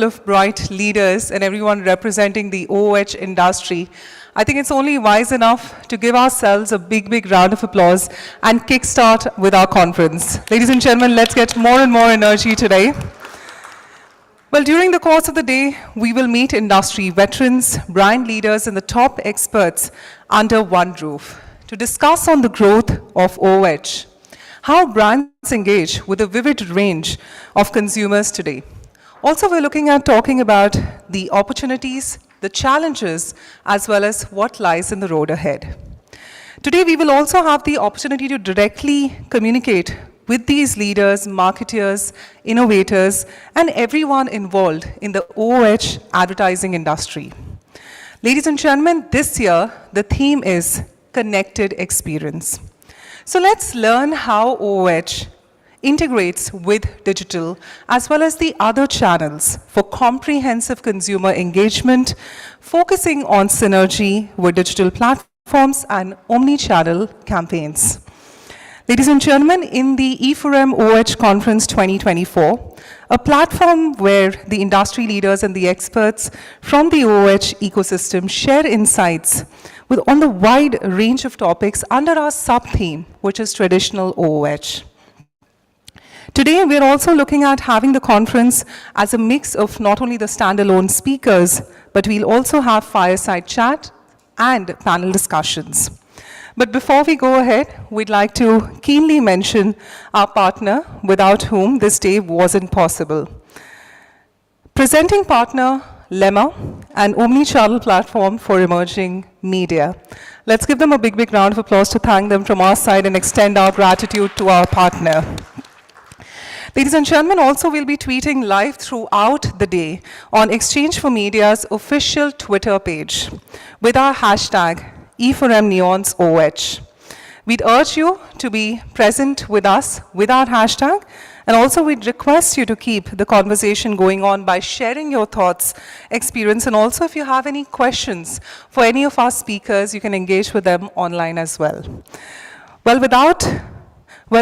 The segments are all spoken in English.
of bright leaders and everyone representing the OH industry, I think it's only wise enough to give ourselves a big round of applause and kickstart with our conference. Ladies and gentlemen, let's get more and more energy today. Well, during the course of the day, we will meet industry veterans, brand leaders, and the top experts under one roof to discuss on the growth of OH, how brands engage with a vivid range of consumers today. Also, we're looking at talking about the opportunities, the challenges, as well as what lies in the road ahead. Today, we will also have the opportunity to directly communicate with these leaders, marketers, innovators, and everyone involved in the OH advertising industry. Ladies and gentlemen, this year, the theme is Connected Experience. So let's learn how OH integrates with digital as well as the other channels for comprehensive consumer engagement, focusing on synergy with digital platforms and omni-channel campaigns. Ladies and gentlemen, in the e4m OH Conference 2024, a platform where the industry leaders and the experts from the OH ecosystem share insights on the wide range of topics under our sub-theme, which is traditional OH. Today, we're also looking at having the conference as a mix of not only the standalone speakers, but we'll also have fireside chat and panel discussions. But before we go ahead, we'd like to keenly mention our partner, without whom this day wasn't possible. Presenting partner, Lemma, an omni-channel platform for emerging media. Let's give them a big round of applause to thank them from our side and extend our gratitude to our partner. Ladies and gentlemen, also we'll be tweeting live throughout the day on Exchange for Media's official Twitter page with our hashtag e4mneonsOH. We'd urge you to be present with us with our hashtag, and also we'd request you to keep the conversation going on by sharing your thoughts, experience, and also if you have any questions for any of our speakers, you can engage with them online as well. Well,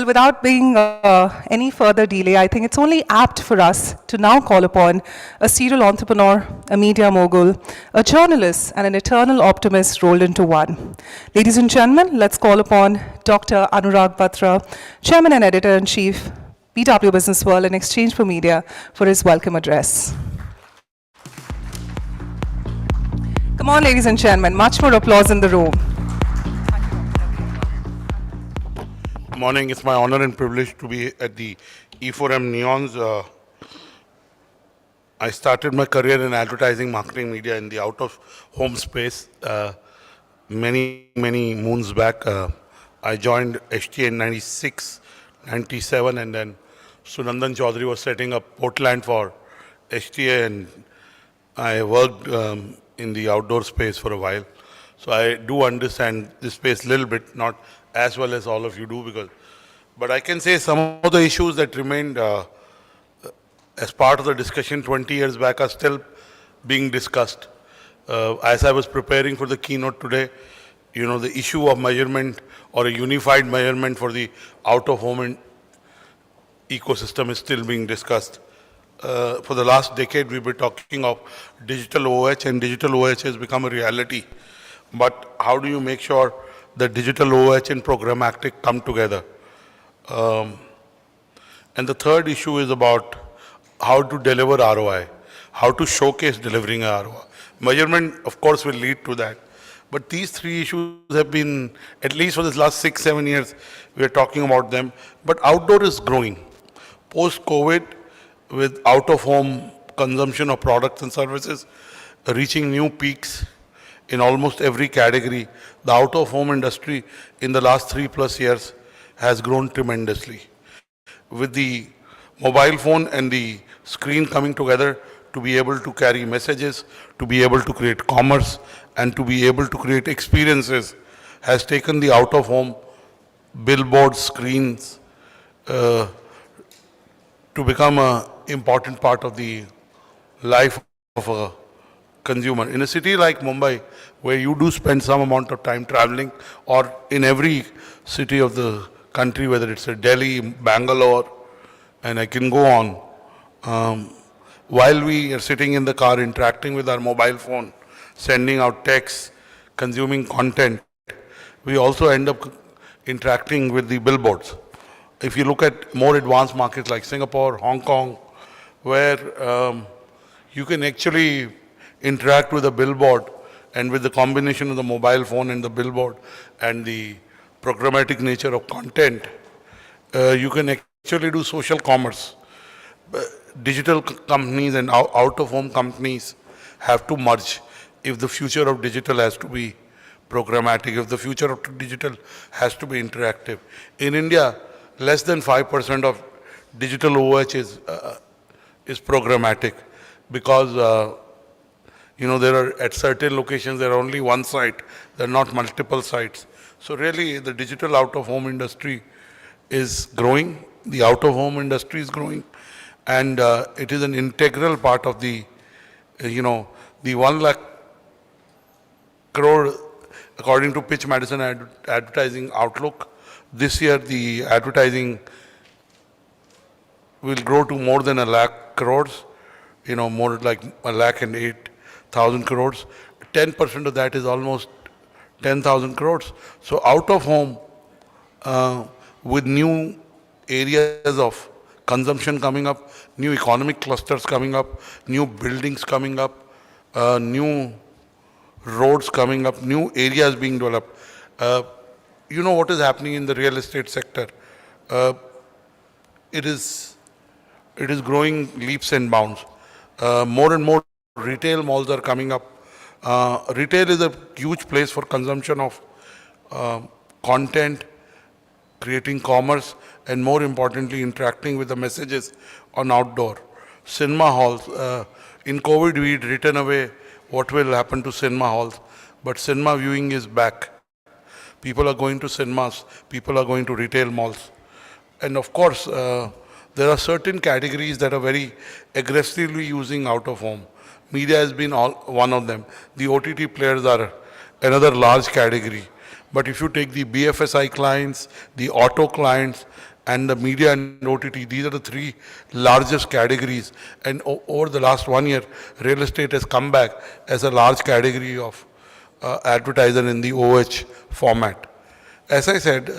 without being any further delay, I think it's only apt for us to now call upon a serial entrepreneur, a media mogul, a journalist, and an eternal optimist rolled into one. Ladies and gentlemen, let's call upon Dr. Anurag Batra, Chairman and Editor-in-Chief, BW Business World and Exchange for Media, for his welcome address. Come on, ladies and gentlemen, much more applause in the room. Good morning. It's my honor and privilege to be at the e4m Neons. I started my career in advertising, marketing, media in the out-of-home space many moons back. I joined HTA in 96, 97, and then Sunandan Chaudhary was setting up Portland for HTA, and I worked in the outdoor space for a while. So I do understand this space a little bit, not as well as all of you do, but I can say some of the issues that remained as part of the discussion 20 years back are still being discussed. As I was preparing for the keynote today, you know, the issue of measurement or a unified measurement for the out-of-home ecosystem is still being discussed. For the last decade, we've been talking of digital OH, and digital OH has become a reality. But how do you make sure that digital OH and programmatic come together? And the third issue is about how to deliver ROI, how to showcase delivering ROI. Measurement, of course, will lead to that. But these three issues have been, at least for this last 6-7 years, we are talking about them. But outdoor is growing. Post-COVID, with out-of-home consumption of products and services reaching new peaks in almost every category, the out-of-home industry in the last 3+ years has grown tremendously. With the mobile phone and the screen coming together to be able to carry messages, to be able to create commerce, and to be able to create experiences, has taken the out-of-home billboard screens to become an important part of the life of a consumer. In a city like Mumbai, where you do spend some amount of time traveling, or in every city of the country, whether it's Delhi, Bangalore, and I can go on, while we are sitting in the car interacting with our mobile phone, sending out texts, consuming content, we also end up interacting with the billboards. If you look at more advanced markets like Singapore, Hong Kong, where you can actually interact with a billboard, and with the combination of the mobile phone and the billboard and the programmatic nature of content, you can actually do social commerce. Digital companies and out-of-home companies have to merge if the future of digital has to be programmatic, if the future of digital has to be interactive. In India, less than 5% of digital OH is programmatic because there are at certain locations there are only one site, there are not multiple sites. So really the digital out-of-home industry is growing, the out-of-home industry is growing, and it is an integral part of the, the 1 lakh crore, according to Pitch Madison Advertising Outlook. This year the advertising will grow to more than 1 lakh crores, more like 1,08,000 crores. 10% of that is almost 10,000 crores. So out of home, with new areas of consumption coming up, new economic clusters coming up, new buildings coming up, new roads coming up, new areas being developed. What is happening in the real estate sector? It is growing leaps and bounds. More and more retail malls are coming up. Retail is a huge place for consumption of content, creating commerce, and more importantly, interacting with the messages on outdoor. Cinema halls. In COVID, we'd written away what will happen to cinema halls, but cinema viewing is back. People are going to cinemas, people are going to retail malls. And of course, there are certain categories that are very aggressively using out-of-home. Media has been one of them. The OTT players are another large category. But if you take the BFSI clients, the auto clients, and the media and OTT, these are the three largest categories. And over the last 1 year, real estate has come back as a large category of advertiser in the OH format. As I said,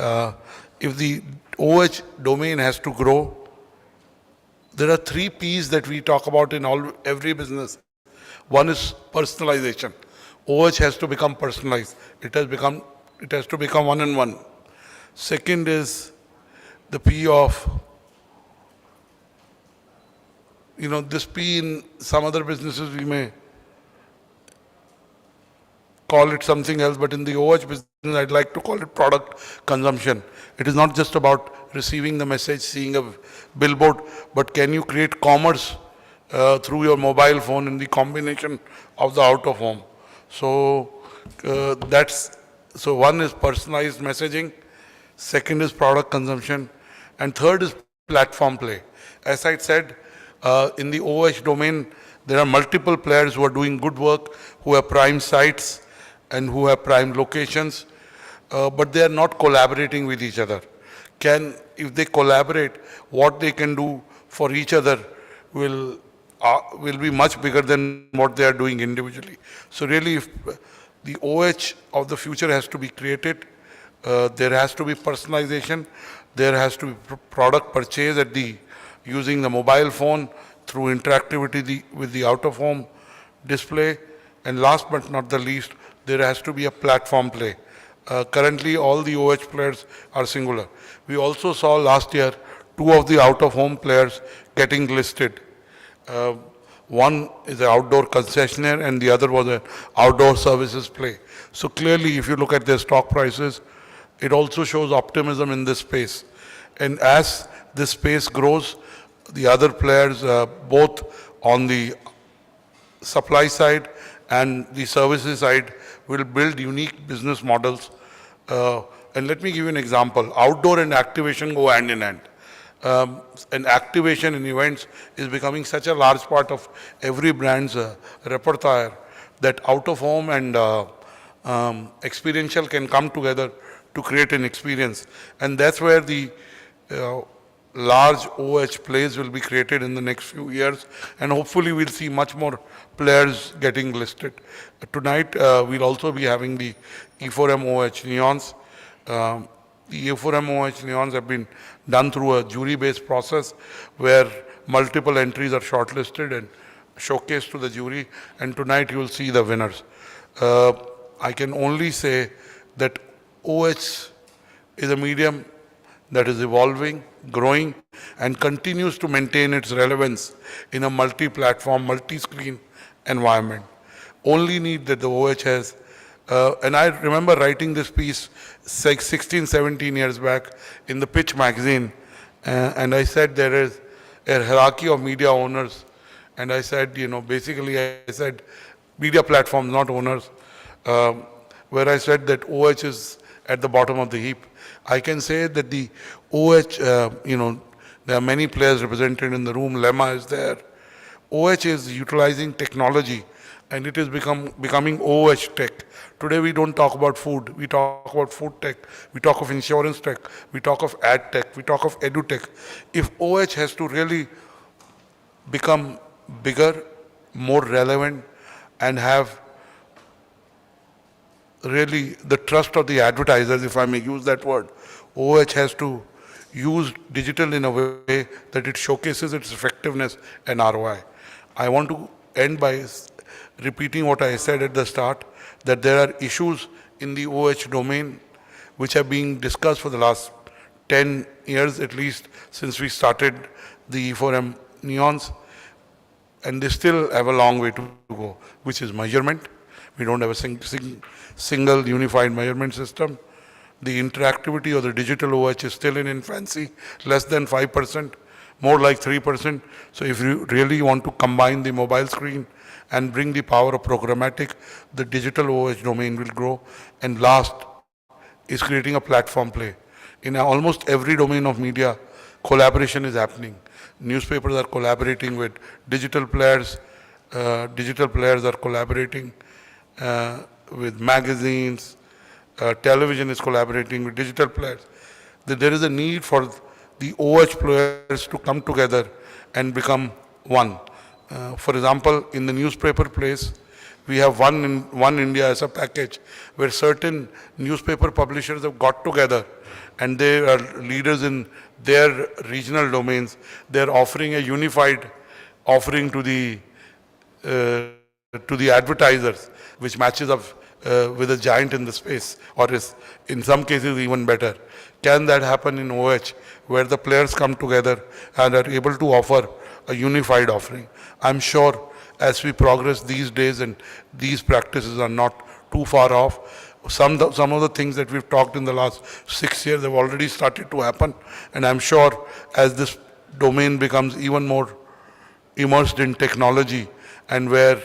if the OH domain has to grow, there are 3 P's that we talk about in every business. One is personalization. OH has to become personalized. It has to become one-on-one. Second is the P of, this P in some other businesses we may call it something else, but in the OH business, I'd like to call it product consumption. It is not just about receiving the message, seeing a billboard, but can you create commerce through your mobile phone in the combination of the out-of-home. So one is personalized messaging, second is product consumption, and third is platform play. As I said, in the OH domain, there are multiple players who are doing good work, who have prime sites and who have prime locations, but they are not collaborating with each other. If they collaborate, what they can do for each other will be much bigger than what they are doing individually. So really, if the OH of the future has to be created, there has to be personalization, there has to be product purchase using the mobile phone through interactivity with the out-of-home display, and last but not the least, there has to be a platform play. Currently, all the OH players are singular. We also saw last year 2 of the out-of-home players getting listed. One is an outdoor concessionaire and the other was an outdoor services play. So clearly, if you look at their stock prices, it also shows optimism in this space. And as this space grows, the other players, both on the supply side and the services side, will build unique business models. And let me give you an example. Outdoor and activation go hand in hand. And activation in events is becoming such a large part of every brand's repertoire that out-of-home and experiential can come together to create an experience. And that's where the large OH plays will be created in the next few years, and hopefully we'll see much more players getting listed. Tonight, we'll also be having the e4m OH neons. The e4m OH neons have been done through a jury-based process where multiple entries are shortlisted and showcased to the jury, and tonight you will see the winners. I can only say that OH is a medium that is evolving, growing, and continues to maintain its relevance in a multi-platform, multi-screen environment. Only need that the OH has, and I remember writing this piece 16, 17 years back in the Pitch magazine, and I said there is a hierarchy of media owners, and I said, basically I said media platforms, not owners, where I said that OH is at the bottom of the heap. I can say that the OH, there are many players represented in the room. Lemma is there. OH is utilizing technology, and it is becoming OH tech. Today we don't talk about food. We talk about food tech. We talk of insurance tech. We talk of ad tech. We talk of edu tech. If OH has to really become bigger, more relevant, and have really the trust of the advertisers, if I may use that word, OH has to use digital in a way that it showcases its effectiveness and ROI. I want to end by repeating what I said at the start, that there are issues in the OH domain which have been discussed for the last 10 years at least since we started the E4M neons, and they still have a long way to go, which is measurement. We don't have a single unified measurement system. The interactivity of the digital OH is still in infancy, less than 5%, more like 3%. So if you really want to combine the mobile screen and bring the power of programmatic, the digital OH domain will grow. And last is creating a platform play. In almost every domain of media, collaboration is happening. Newspapers are collaborating with digital players. Digital players are collaborating with magazines. Television is collaborating with digital players. There is a need for the OH players to come together and become one. For example, in the newspaper place, we have One India as a package where certain newspaper publishers have got together and they are leaders in their regional domains. They are offering a unified offering to the advertisers, which matches up with a giant in the space, or is in some cases even better. Can that happen in OH, where the players come together and are able to offer a unified offering? I'm sure as we progress these days, and these practices are not too far off, some of the things that we've talked in the last 6 years have already started to happen, and I'm sure as this domain becomes even more immersed in technology and where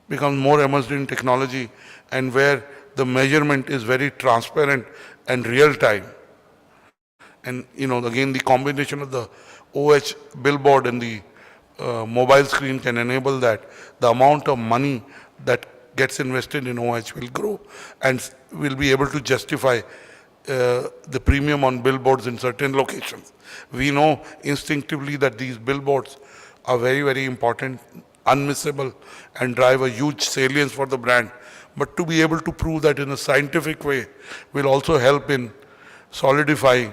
becomes more immersed in technology and where the measurement is very transparent and real time. And again, the combination of the OH billboard and the mobile screen can enable that. The amount of money that gets invested in OH will grow and will be able to justify the premium on billboards in certain locations. We know instinctively that these billboards are very, very important, unmissable, and drive a huge salience for the brand. But to be able to prove that in a scientific way will also help in solidifying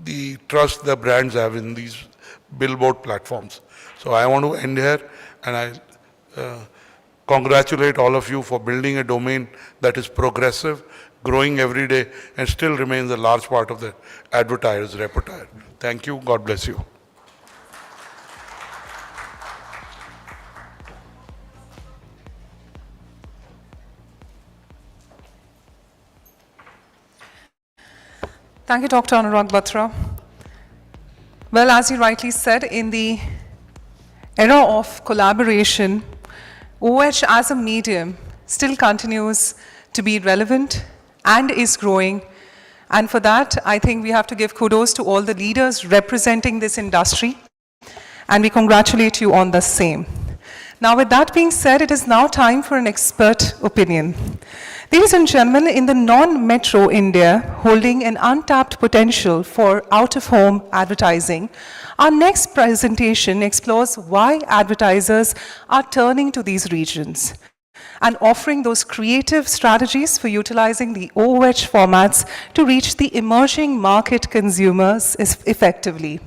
the trust the brands have in these billboard platforms. So I want to end here, and I congratulate all of you for building a domain that is progressive, growing every day, and still remains a large part of the advertiser's repertoire. Thank you. God bless you. Thank you, Dr. Anurag Batra. Well, as you rightly said, in the era of collaboration, OH as a medium still continues to be relevant and is growing. And for that, I think we have to give kudos to all the leaders representing this industry, and we congratulate you on the same. Now, with that being said, it is now time for an expert opinion. Ladies and gentlemen, in the non-metro India, holding an untapped potential for out-of-home advertising, our next presentation explores why advertisers are turning to these regions and offering those creative strategies for utilizing the OOH formats to reach the emerging market consumers effectively.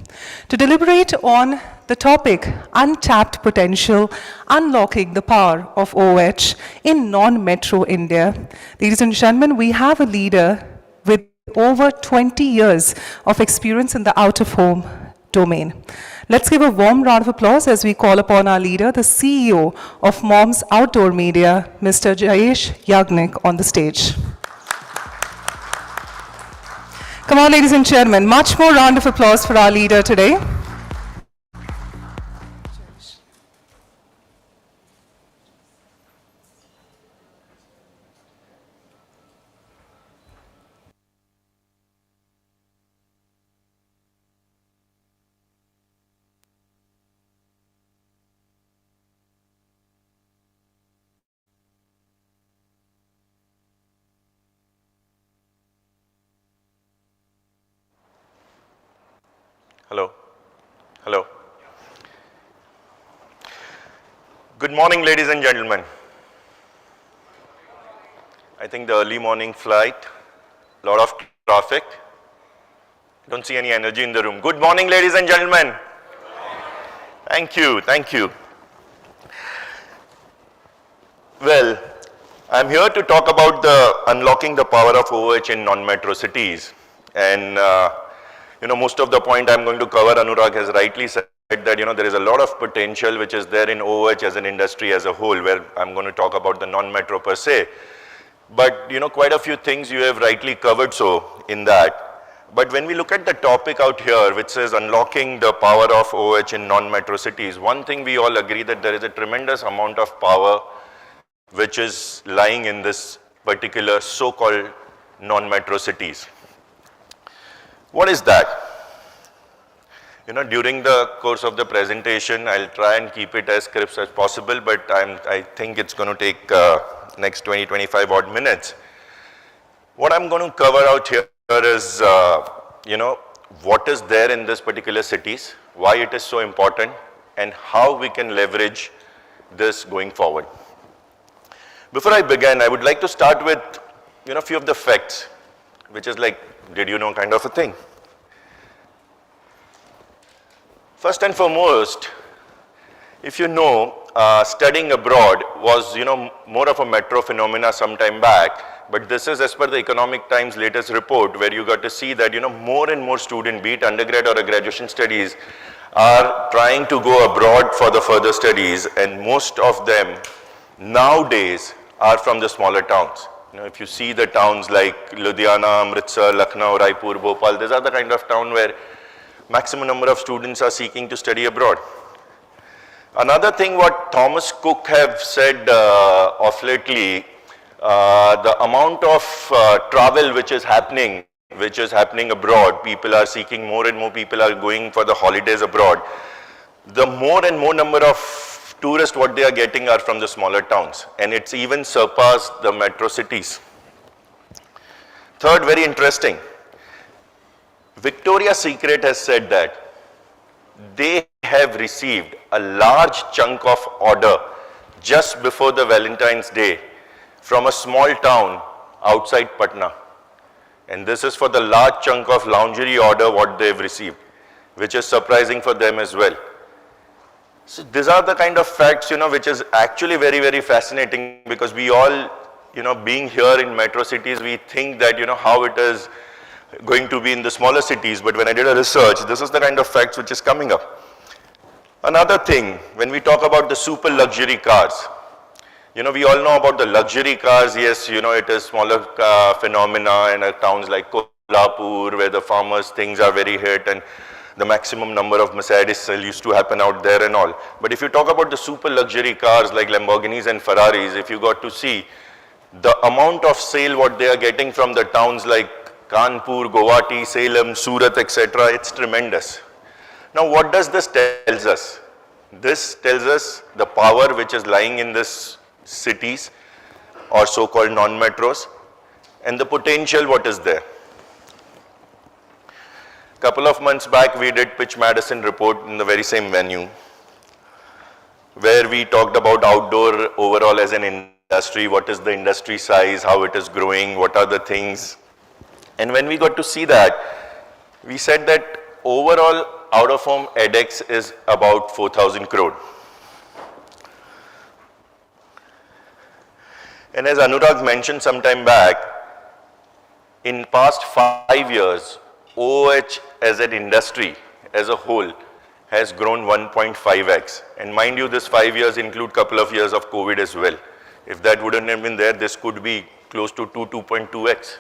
To deliberate on the topic, Untapped Potential, Unlocking the Power of OOH in Non-Metro India, ladies and gentlemen, we have a leader with over 20 years of experience in the out-of-home domain. Let's give a warm round of applause as we call upon our leader, the CEO of Mom's Outdoor Media, Mr. Jayesh Yagnik, on the stage. Come on, ladies and gentlemen, much more round of applause for our leader today. Hello. Hello. Good morning, ladies and gentlemen. I think the early morning flight, a lot of traffic. Don't see any energy in the room. Good morning, ladies and gentlemen. Thank you. Thank you. Well, I'm here to talk about the unlocking the power of OOH in non-metro cities. And most of the point I'm going to cover, Anurag has rightly said that, there is a lot of potential which is there in OOH as an industry as a whole, where I'm going to talk about the non-metro per se. But, quite a few things you have rightly covered so in that. But when we look at the topic out here, which says unlocking the power of OOH in non-metro cities, one thing we all agree that there is a tremendous amount of power which is lying in this particular so-called non-metro cities. What is that? During the course of the presentation, I'll try and keep it as crisp as possible, but I think it's going to take next 20-25 odd minutes. What I'm going to cover out here is, what is there in this particular cities, why it is so important, and how we can leverage this going forward. Before I begin, I would like to start with, a few of the facts, which is like, did you know kind of a thing. First and foremost, if you know, studying abroad was, more of a metro phenomena some time back, but this is as per the Economic Times latest report, where you got to see that, more and more students, be it undergrad or graduation studies, are trying to go abroad for the further studies, and most of them nowadays are from the smaller towns. If you see the towns like Ludhiana, Amritsar, Lucknow, Raipur, Bhopal, these are the kind of town where maximum number of students are seeking to study abroad. Another thing what Thomas Cook have said of lately, the amount of travel which is happening abroad, people are seeking, more and more people are going for the holidays abroad. The more and more number of tourists what they are getting are from the smaller towns, and it's even surpassed the metro cities. Third, very interesting, Victoria's Secret has said that they have received a large chunk of order just before the Valentine's Day from a small town outside Patna. And this is for the large chunk of lingerie order what they've received, which is surprising for them as well. So these are the kind of facts, which is actually very, very fascinating, because we all, being here in metro cities, we think that, how it is going to be in the smaller cities. But when I did a research, this is the kind of facts which is coming up. Another thing, when we talk about the super luxury cars, we all know about the luxury cars. Yes, it is smaller phenomena in towns like Kolhapur, where the farmers' things are very hit, and the maximum number of Mercedes sale used to happen out there and all. But if you talk about the super luxury cars like Lamborghinis and Ferraris, if you got to see the amount of sale what they are getting from the towns like Kanpur, Guwahati, Salem, Surat, etc., it's tremendous. Now, what does this tells us? This tells us the power which is lying in these cities, or so-called non-metros, and the potential what is there. Couple of months back, we did Pitch Madison report in the very same venue, where we talked about outdoor overall as an industry, what is the industry size, how it is growing, what are the things. And when we got to see that, we said that overall out-of-home edX is about 4,000 crore. And as Anurag mentioned some time back, in past 5 years, OOH as an industry as a whole has grown 1.5x. And mind you, this 5 years include couple of years of COVID as well. If that wouldn't have been there, this could be close to 2.2x.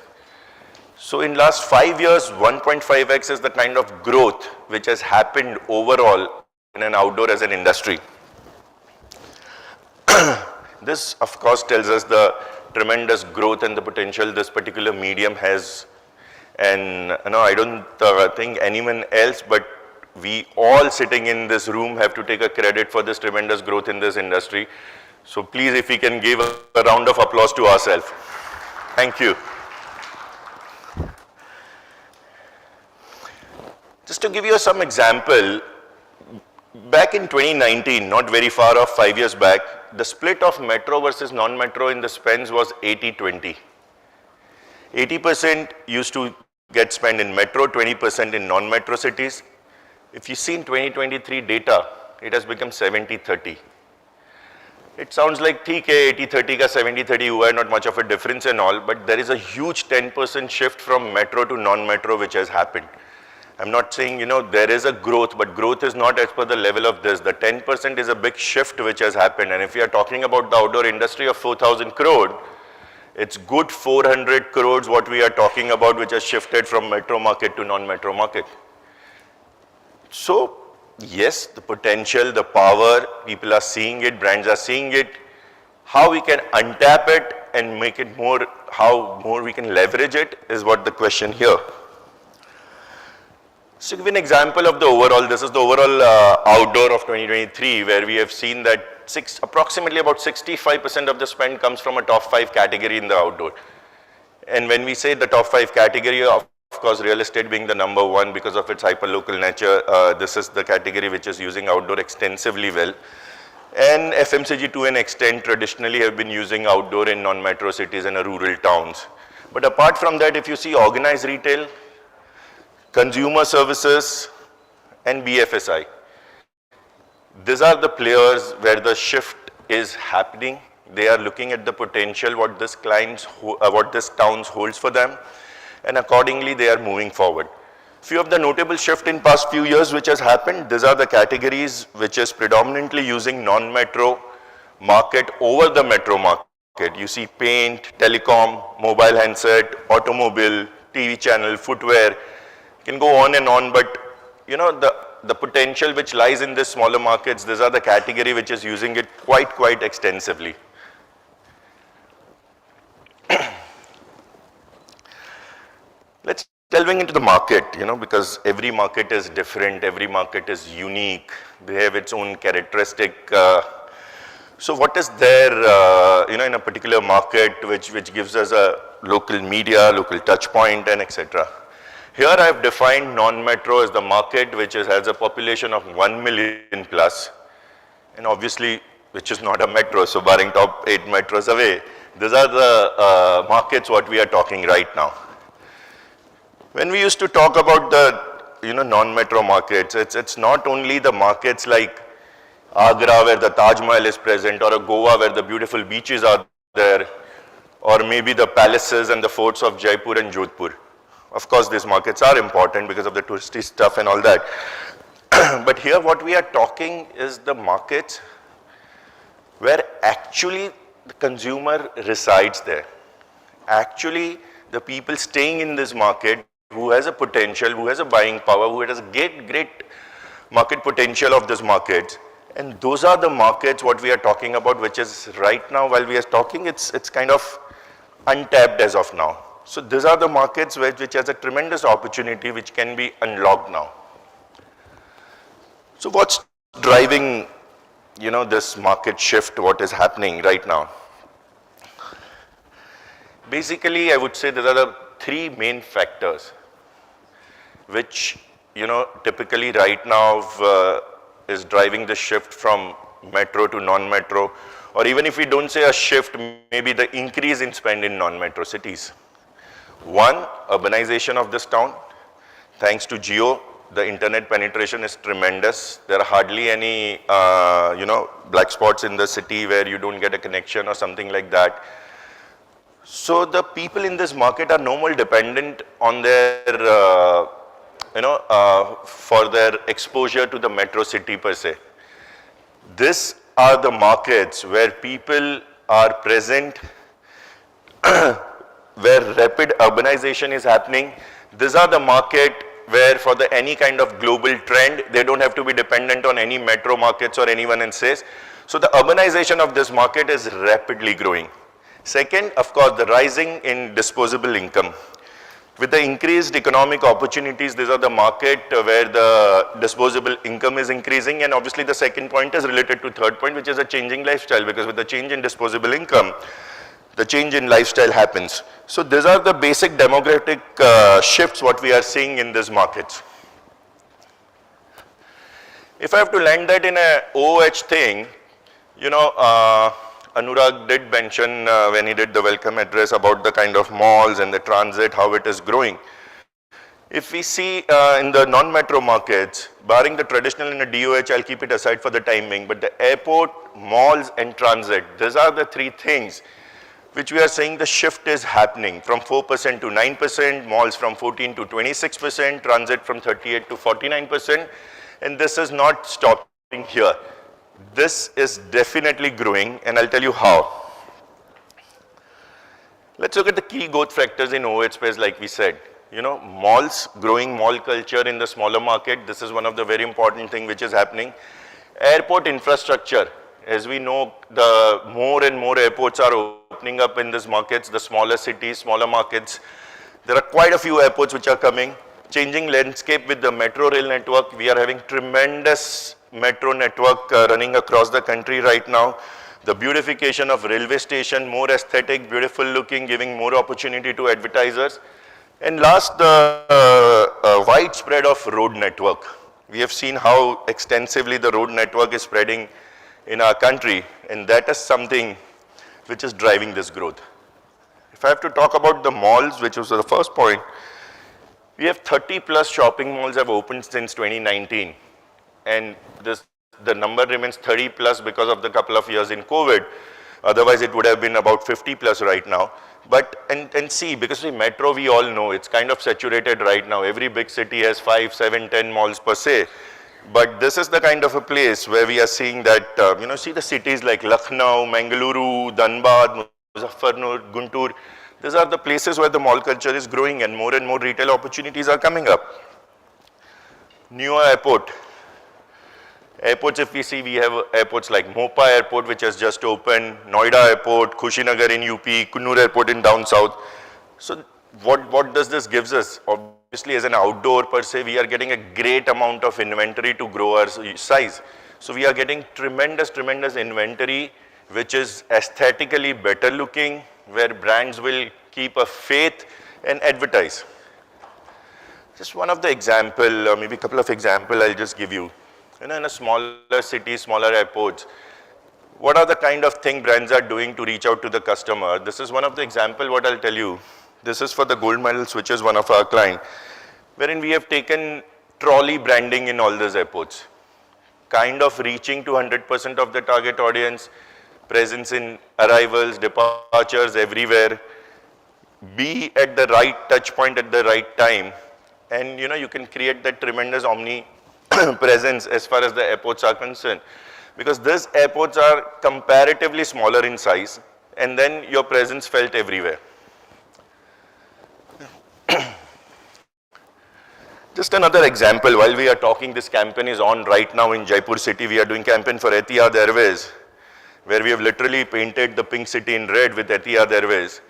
So in last 5 years, 1.5x is the kind of growth which has happened overall in an outdoor as an industry. This, of course, tells us the tremendous growth and the potential this particular medium has. And I don't think anyone else, but we all sitting in this room have to take a credit for this tremendous growth in this industry. So please, if we can give a round of applause to ourselves. Thank you. Just to give you some example, back in 2019, not very far off, 5 years back, the split of metro versus non-metro in the spends was 80-20. 80% used to get spent in metro, 20% in non-metro cities. If you see in 2023 data, it has become 70-30. It sounds like, okay, 80-30 ka 70-30 hua hai, not much of a difference and all, but there is a huge 10% shift from metro to non-metro which has happened. I'm not saying, there is a growth, but growth is not as per the level of this. The 10% is a big shift which has happened. And if we are talking about the outdoor industry of 4,000 crore, it's good 400 crores what we are talking about, which has shifted from metro market to non-metro market. So, yes, the potential, the power, people are seeing it, brands are seeing it. How we can untap it and make it more, how more we can leverage it is what the question here. So, to give an example of the overall, this is the overall outdoor of 2023, where we have seen that approximately about 65% of the spend comes from a top 5 category in the outdoor. And when we say the top 5 category, of course, real estate being the number 1 because of its hyper-local nature, this is the category which is using outdoor extensively well. And FMCG to an extent traditionally have been using outdoor in non-metro cities and rural towns. But apart from that, if you see organized retail, consumer services, and BFSI, these are the players where the shift is happening. They are looking at the potential what this towns holds for them, and accordingly they are moving forward. Few of the notable shift in past few years which has happened, these are the categories which is predominantly using non-metro market over the metro market. You see paint, telecom, mobile handset, automobile, TV channel, footwear, can go on and on, but the potential which lies in these smaller markets, these are the category which is using it quite extensively. Let's delving into the market, because every market is different, every market is unique, they have its own characteristic. So what is there, in a particular market which gives us a local media, local touch point, and etc. Here I have defined non-metro as the market which has a population of 1 million plus, and obviously which is not a metro, so barring top 8 metros away, these are the markets what we are talking right now. When we used to talk about the non-metro markets, it's not only the markets like Agra where the Taj Mahal is present, or a Goa where the beautiful beaches are there, or maybe the palaces and the forts of Jaipur and Jodhpur. Of course, these markets are important because of the touristy stuff and all that. But here what we are talking is the markets where actually the consumer resides there. Actually, the people staying in this market who has a potential, who has a buying power, who has great market potential of this market. And those are the markets what we are talking about, which is right now while we are talking, it's kind of untapped as of now. So these are the markets which has a tremendous opportunity which can be unlocked now. So what's driving, this market shift, what is happening right now? Basically, I would say there are the three main factors which, typically right now is driving the shift from metro to non-metro, or even if we don't say a shift, maybe the increase in spend in non-metro cities. One, urbanization of this town. Thanks to Jio, the internet penetration is tremendous. There are hardly any, black spots in the city where you don't get a connection or something like that. So the people in this market are no more dependent on their, for their exposure to the metro city per se. These are the markets where people are present, where rapid urbanization is happening. These are the market where for any kind of global trend, they don't have to be dependent on any metro markets or anyone else. So the urbanization of this market is rapidly growing. Second, of course, the rising in disposable income. With the increased economic opportunities, these are the market where the disposable income is increasing, and obviously the second point is related to third point, which is a changing lifestyle, because with the change in disposable income, the change in lifestyle happens. So these are the basic demographic shifts what we are seeing in these markets. If I have to land that in a OOH thing, Anurag did mention when he did the welcome address about the kind of malls and the transit, how it is growing. If we see in the non-metro markets, barring the traditional and the DOH, I'll keep it aside for the timing, but the airport, malls and transit, these are the three things which we are saying the shift is happening from 4% to 9%, malls from 14 to 26%, transit from 38 to 49%, and this is not stopping here. This is definitely growing, and I'll tell you how. Let's look at the key growth factors in OOH space, like we said. Malls, growing mall culture in the smaller market. This is one of the very important thing which is happening. Airport infrastructure. As we know, the more and more airports are opening up in these markets, the smaller cities, smaller markets. There are quite a few airports which are coming. Changing landscape with the metro rail network. We are having tremendous metro network running across the country right now. The beautification of railway station, more aesthetic, beautiful looking, giving more opportunity to advertisers. And last, the widespread of road network. We have seen how extensively the road network is spreading in our country, and that is something which is driving this growth. If I have to talk about the malls, which was the first point, we have 30 plus shopping malls have opened since 2019. And the number remains 30 plus because of the couple of years in COVID. Otherwise, it would have been about 50 plus right now. But, and see, because the metro, we all know, it's kind of saturated right now. Every big city has 5, 7, 10 malls per se. But this is the kind of a place where we are seeing that, see the cities like Lucknow, Mangaluru, Dhanbad, Muzaffarpur, Guntur. These are the places where the mall culture is growing and more retail opportunities are coming up. Newer airport. Airports, if we see, we have airports like Mopa Airport, which has just opened, Noida Airport, Kushinagar in UP, Kunnur Airport in down south. So what does this gives us? Obviously, as an outdoor per se, we are getting a great amount of inventory to grow our size. So we are getting tremendous inventory, which is aesthetically better looking, where brands will keep a faith and advertise. Just one of the example, or maybe a couple of example I'll just give you. In a smaller city, smaller airports, what are the kind of thing brands are doing to reach out to the customer? This is one of the example what I'll tell you. This is for the gold medal switches, one of our client, wherein we have taken trolley branding in all these airports, kind of reaching to 100% of the target audience, presence in arrivals, departures, everywhere, be at the right touch point at the right time, and you can create that tremendous omni presence as far as the airports are concerned, because these airports are comparatively smaller in size, and then your presence felt everywhere. Just another example, while we are talking, this campaign is on right now in Jaipur city. We are doing campaign for Etihad Airways, where we have literally painted the pink city in red with Etihad Airways.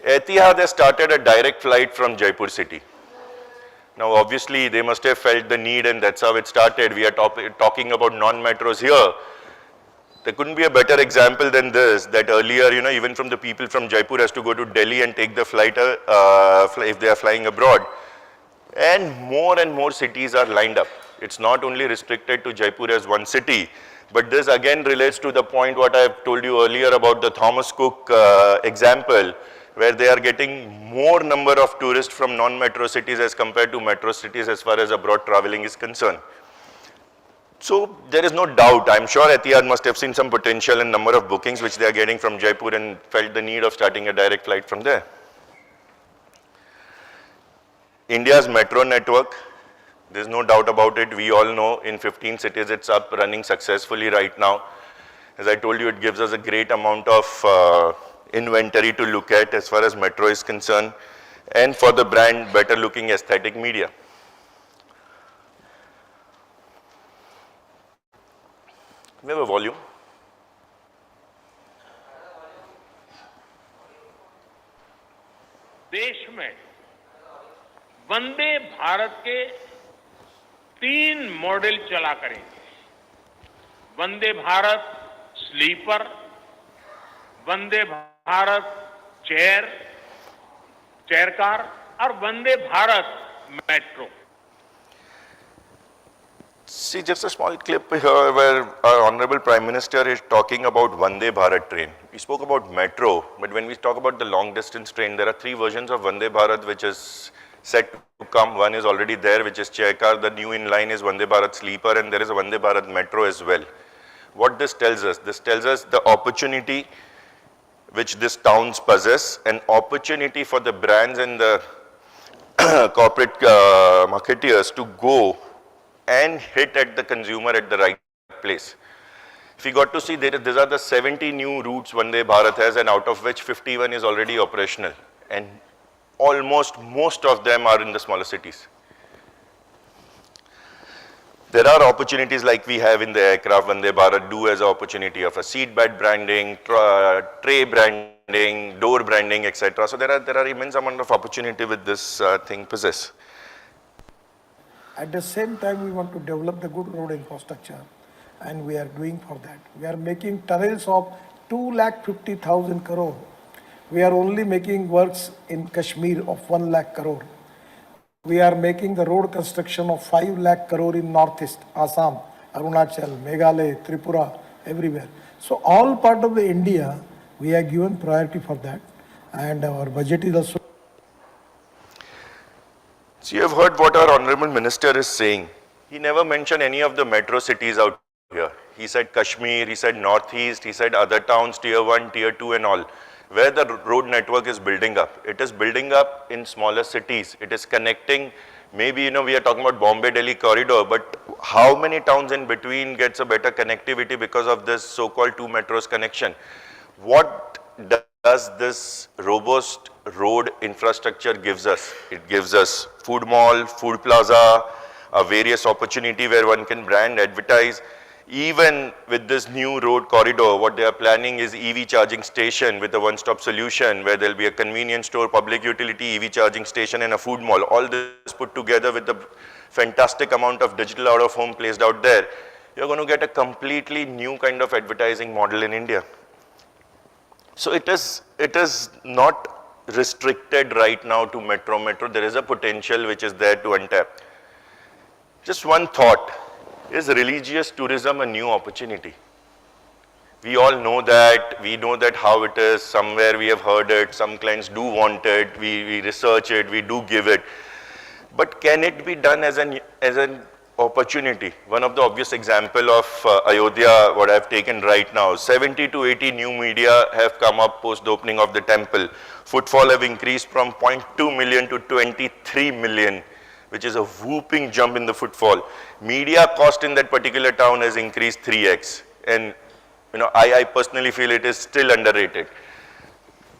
Etihad has started a direct flight from Jaipur city. Now, obviously, they must have felt the need, and that's how it started. We are talking about non-metros here. There couldn't be a better example than this, that earlier, even from the people from Jaipur has to go to Delhi and take the flight if they are flying abroad. And more cities are lined up. It's not only restricted to Jaipur as one city, but this again relates to the point what I have told you earlier about the Thomas Cook example, where they are getting more number of tourists from non-metro cities as compared to metro cities as far as abroad traveling is concerned. So there is no doubt, I'm sure Etihad must have seen some potential in number of bookings which they are getting from Jaipur and felt the need of starting a direct flight from there. India's metro network, there's no doubt about it. We all know in 15 cities it's up running successfully right now. As I told you, it gives us a great amount of inventory to look at as far as metro is concerned, and for the brand, better looking aesthetic media. We have a volume. देश में वंदे भारत के 3 model चला करेंगे। Vande Bharat sleeper, Vande Bharat chair car और Vande Bharat metro. See, just a small clip here where our Honorable Prime Minister is talking about Vande Bharat train. We spoke about metro, but when we talk about the long distance train, there are 3 versions of Vande Bharat which is set to come. One is already there, which is chair car. The new in line is Vande Bharat sleeper, and there is a Vande Bharat metro as well. What this tells us? This tells us the opportunity which these towns possess, an opportunity for the brands and the corporate marketeers to go and hit at the consumer at the right place. If you got to see, these are the 70 new routes Vande Bharat has, and out of which 51 is already operational. And almost most of them are in the smaller cities. There are opportunities like we have in the aircraft. Vande Bharat do as an opportunity of a seat bed branding, tray branding, door branding, etc. So there are immense amount of opportunity with this thing possess. At the same time, we want to develop the good road infrastructure, and we are doing for that. We are making tunnels of 2,50,000 crore. We are only making works in Kashmir of 1 lakh crore. We are making the road construction of 5 lakh crore in Northeast, Assam, Arunachal, Meghalaya, Tripura, everywhere. So all part of the India, we are given priority for that, and our budget is also. So you have heard what our Honorable Minister is saying. He never mentioned any of the metro cities out here. He said Kashmir, he said Northeast, he said other towns, tier 1, tier 2 and all. Where the road network is building up. It is building up in smaller cities. It is connecting, maybe, we are talking about Bombay-Delhi corridor, but how many towns in between gets a better connectivity because of this so-called 2 metros connection? What does this robust road infrastructure gives us? It gives us food mall, food plaza, a various opportunity where one can brand, advertise. Even with this new road corridor, what they are planning is EV charging station with a one-stop solution where there will be a convenience store, public utility, EV charging station and a food mall. All this put together with the fantastic amount of digital out-of-home placed out there, you're going to get a completely new kind of advertising model in India. So it is not restricted right now to metro. There is a potential which is there to untap. Just one thought. Is religious tourism a new opportunity? We all know that, we know that how it is, somewhere we have heard it, some clients do want it, we research it, we do give it. But can it be done as an opportunity? One of the obvious example of Ayodhya, what I have taken right now, 70 to 80 new media have come up post the opening of the temple. Footfall have increased from 0.2 million to 23 million. Which is a whooping jump in the footfall. Media cost in that particular town has increased 3x. And I personally feel it is still underrated.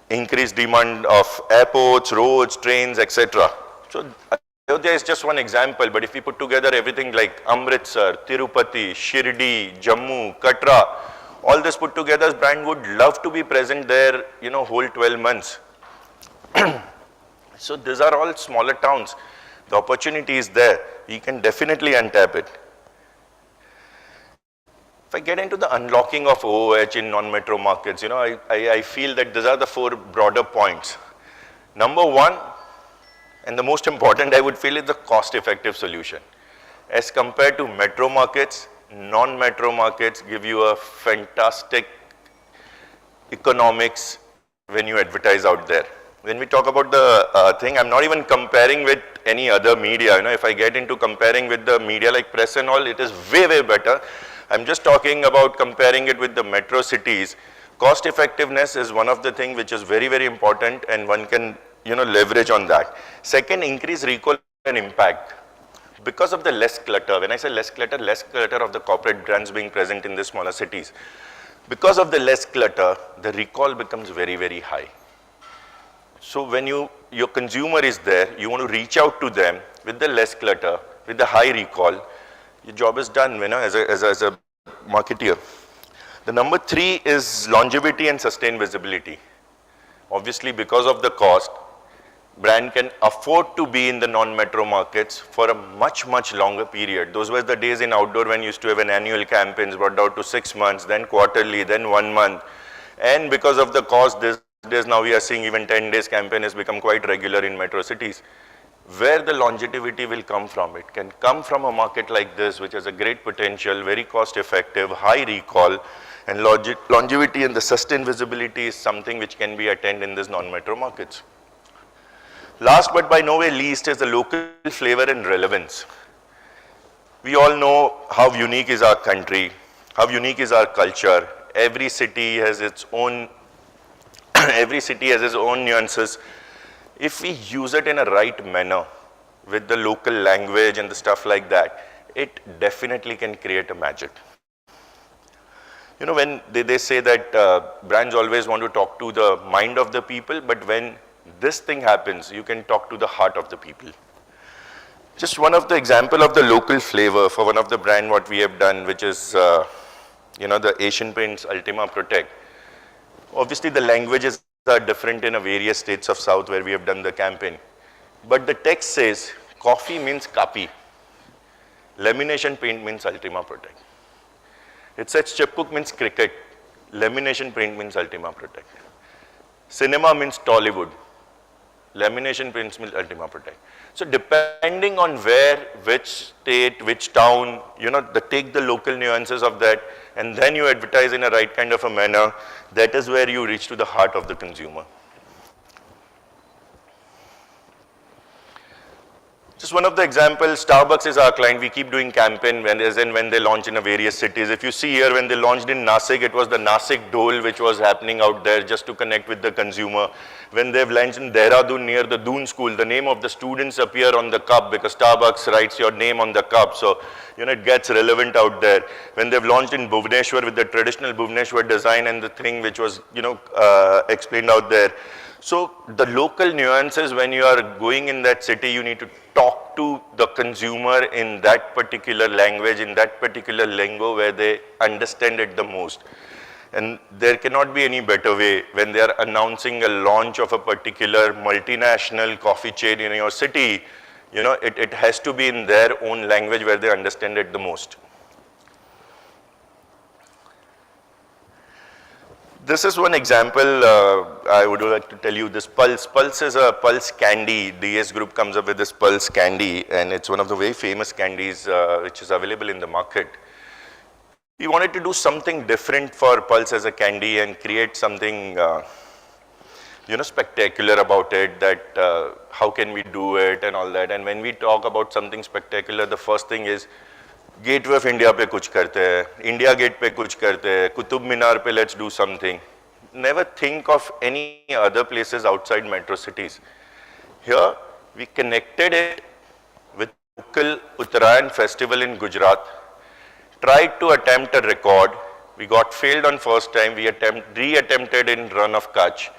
Increased demand of airports, roads, trains, etc. So Ayodhya is just one example, but if we put together everything like Amritsar, Tirupati, Shirdi, Jammu, Katra, all this put together, brand would love to be present there, whole 12 months. So these are all smaller towns. The opportunity is there. We can definitely untap it. If I get into the unlocking of OOH in non-metro markets, I feel that these are the 4 broader points. Number 1, and the most important I would feel, is the cost-effective solution. As compared to metro markets, non-metro markets give you a fantastic economics when you advertise out there. When we talk about the thing, I'm not even comparing with any other media. If I get into comparing with the media like press and all, it is way, way better. I'm just talking about comparing it with the metro cities. Cost effectiveness is one of the things which is very, very important, and one can, leverage on that. Second, increase recall and impact. Because of the less clutter, when I say less clutter of the corporate brands being present in the smaller cities. Because of the less clutter, the recall becomes very, very high. So when your consumer is there, you want to reach out to them with the less clutter, with the high recall, your job is done, as a marketeer. The number 3 is longevity and sustained visibility. Obviously, because of the cost, brand can afford to be in the non-metro markets for a much, much longer period. Those were the days in outdoor when you used to have an annual campaigns brought down to 6 months, then quarterly, then 1 month. And because of the cost, these days now we are seeing even 10 days campaign has become quite regular in metro cities. Where the longevity will come from? It can come from a market like this, which has a great potential, very cost effective, high recall, and longevity and the sustained visibility is something which can be attained in these non-metro markets. Last but by no way least is the local flavor and relevance. We all know how unique is our country, how unique is our culture. Every city has its own nuances. If we use it in a right manner with the local language and the stuff like that, it definitely can create a magic. When they say that brands always want to talk to the mind of the people, but when this thing happens, you can talk to the heart of the people. Just one of the example of the local flavor for one of the brand what we have done, which is, the Asian Paints Ultima Protect. Obviously, the languages are different in various states of South where we have done the campaign. But the text says, coffee means kapi. Lamination paint means Ultima Protect. It says chipcook means cricket. Lamination paint means Ultima Protect. Cinema means Tollywood. Lamination paints means Ultima Protect. So depending on where, which state, which town, take the local nuances of that, and then you advertise in a right kind of a manner, that is where you reach to the heart of the consumer. Just one of the examples, Starbucks is our client. We keep doing campaign when they launch in various cities. If you see here, when they launched in Nasik, it was the Nasik Dole which was happening out there just to connect with the consumer. When they've launched in Dehradun near the Doon school, the name of the students appear on the cup because Starbucks writes your name on the cup. So, it gets relevant out there. When they've launched in Bhubaneswar with the traditional Bhubaneswar design and the thing which was, explained out there. So the local nuances, when you are going in that city, you need to talk to the consumer in that particular language, in that particular lingo where they understand it the most. And there cannot be any better way when they are announcing a launch of a particular multinational coffee chain in your city, it has to be in their own language where they understand it the most. This is one example I would like to tell you, this Pulse. Pulse is a Pulse candy. DS Group comes up with this Pulse candy, and it's one of the very famous candies which is available in the market. We wanted to do something different for Pulse as a candy and create something spectacular about it, that how can we do it and all that. And when we talk about something spectacular, the first thing is, gateway of India पे कुछ करते हैं, India gate पे कुछ करते हैं, कुतुब मीनार पे let's do something. Never think of any other places outside metro cities. Here we connected it with local Uttarayan festival in Gujarat, tried to attempt a record. We got failed on first time. We re-attempted in Run of Kutch.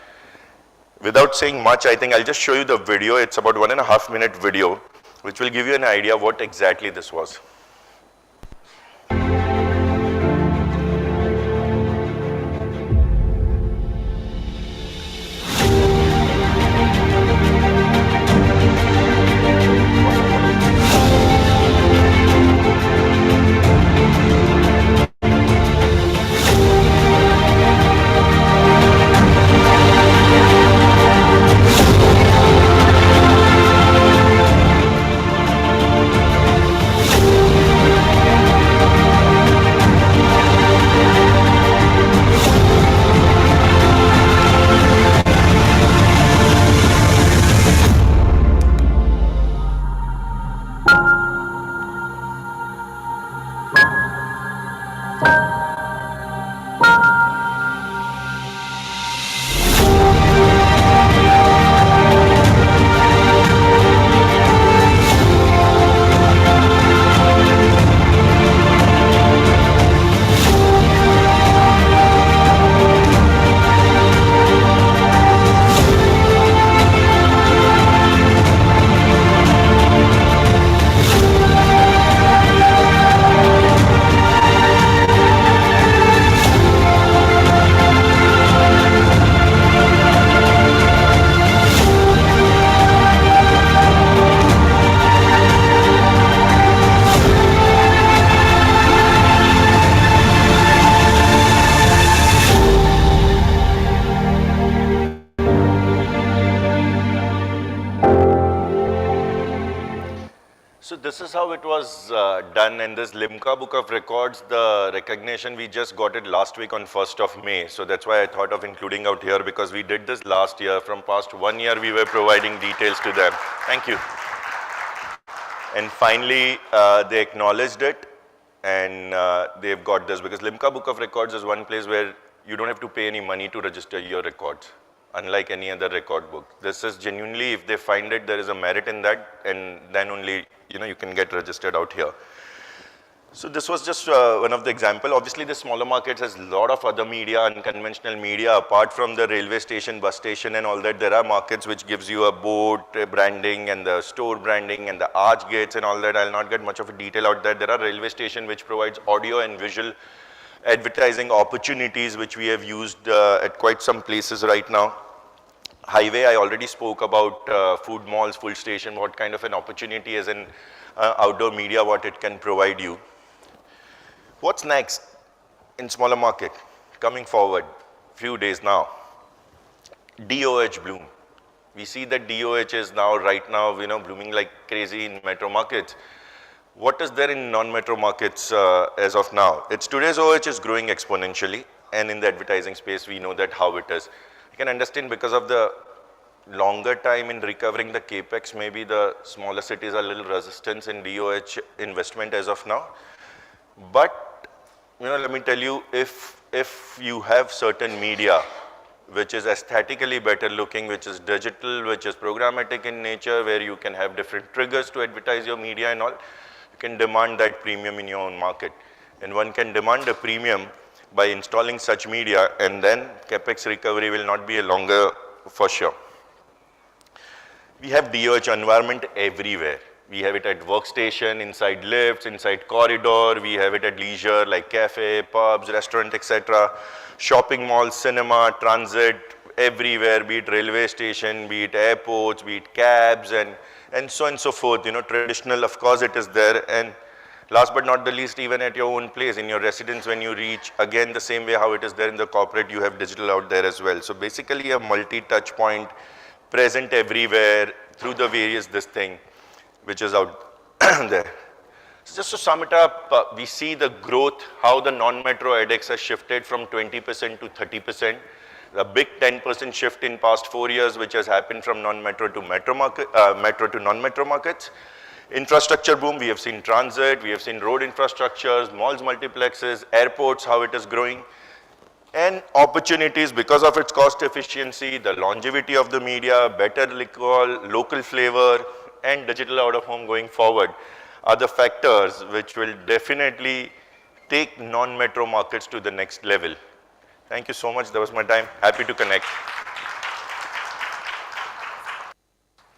Without saying much, I think I'll just show you the video. It's about 1.5 minute video, which will give you an idea what exactly this was. how it was done, and this Limca Book of Records, the recognition, we just got it last week on 1st of May. So that's why I thought of including out here, because we did this last year. From past 1 year, we were providing details to them. Thank you. And finally, they acknowledged it, and they've got this, because Limca Book of Records is one place where you don't have to pay any money to register your records, unlike any other record book. This is genuinely, if they find it, there is a merit in that, and then only, you can get registered out here. So this was just one of the example. Obviously, the smaller markets has a lot of other media, unconventional media. Apart from the railway station, bus station and all that, there are markets which gives you a board branding and the store branding and the arch gates and all that. I'll not get much of a detail out there. There are railway station which provides audio and visual advertising opportunities, which we have used at quite some places right now. Highway, I already spoke about food malls, food station, what kind of an opportunity as an outdoor media, what it can provide you. What's next in smaller market? Coming forward, few days now, DOH bloom. We see that DOH is now, right now, blooming like crazy in metro markets. What is there in non-metro markets as of now? Today's OH is growing exponentially, and in the advertising space, we know that how it is. You can understand because of the longer time in recovering the capex, maybe the smaller cities are a little resistant in DOH investment as of now. But let me tell you, if you have certain media which is aesthetically better looking, which is digital, which is programmatic in nature, where you can have different triggers to advertise your media and all, you can demand that premium in your own market. And one can demand a premium by installing such media, and then capex recovery will not be a longer for sure. We have DOH environment everywhere. We have it at workstation, inside lifts, inside corridor. We have it at leisure, like cafe, pubs, restaurant, etc. Shopping malls, cinema, transit, everywhere, be it railway station, be it airports, be it cabs, and so on and so forth. Traditional, of course, it is there. And last but not the least, even at your own place, in your residence, when you reach, again, the same way how it is there in the corporate, you have digital out there as well. So basically, a multi-touch point present everywhere through the various this thing, which is out there. So just to sum it up, we see the growth, how the non-metro edX has shifted from 20% to 30%. A big 10% shift in past 4 years, which has happened from non-metro to metro market, metro to non-metro markets. Infrastructure boom, we have seen transit, we have seen road infrastructures, malls, multiplexes, airports, how it is growing. And opportunities because of its cost efficiency, the longevity of the media, better recall, local flavor, and digital out of home going forward are the factors which will definitely take non-metro markets to the next level. Thank you so much. That was my time. Happy to connect.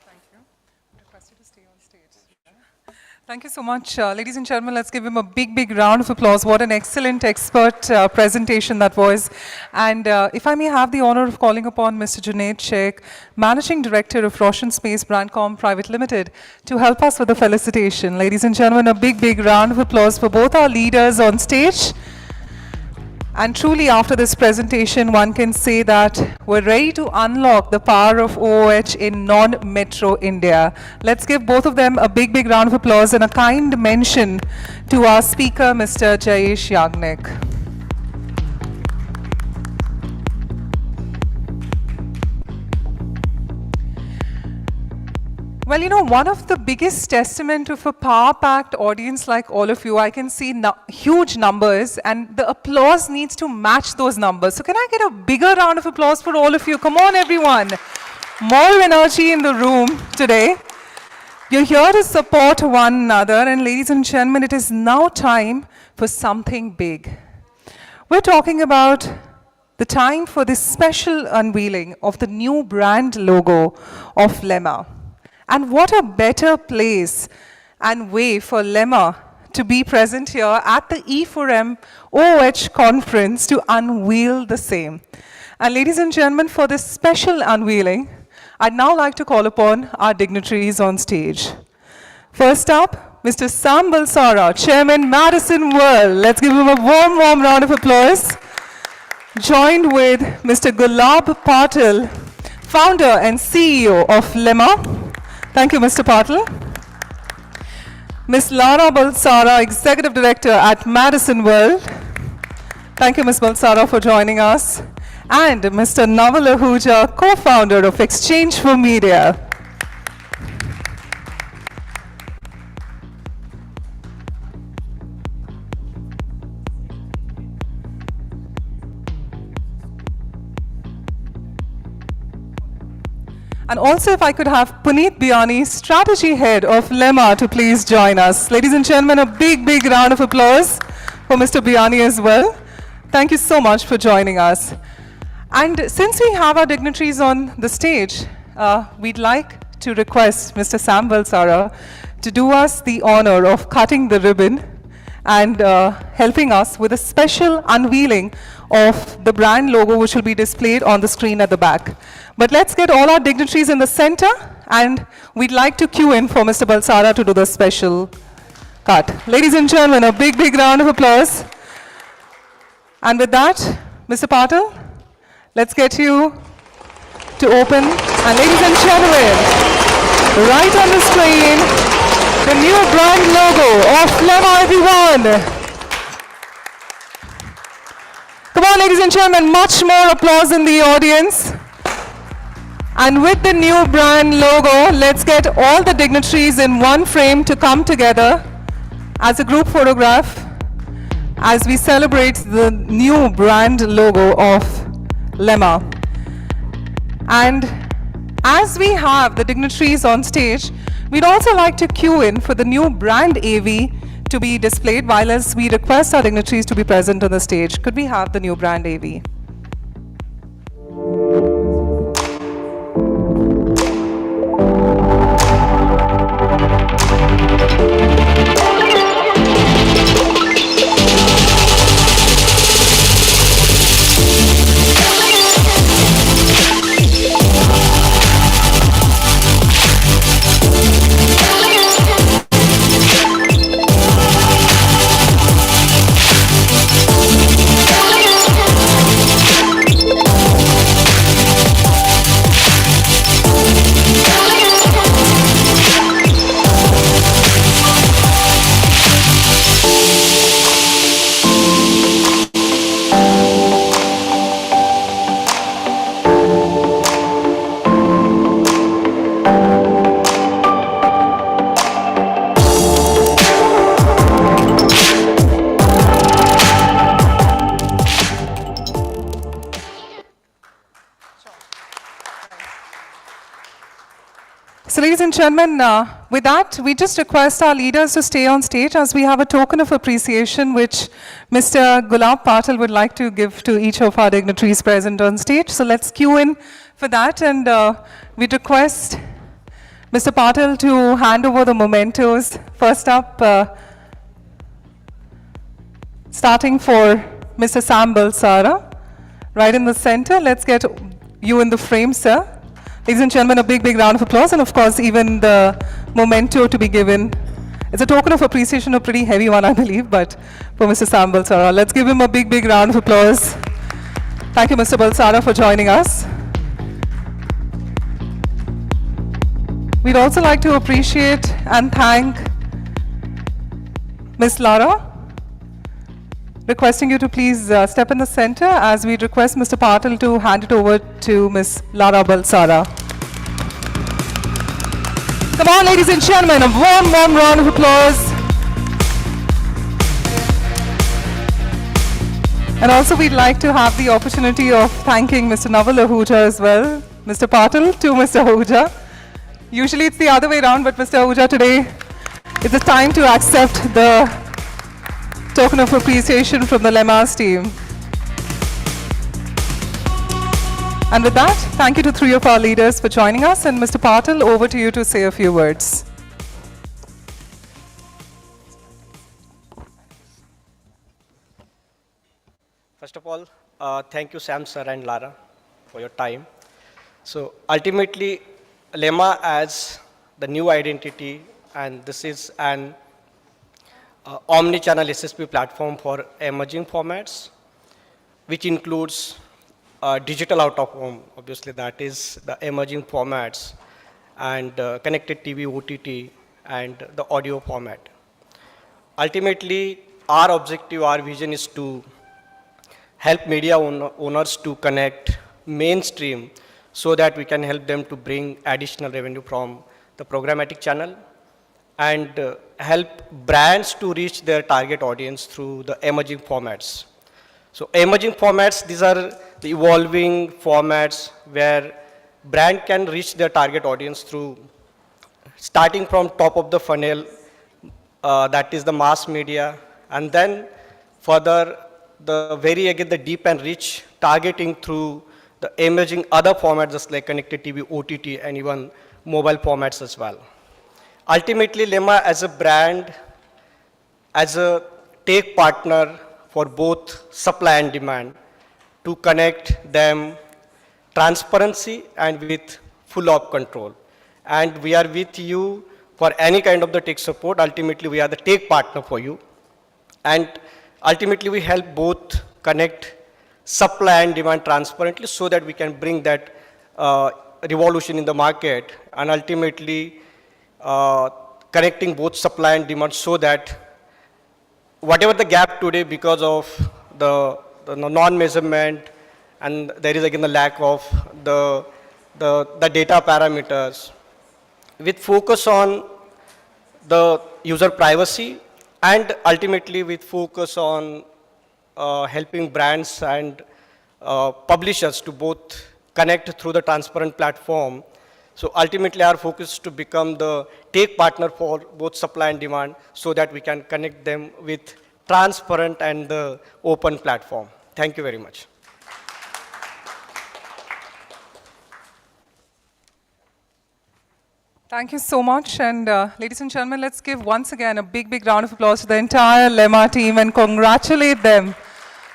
Thank you. Request you to stay on stage. Thank you so much. Ladies and gentlemen, let's give him a big, big round of applause. What an excellent expert presentation that was. And if I may have the honor of calling upon Mr. Junaid Sheikh, Managing Director of Roshan Space Brandcom Private Limited, to help us with the felicitation. Ladies and gentlemen, a big, big round of applause for both our leaders on stage. And truly, after this presentation, one can say that we're ready to unlock the power of OOH in non-metro India. Let's give both of them a big, big round of applause and a kind mention to our speaker, Mr. Jayesh Yagnik. Well, one of the biggest testament of a power-packed audience like all of you, I can see huge numbers, and the applause needs to match those numbers. So can I get a bigger round of applause for all of you? Come on, everyone. More energy in the room today. You're here to support one another, and ladies and gentlemen, it is now time for something big. We're talking about the time for this special unveiling of the new brand logo of Lemma. And what a better place and way for Lemma to be present here at the e4m OH conference to unveil the same. And ladies and gentlemen, for this special unveiling, I'd now like to call upon our dignitaries on stage. First up, Mr. Sam Balsara, Chairman, Madison World. Let's give him a warm, warm round of applause. Joined with Mr. Gulab Patil, Founder and CEO of Lemma. Thank you, Mr. Patil. Ms. Lara Balsara, Executive Director at Madison World. Thank you, Ms. Balsara, for joining us. And Mr. Naval Ahuja, co-founder of Exchange for Media. And also, if I could have Puneet Biani, Strategy Head of Lemma, to please join us. Ladies and gentlemen, a big, big round of applause for Mr. Biani as well. Thank you so much for joining us. And since we have our dignitaries on the stage, we'd like to request Mr. Sam Balsara to do us the honor of cutting the ribbon and helping us with a special unveiling of the brand logo, which will be displayed on the screen at the back. But let's get all our dignitaries in the center, and we'd like to cue in for Mr. Balsara to do the special cut. Ladies and gentlemen, a big, big round of applause. And with that, Mr. Patil, let's get you to open. And ladies and gentlemen, right on the screen, the new brand logo of Lemma, everyone. Come on, ladies and gentlemen, much more applause in the audience. And with the new brand logo, let's get all the dignitaries in one frame to come together as a group photograph as we celebrate the new brand logo of Lemma. And as we have the dignitaries on stage, we'd also like to cue in for the new brand AV to be displayed, while as we request our dignitaries to be present on the stage. Could we have the new brand AV? So ladies and gentlemen, with that, we just request our leaders to stay on stage as we have a token of appreciation which Mr. Gulab Patil would like to give to each of our dignitaries present on stage. So let's queue in for that, and we'd request Mr. Patil to hand over the mementos. First up, starting for Mr. Sam Balsara, right in the center. Let's get you in the frame, sir. Ladies and gentlemen, a big, big round of applause, and of course, even the memento to be given. It's a token of appreciation, a pretty heavy one, I believe, but for Mr. Sam Balsara. Let's give him a big, big round of applause. Thank you, Mr. Balsara, for joining us. We'd also like to appreciate and thank Ms. Lara, requesting you to please step in the center as we request Mr. Patil to hand it over to Ms. Lara Balsara. Come on, ladies and gentlemen, a warm, warm round of applause. And also we'd like to have the opportunity of thanking Mr. Naval Ahuja as well. Mr. Patil to Mr. Ahuja. Usually it's the other way around, but Mr. Ahuja, today it's the time to accept the token of appreciation from the Lemma's team. And with that, thank you to three of our leaders for joining us. And Mr. Patil, over to you to say a few words. First of all, thank you, Sam, sir, and Lara, for your time. So ultimately, Lemma as the new identity, and this is an omni-channel SSP platform for emerging formats, which includes digital out-of-home. Obviously, that is the emerging formats, and connected TV, OTT, and the audio format. Ultimately, our objective, our vision is to help media owners to connect mainstream so that we can help them to bring additional revenue from the programmatic channel and help brands to reach their target audience through the emerging formats. So emerging formats, these are the evolving formats where brand can reach their target audience through starting from top of the funnel, that is the mass media, and then further the deep and rich targeting through the emerging other formats just like connected TV, OTT, and even mobile formats as well. Ultimately, Lemma as a brand, as a take partner for both supply and demand to connect them transparency and with full of control. And we are with you for any kind of the tech support. Ultimately, we are the take partner for you. And ultimately, we help both connect supply and demand transparently so that we can bring that revolution in the market and ultimately connecting both supply and demand so that whatever the gap today because of the non-measurement and there is again the lack of the data parameters, with focus on the user privacy and ultimately with focus on helping brands and publishers to both connect through the transparent platform. So ultimately our focus is to become the take partner for both supply and demand so that we can connect them with transparent and the open platform. Thank you very much. Thank you so much. And ladies and gentlemen, let's give once again a big, big round of applause to the entire Lemma team and congratulate them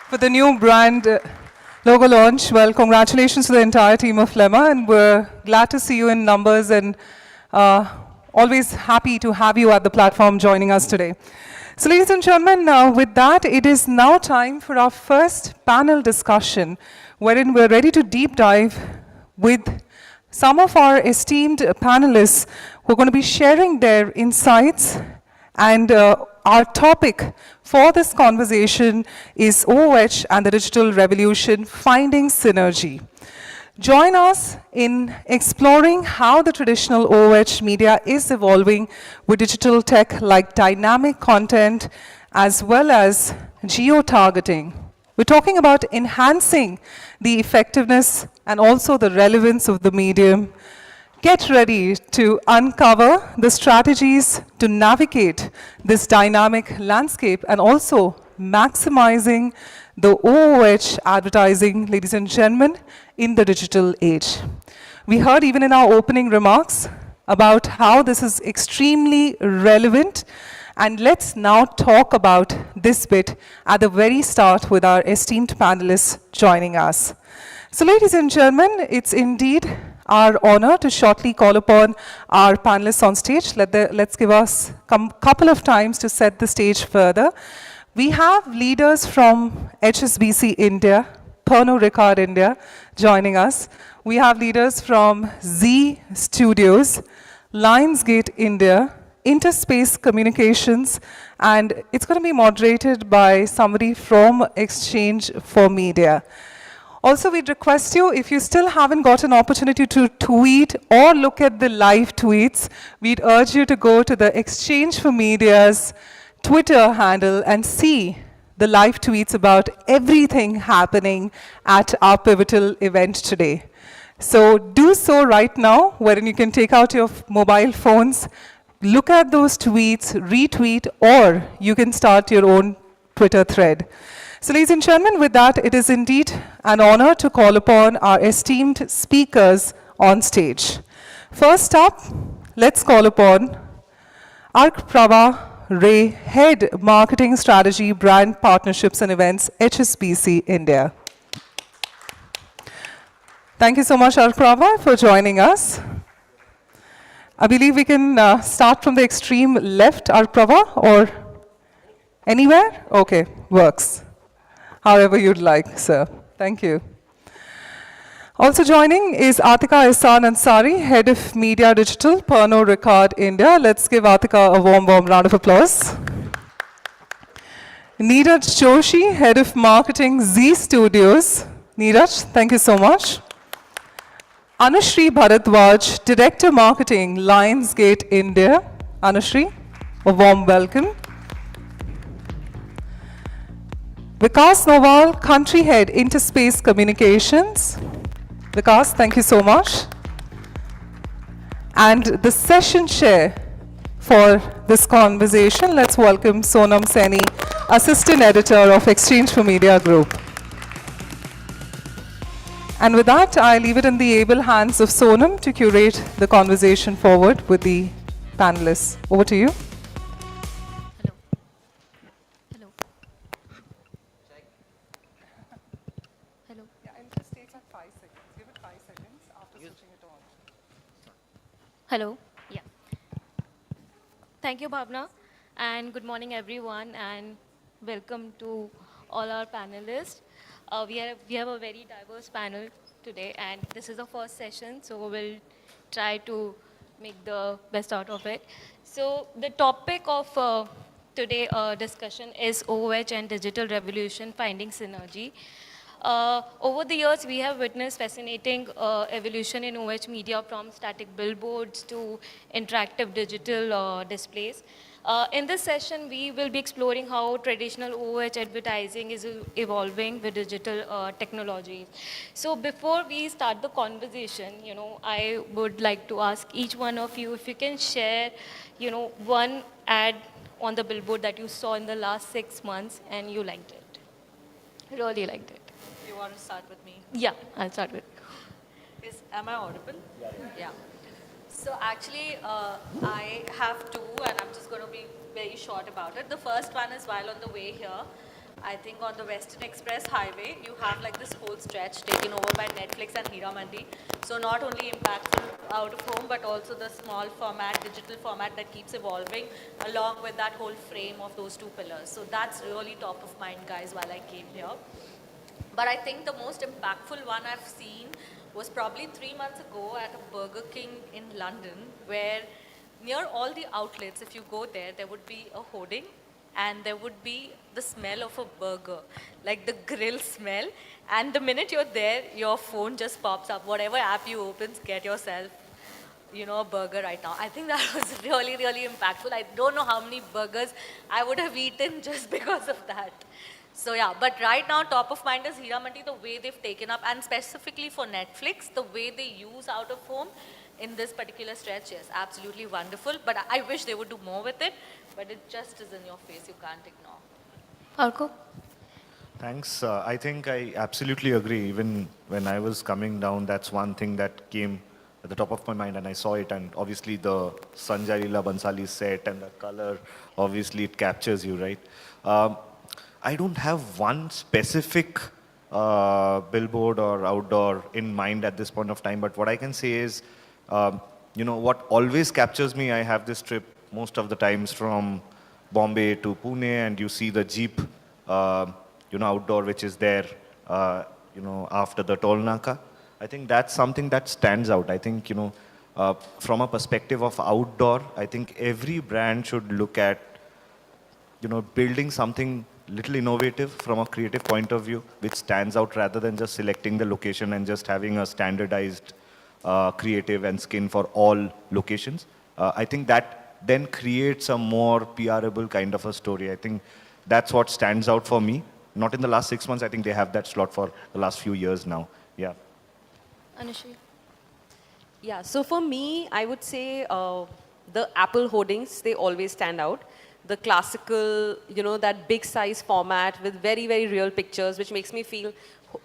for the new brand logo launch. Well, congratulations to the entire team of Lemma, and we're glad to see you in numbers and always happy to have you at the platform joining us today. So ladies and gentlemen, with that, it is now time for our first panel discussion, wherein we're ready to deep dive with some of our esteemed panelists who are going to be sharing their insights. And our topic for this conversation is OOH and the digital revolution, finding synergy. Join us in exploring how the traditional OOH media is evolving with digital tech like dynamic content as well as geo-targeting. We're talking about enhancing the effectiveness and also the relevance of the medium. Get ready to uncover the strategies to navigate this dynamic landscape and also maximizing the OOH advertising, ladies and gentlemen, in the digital age. We heard even in our opening remarks about how this is extremely relevant. And let's now talk about this bit at the very start with our esteemed panelists joining us. So ladies and gentlemen, it's indeed our honor to shortly call upon our panelists on stage. Let's give us a couple of times to set the stage further. We have leaders from HSBC India, Pernod Ricard India joining us. We have leaders from Z Studios, Lionsgate India, Interspace Communications, and it's going to be moderated by somebody from Exchange for Media. Also, we'd request you, if you still haven't got an opportunity to tweet or look at the live tweets, we'd urge you to go to the Exchange for Media's Twitter handle and see the live tweets about everything happening at our pivotal event today. So do so right now, wherein you can take out your mobile phones, look at those tweets, retweet, or you can start your own Twitter thread. So ladies and gentlemen, with that, it is indeed an honor to call upon our esteemed speakers on stage. First up, let's call upon Ark Prava Ray, Head Marketing Strategy, Brand Partnerships and Events, HSBC India. Thank you so much, Ark Prava, for joining us. I believe we can start from the extreme left, Ark Prava, or anywhere? Okay, works. However you'd like, sir. Thank you. Also joining is Atika Ihsan Ansari, Head of Media Digital, Pernod Ricard India. Let's give Atika a warm, warm round of applause. Neeraj Joshi, Head of Marketing, Z Studios. Neeraj, thank you so much. Anushri Bharadwaj, Director Marketing, Lionsgate India. Anushri, a warm welcome. Vikas Noval, Country Head, Interspace Communications. Vikas, thank you so much. And the session chair for this conversation, let's welcome Sonam Seni, Assistant Editor of Exchange for Media Group. And with that, I leave it in the able hands of Sonam to curate the conversation forward with the panelists. Over to you. Hello. Hello. Yeah, and just take like 5 seconds. Give it 5 seconds after switching it on. Hello. Yeah. Thank you, Bhavna. And good morning, everyone. And welcome to all our panelists. We have a very diverse panel today. And this is the first session. So we'll try to make the best out of it. So the topic of today discussion is OH and digital revolution, finding synergy. Over the years, we have witnessed fascinating evolution in OH media from static billboards to interactive digital displays. In this session, we will be exploring how traditional OH advertising is evolving with digital technologies. So before we start the conversation, I would like to ask each one of you if you can share, one ad on the billboard that you saw in the last 6 months and you liked it, really liked it. You want to start with me? Yeah, I'll start with. Am I audible? Yeah. So actually, I have two, and I'm just going to be very short about it. The first one is while on the way here, I think on the Western Express Highway, you have like this whole stretch taken over by Netflix and Hira Mandi. So not only impactful out of home, but also the small format, digital format that keeps evolving along with that whole frame of those two pillars. So that's really top of mind, guys, while I came here. But I think the most impactful one I've seen was probably 3 months ago at a Burger King in London, where near all the outlets, if you go there, there would be a hoarding and there would be the smell of a burger, like the grill smell. And the minute you're there, your phone just pops up. Whatever app you open, get yourself, a burger right now. I think that was really, really impactful. I don't know how many burgers I would have eaten just because of that. So yeah, but right now top of mind is Hira Mandi, the way they've taken up, and specifically for Netflix, the way they use out of home in this particular stretch is absolutely wonderful. But I wish they would do more with it, but it just is in your face, you can't ignore. Arko? Thanks. I think I absolutely agree. Even when I was coming down, that's one thing that came at the top of my mind, and I saw it. And obviously, the Sanjay Leela Bansali set and the color, obviously, it captures you, right? I don't have one specific billboard or outdoor in mind at this point of time, but what I can say is, what always captures me, I have this trip most of the times from Bombay to Pune, and you see the Jeep, outdoor, which is there, after the toll naka. I think that's something that stands out. I think, from a perspective of outdoor, I think every brand should look at, building something little innovative from a creative point of view, which stands out rather than just selecting the location and just having a standardized creative and skin for all locations. I think that then creates a more PRable kind of a story. I think that's what stands out for me. Not in the last 6 months. I think they have that slot for the last few years now. Yeah. Anushri? Yeah, so for me, I would say the Apple hoardings, they always stand out. The classical, that big size format with very, very real pictures, which makes me feel,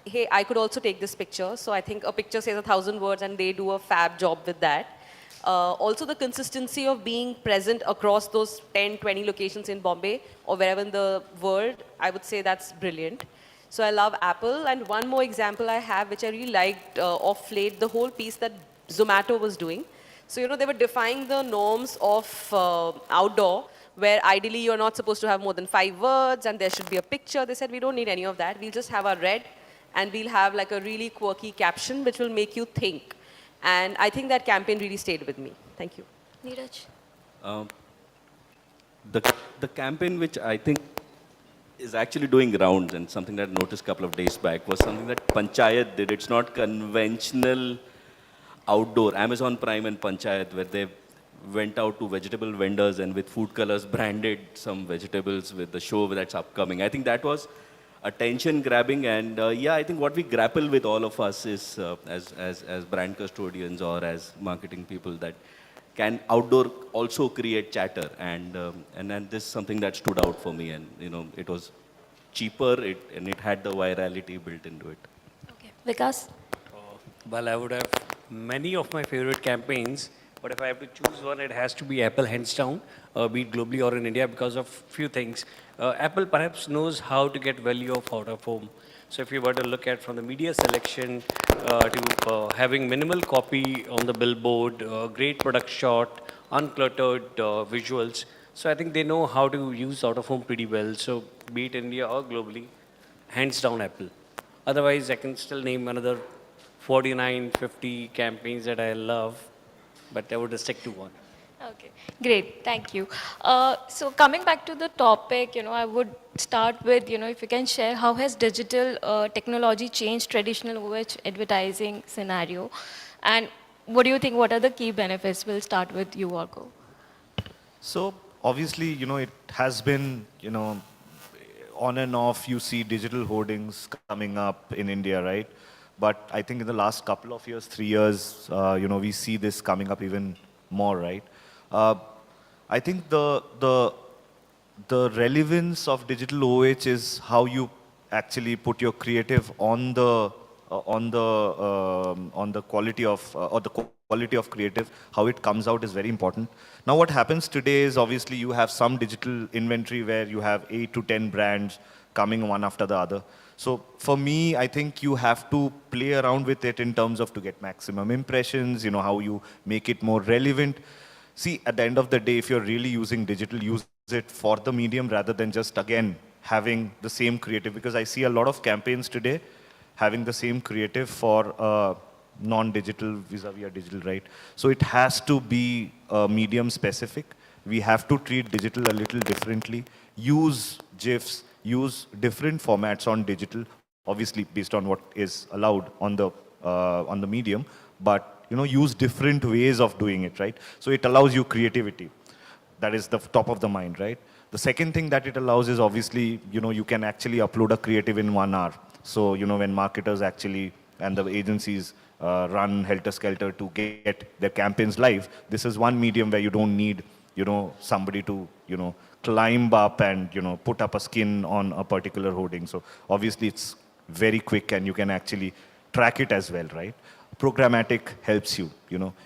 hey, I could also take this picture. So I think a picture says 1,000 words and they do a fab job with that. Also the consistency of being present across those 10, 20 locations in Bombay or wherever in the world, I would say that's brilliant. So I love Apple. And one more example I have, which I really liked of late, the whole piece that Zomato was doing. So, they were defying the norms of outdoor, where ideally you're not supposed to have more than 5 words and there should be a picture. They said, we don't need any of that. We'll just have our red and we'll have like a really quirky caption which will make you think. And I think that campaign really stayed with me. Thank you. Neeraj? The campaign which I think is actually doing rounds, and something that I noticed a couple of days back was something that Panchayat did. It's not conventional outdoor, Amazon Prime and Panchayat, where they went out to vegetable vendors and with food colors branded some vegetables with the show that's upcoming. I think that was attention grabbing, and yeah, I think what we grapple with, all of us, is as brand custodians or as marketing people, that can outdoor also create chatter, and then this is something that stood out for me, and it was cheaper, and it had the virality built into it. Okay. Vikas? Well, I would have many of my favorite campaigns, but if I have to choose one, it has to be Apple, hands down, be it globally or in India, because of few things. Apple perhaps knows how to get value of out of home. So if you were to look at from the media selection to having minimal copy on the billboard, great product shot, uncluttered visuals. So I think they know how to use out of home pretty well. So be it India or globally, hands down Apple. Otherwise, I can still name another 49, 50 campaigns that I love, but I would stick to one. Okay, great. Thank you. So coming back to the topic, I would start with, if you can share how has digital technology changed traditional OH advertising scenario, and what do you think? What are the key benefits? We'll start with you, Orko. So obviously, it has been, on and off, you see digital hoardings coming up in India, right? But I think in the last couple of years, 3 years, we see this coming up even more, right? I think the relevance of digital OH is how you actually put your creative on the quality of or the quality of creative, how it comes out is very important. Now what happens today is obviously you have some digital inventory where you have 8 to 10 brands coming one after the other. So for me, I think you have to play around with it in terms of to get maximum impressions, how you make it more relevant. See, at the end of the day, if you're really using digital, use it for the medium rather than just, again, having the same creative. Because I see a lot of campaigns today having the same creative for non-digital vis-a-vis a digital, right? So it has to be medium specific. We have to treat digital a little differently. Use GIFs, use different formats on digital, obviously based on what is allowed on the medium, but use different ways of doing it, right? So it allows you creativity. That is the top of the mind, right? The second thing that it allows is obviously, you can actually upload a creative in 1 hour. So, when marketers actually and the agencies run helter-skelter to get their campaigns live, this is one medium where you don't need, somebody to, climb up and, put up a skin on a particular hoarding. So obviously it's very quick and you can actually track it as well, right? Programmatic helps you,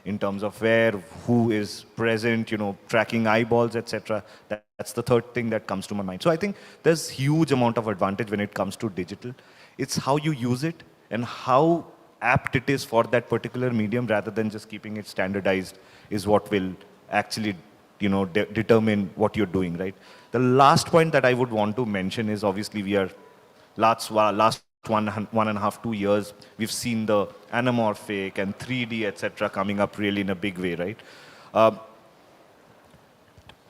in terms of where, who is present, tracking eyeballs, etc. That's the third thing that comes to my mind. So I think there's huge amount of advantage when it comes to digital. It's how you use it and how apt it is for that particular medium rather than just keeping it standardized is what will actually, determine what you're doing, right? The last point that I would want to mention is obviously we are last 1.5, 2 years, we've seen the anamorphic and 3D, etc., coming up really in a big way, right?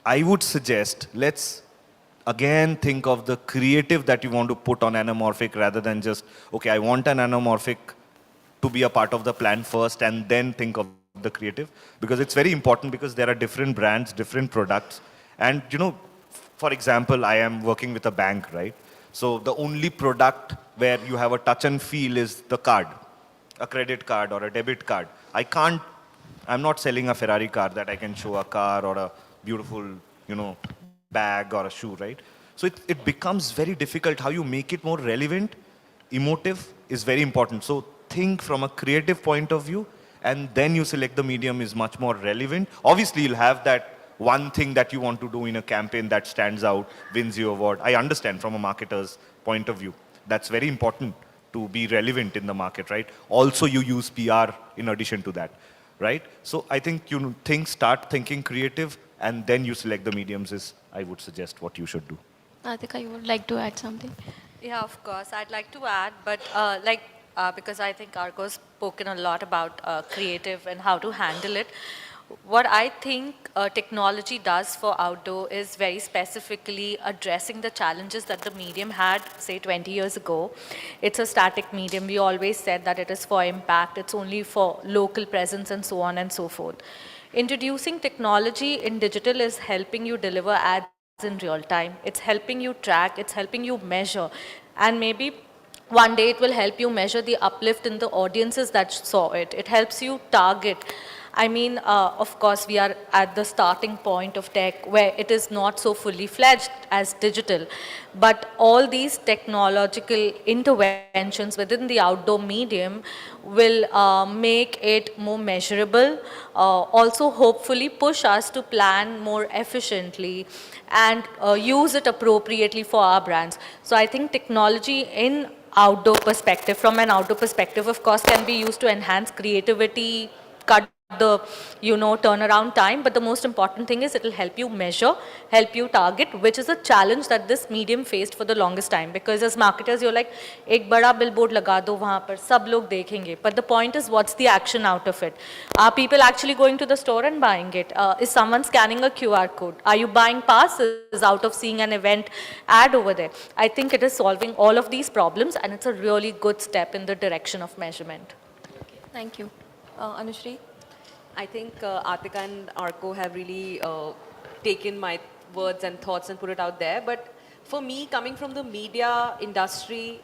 I would suggest let's again think of the creative that you want to put on anamorphic rather than just, okay, I want an anamorphic to be a part of the plan first and then think of the creative, because it's very important because there are different brands, different products. And, for example, I am working with a bank, right? So the only product where you have a touch and feel is the card, a credit card or a debit card. I'm not selling a Ferrari car that I can show a car or a beautiful, bag or a shoe, right? So it becomes very difficult. How you make it more relevant, emotive is very important. So think from a creative point of view and then you select the medium is much more relevant. Obviously, you'll have that one thing that you want to do in a campaign that stands out, wins you award. I understand from a marketer's point of view. That's very important to be relevant in the market, right? Also, you use PR in addition to that, right? So I think start thinking creative and then you select the mediums is, I would suggest, what you should do. Adhika, you would like to add something? Yeah, of course. I'd like to add, but because I think Argo's spoken a lot about creative and how to handle it. What I think technology does for outdoor is very specifically addressing the challenges that the medium had, say, 20 years ago. It's a static medium. We always said that it is for impact, it's only for local presence and so on and so forth. Introducing technology in digital is helping you deliver ads in real time. It's helping you track, it's helping you measure, and maybe one day it will help you measure the uplift in the audiences that saw it. It helps you target. I mean, of course, we are at the starting point of tech where it is not so fully fledged as digital. But all these technological interventions within the outdoor medium will make it more measurable, also hopefully push us to plan more efficiently and use it appropriately for our brands. So I think technology in outdoor perspective, from an outdoor perspective, of course, can be used to enhance creativity, cut the turnaround time, but the most important thing is it will help you measure, help you target, which is a challenge that this medium faced for the longest time, because as marketers you're like, ek bada billboard laga do wahan par sab log dekhenge, but the point is, what's the action out of it? Are people actually going to the store and buying it? Is someone scanning a QR code? Are you buying passes out of seeing an event ad over there? I think it is solving all of these problems, and it's a really good step in the direction of measurement. Thank you. Anushri? I think Atika and Arko have really taken my words and thoughts and put it out there. But for me, coming from the media industry,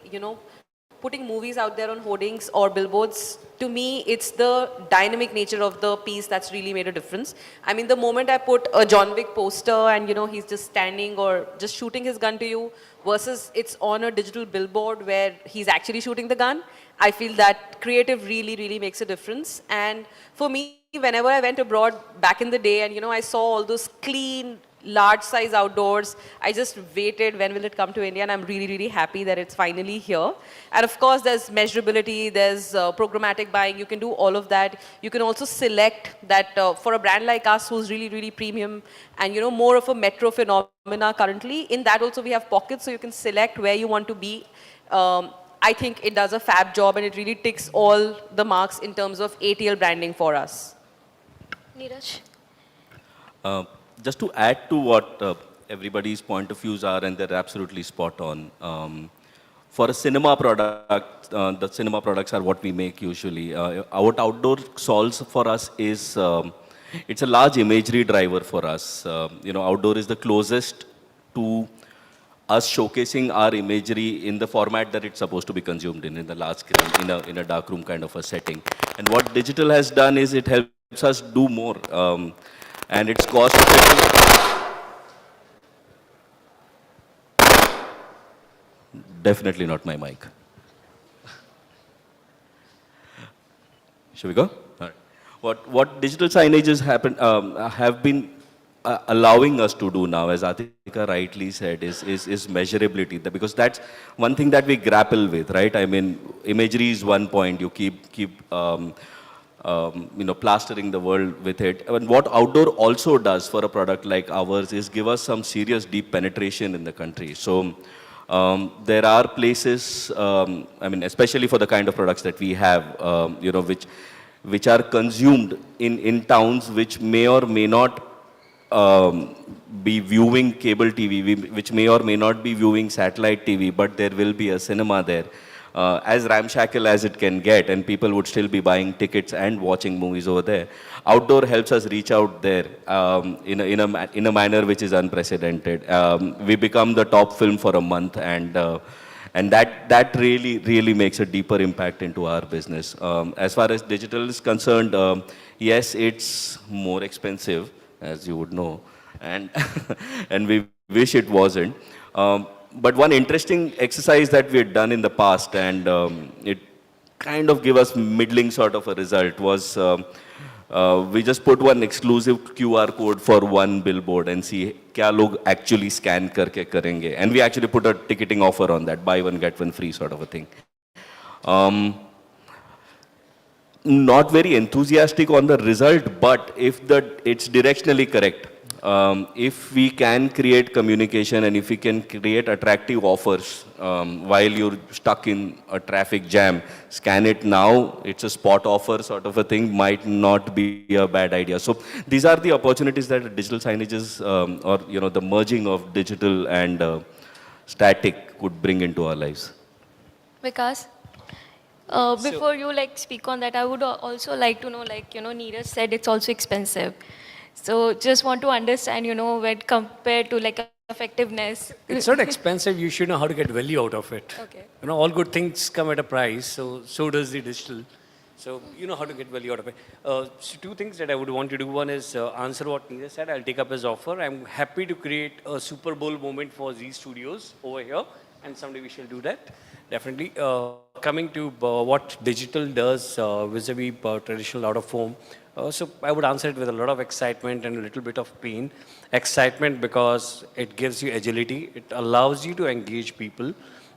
putting movies out there on hoardings or billboards, to me, it's the dynamic nature of the piece that's really made a difference. I mean, the moment I put a John Wick poster and, he's just standing or just shooting his gun to you versus it's on a digital billboard where he's actually shooting the gun, I feel that creative really, really makes a difference. And for me, whenever I went abroad back in the day and, I saw all those clean, large size outdoors, I just waited, when will it come to India? And I'm really, really happy that it's finally here. And of course, there's measurability, there's programmatic buying, you can do all of that. You can also select that for a brand like us who's really, really premium and, more of a metro phenomena currently, in that also we have pockets, so you can select where you want to be. I think it does a fab job and it really ticks all the marks in terms of ATL branding for us. Neeraj? Just to add to what everybody's point of views are, and they're absolutely spot on. For a cinema product, the cinema products are what we make usually. What outdoor solves for us is, it's a large imagery driver for us. Outdoor is the closest to us showcasing our imagery in the format that it's supposed to be consumed in the large screen, in a dark room kind of a setting. And what digital has done is it helps us do more. And it's cost effective. Definitely not my mic. Shall we go? All right. What digital signages have been allowing us to do now, as Atika rightly said, is measurability. Because that's one thing that we grapple with, right? I mean, imagery is one point. You keep plastering the world with it. And what outdoor also does for a product like ours is give us some serious deep penetration in the country. So there are places, especially for the kind of products that we have, which are consumed in towns which may or may not be viewing cable TV, which may or may not be viewing satellite TV, but there will be a cinema there. As ramshackle as it can get, and people would still be buying tickets and watching movies over there. Outdoor helps us reach out there in a manner which is unprecedented. We become the top film for a month, and that really makes a deeper impact into our business. As far as digital is concerned, yes, it's more expensive, as you would know, and and we wish it wasn't. But one interesting exercise that we had done in the past, and it kind of gave us middling sort of a result, was we just put one exclusive QR code for one billboard and see kya log actually scan karke karenge. And we actually put a ticketing offer on that, buy one get one free sort of a thing. Not very enthusiastic on the result, but if it's directionally correct, if we can create communication and if we can create attractive offers while you're stuck in a traffic jam, scan it now, it's a spot offer sort of a thing, might not be a bad idea. So these are the opportunities that digital signages or the merging of digital and static could bring into our lives. Vikas, before you like speak on that, I would also like to know, like, Neeraj said it's also expensive. So just want to understand, when compared to like effectiveness. It's not expensive. You should know how to get value out of it. Okay. All good things come at a price. So does the digital. So you know how to get value out of it. So two things that I would want to do. One is answer what Neeraj said. I'll take up his offer. I'm happy to create a Super Bowl moment for Z Studios over here, and someday we shall do that. Definitely. Coming to what digital does vis-a-vis traditional out of home. So I would answer it with a lot of excitement and a little bit of pain. Excitement because it gives you agility. It allows you to engage people.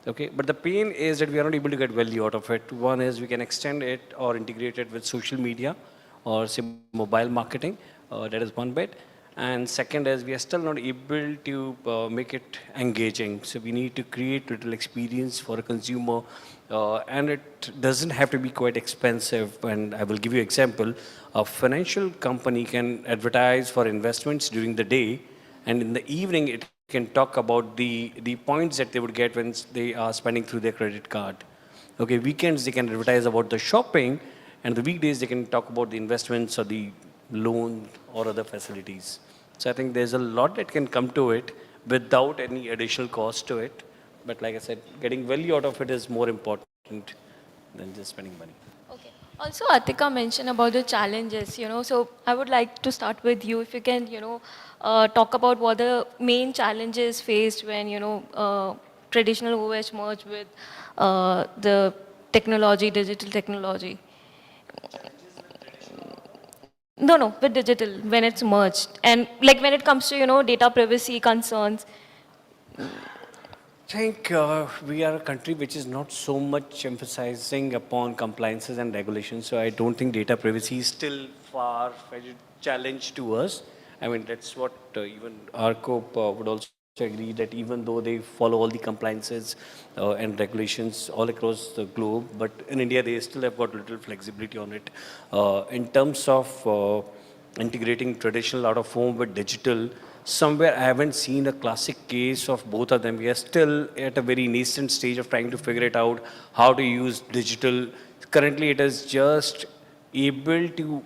Okay, but the pain is that we are not able to get value out of it. One is we can extend it or integrate it with social media or say mobile marketing. That is one bit. And second is we are still not able to make it engaging. So we need to create little experience for a consumer. And it doesn't have to be quite expensive. And I will give you an example. A financial company can advertise for investments during the day, and in the evening it can talk about the points that they would get when they are spending through their credit card. Okay, weekends they can advertise about the shopping, and the weekdays they can talk about the investments or the loan or other facilities. So I think there's a lot that can come to it without any additional cost to it. But like I said, getting value out of it is more important than just spending money. Okay. Also, Atika mentioned about the challenges, so I would like to start with you. If you can, talk about what the main challenges faced when, traditional OH merged with the technology, digital technology. No, with digital, when it's merged. And like when it comes to, data privacy concerns. I think we are a country which is not so much emphasizing upon compliances and regulations. So I don't think data privacy is still far a challenge to us. I mean, that's what even ARCOP would also agree that even though they follow all the compliances and regulations all across the globe, but in India they still have got little flexibility on it. In terms of integrating traditional out of home with digital, somewhere I haven't seen a classic case of both of them. We are still at a very nascent stage of trying to figure it out, how to use digital. Currently, it is just able to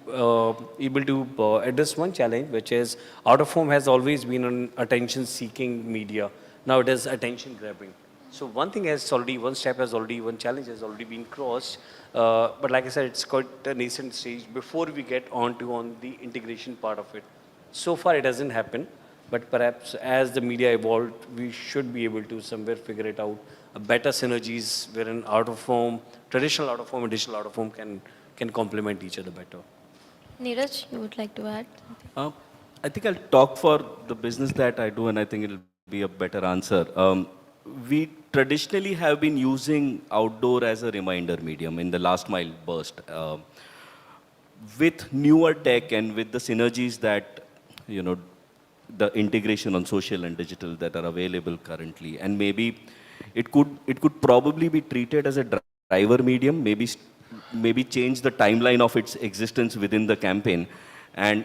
address one challenge, which is out of home has always been an attention-seeking media. Now it is attention-grabbing. So one challenge has already been crossed. But like I said, it's quite a nascent stage before we get on the integration part of it. So far, it hasn't happened. But perhaps as the media evolved, we should be able to somewhere figure it out. A better synergies wherein traditional out of home and digital out of home can complement each other better. Neeraj, you would like to add something? I think I'll talk for the business that I do, and I think it'll be a better answer. We traditionally have been using outdoor as a reminder medium in the last mile burst. With newer tech and with the synergies that, the integration on social and digital that are available currently, and maybe it could probably be treated as a driver medium, maybe change the timeline of its existence within the campaign, and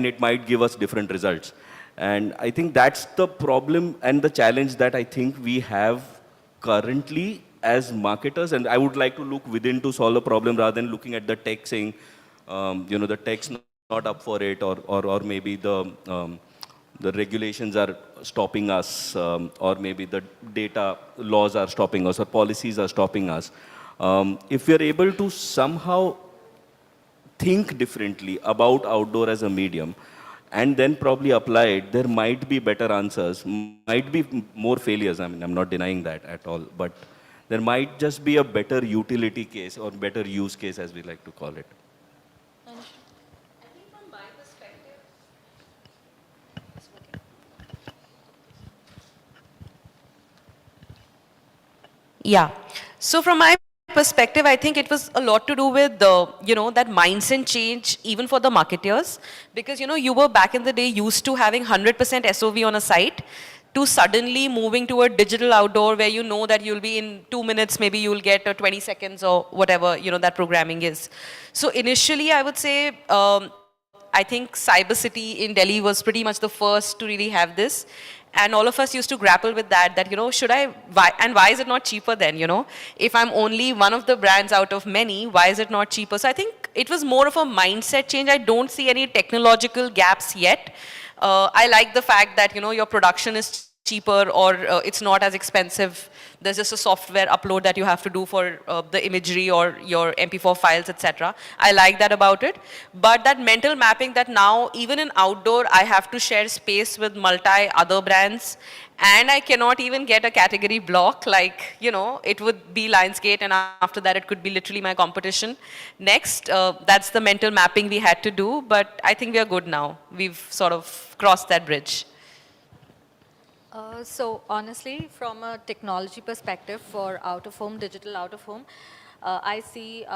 it might give us different results. And I think that's the problem and the challenge that I think we have currently as marketers. And I would like to look within to solve a problem rather than looking at the tech saying, the tech's not up for it, or maybe the regulations are stopping us, or maybe the data laws are stopping us, or policies are stopping us. If we are able to somehow think differently about outdoor as a medium, and then probably apply it, there might be better answers, might be more failures. I mean, I'm not denying that at all, but there might just be a better utility case or better use case, as we like to call it. I think from my perspective, Yeah. So from my perspective, I think it was a lot to do with the, that mindset change even for the marketeers. Because, you were back in the day used to having 100% SOV on a site to suddenly moving to a digital outdoor where you know that you'll be in 2 minutes, maybe you'll get 20 seconds or whatever, that programming is. So initially, I would say, I think Cyber City in Delhi was pretty much the first to really have this. And all of us used to grapple with that, should I, why is it not cheaper then, If I'm only one of the brands out of many, why is it not cheaper? So I think it was more of a mindset change. I don't see any technological gaps yet. I like the fact that, your production is cheaper or it's not as expensive. There's just a software upload that you have to do for the imagery or your MP4 files, etc. I like that about it. But that mental mapping that now, even in outdoor, I have to share space with multi other brands and I cannot even get a category block like, it would be Lionsgate and after that it could be literally my competition. Next, that's the mental mapping we had to do, but I think we are good now. We've sort of crossed that bridge. So honestly, from a technology perspective for out-of-home, digital out-of-home, I see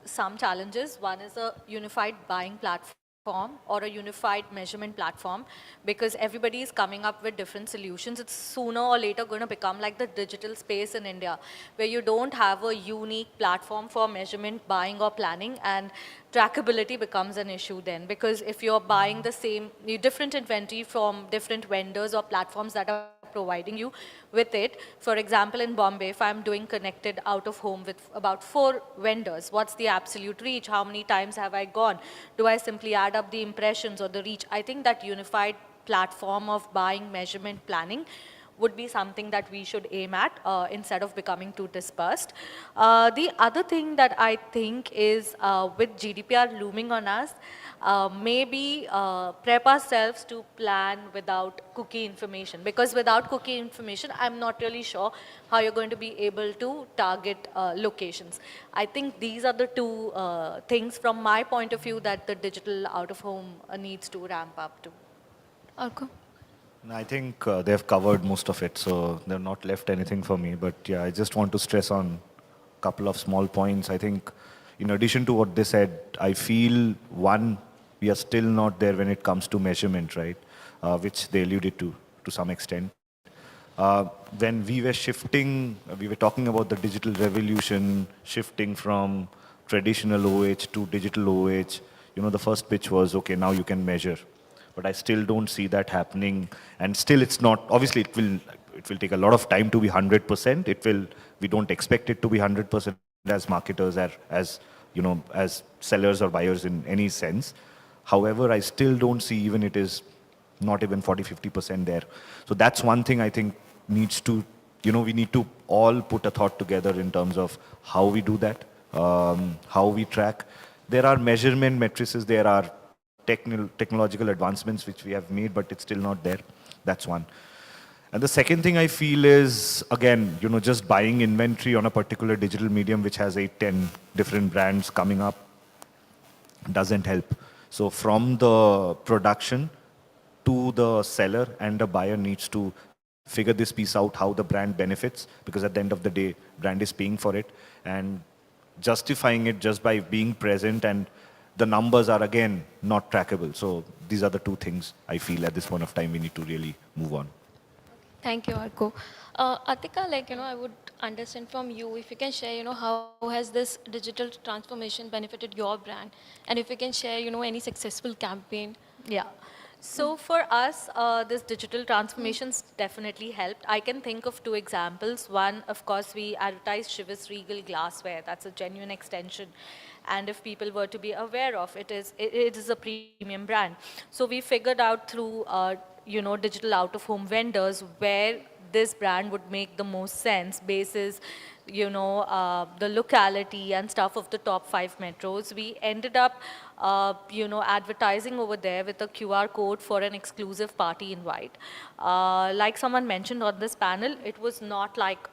some challenges. One is a unified buying platform or a unified measurement platform because everybody is coming up with different solutions. It's sooner or later going to become like the digital space in India where you don't have a unique platform for measurement, buying or planning, and trackability becomes an issue then because if you're buying the same, different inventory from different vendors or platforms that are providing you with it. For example, in Bombay, if I'm doing connected out of home with about 4 vendors, what's the absolute reach? How many times have I gone? Do I simply add up the impressions or the reach? I think that unified platform of buying, measurement, planning would be something that we should aim at instead of becoming too dispersed. The other thing that I think is with GDPR looming on us, maybe prep ourselves to plan without cookie information because without cookie information, I'm not really sure how you're going to be able to target locations. I think these are the two things from my point of view that the digital out-of-home needs to ramp up to. Arko? I think they've covered most of it, so they've not left anything for me. But yeah, I just want to stress on a couple of small points. I think in addition to what they said, I feel one, we are still not there when it comes to measurement, right? Which they alluded to some extent. When we were shifting, we were talking about the digital revolution, shifting from traditional OH to digital OH. The first pitch was, okay, now you can measure. But I still don't see that happening. And still it's not, obviously it will take a lot of time to be 100%. We don't expect it to be 100% as marketers, as sellers or buyers in any sense. However, I still don't see even it is not even 40-50% there. So that's one thing I think needs to, we need to all put a thought together in terms of how we do that, how we track. There are measurement matrices, there are technological advancements which we have made, but it's still not there. That's one. And the second thing I feel is, again, just buying inventory on a particular digital medium which has 8-10 different brands coming up doesn't help. So from the production to the seller and the buyer needs to figure this piece out, how the brand benefits, because at the end of the day, brand is paying for it, and justifying it just by being present, and the numbers are again not trackable. So these are the two things I feel at this point of time we need to really move on. Thank you, Arko. Atika, I would understand from you if you can share, how has this digital transformation benefited your brand, and if you can share, any successful campaign. Yeah. So for us, this digital transformations definitely helped. I can think of 2 examples. One, of course, we advertised Shivas Regal glassware. That's a genuine extension. And if people were to be aware of it, it is a premium brand. So we figured out through, digital out-of-home vendors where this brand would make the most sense basis, the locality and stuff of the top 5 metros. We ended up, advertising over there with a QR code for an exclusive party invite. Like someone mentioned on this panel, it was not like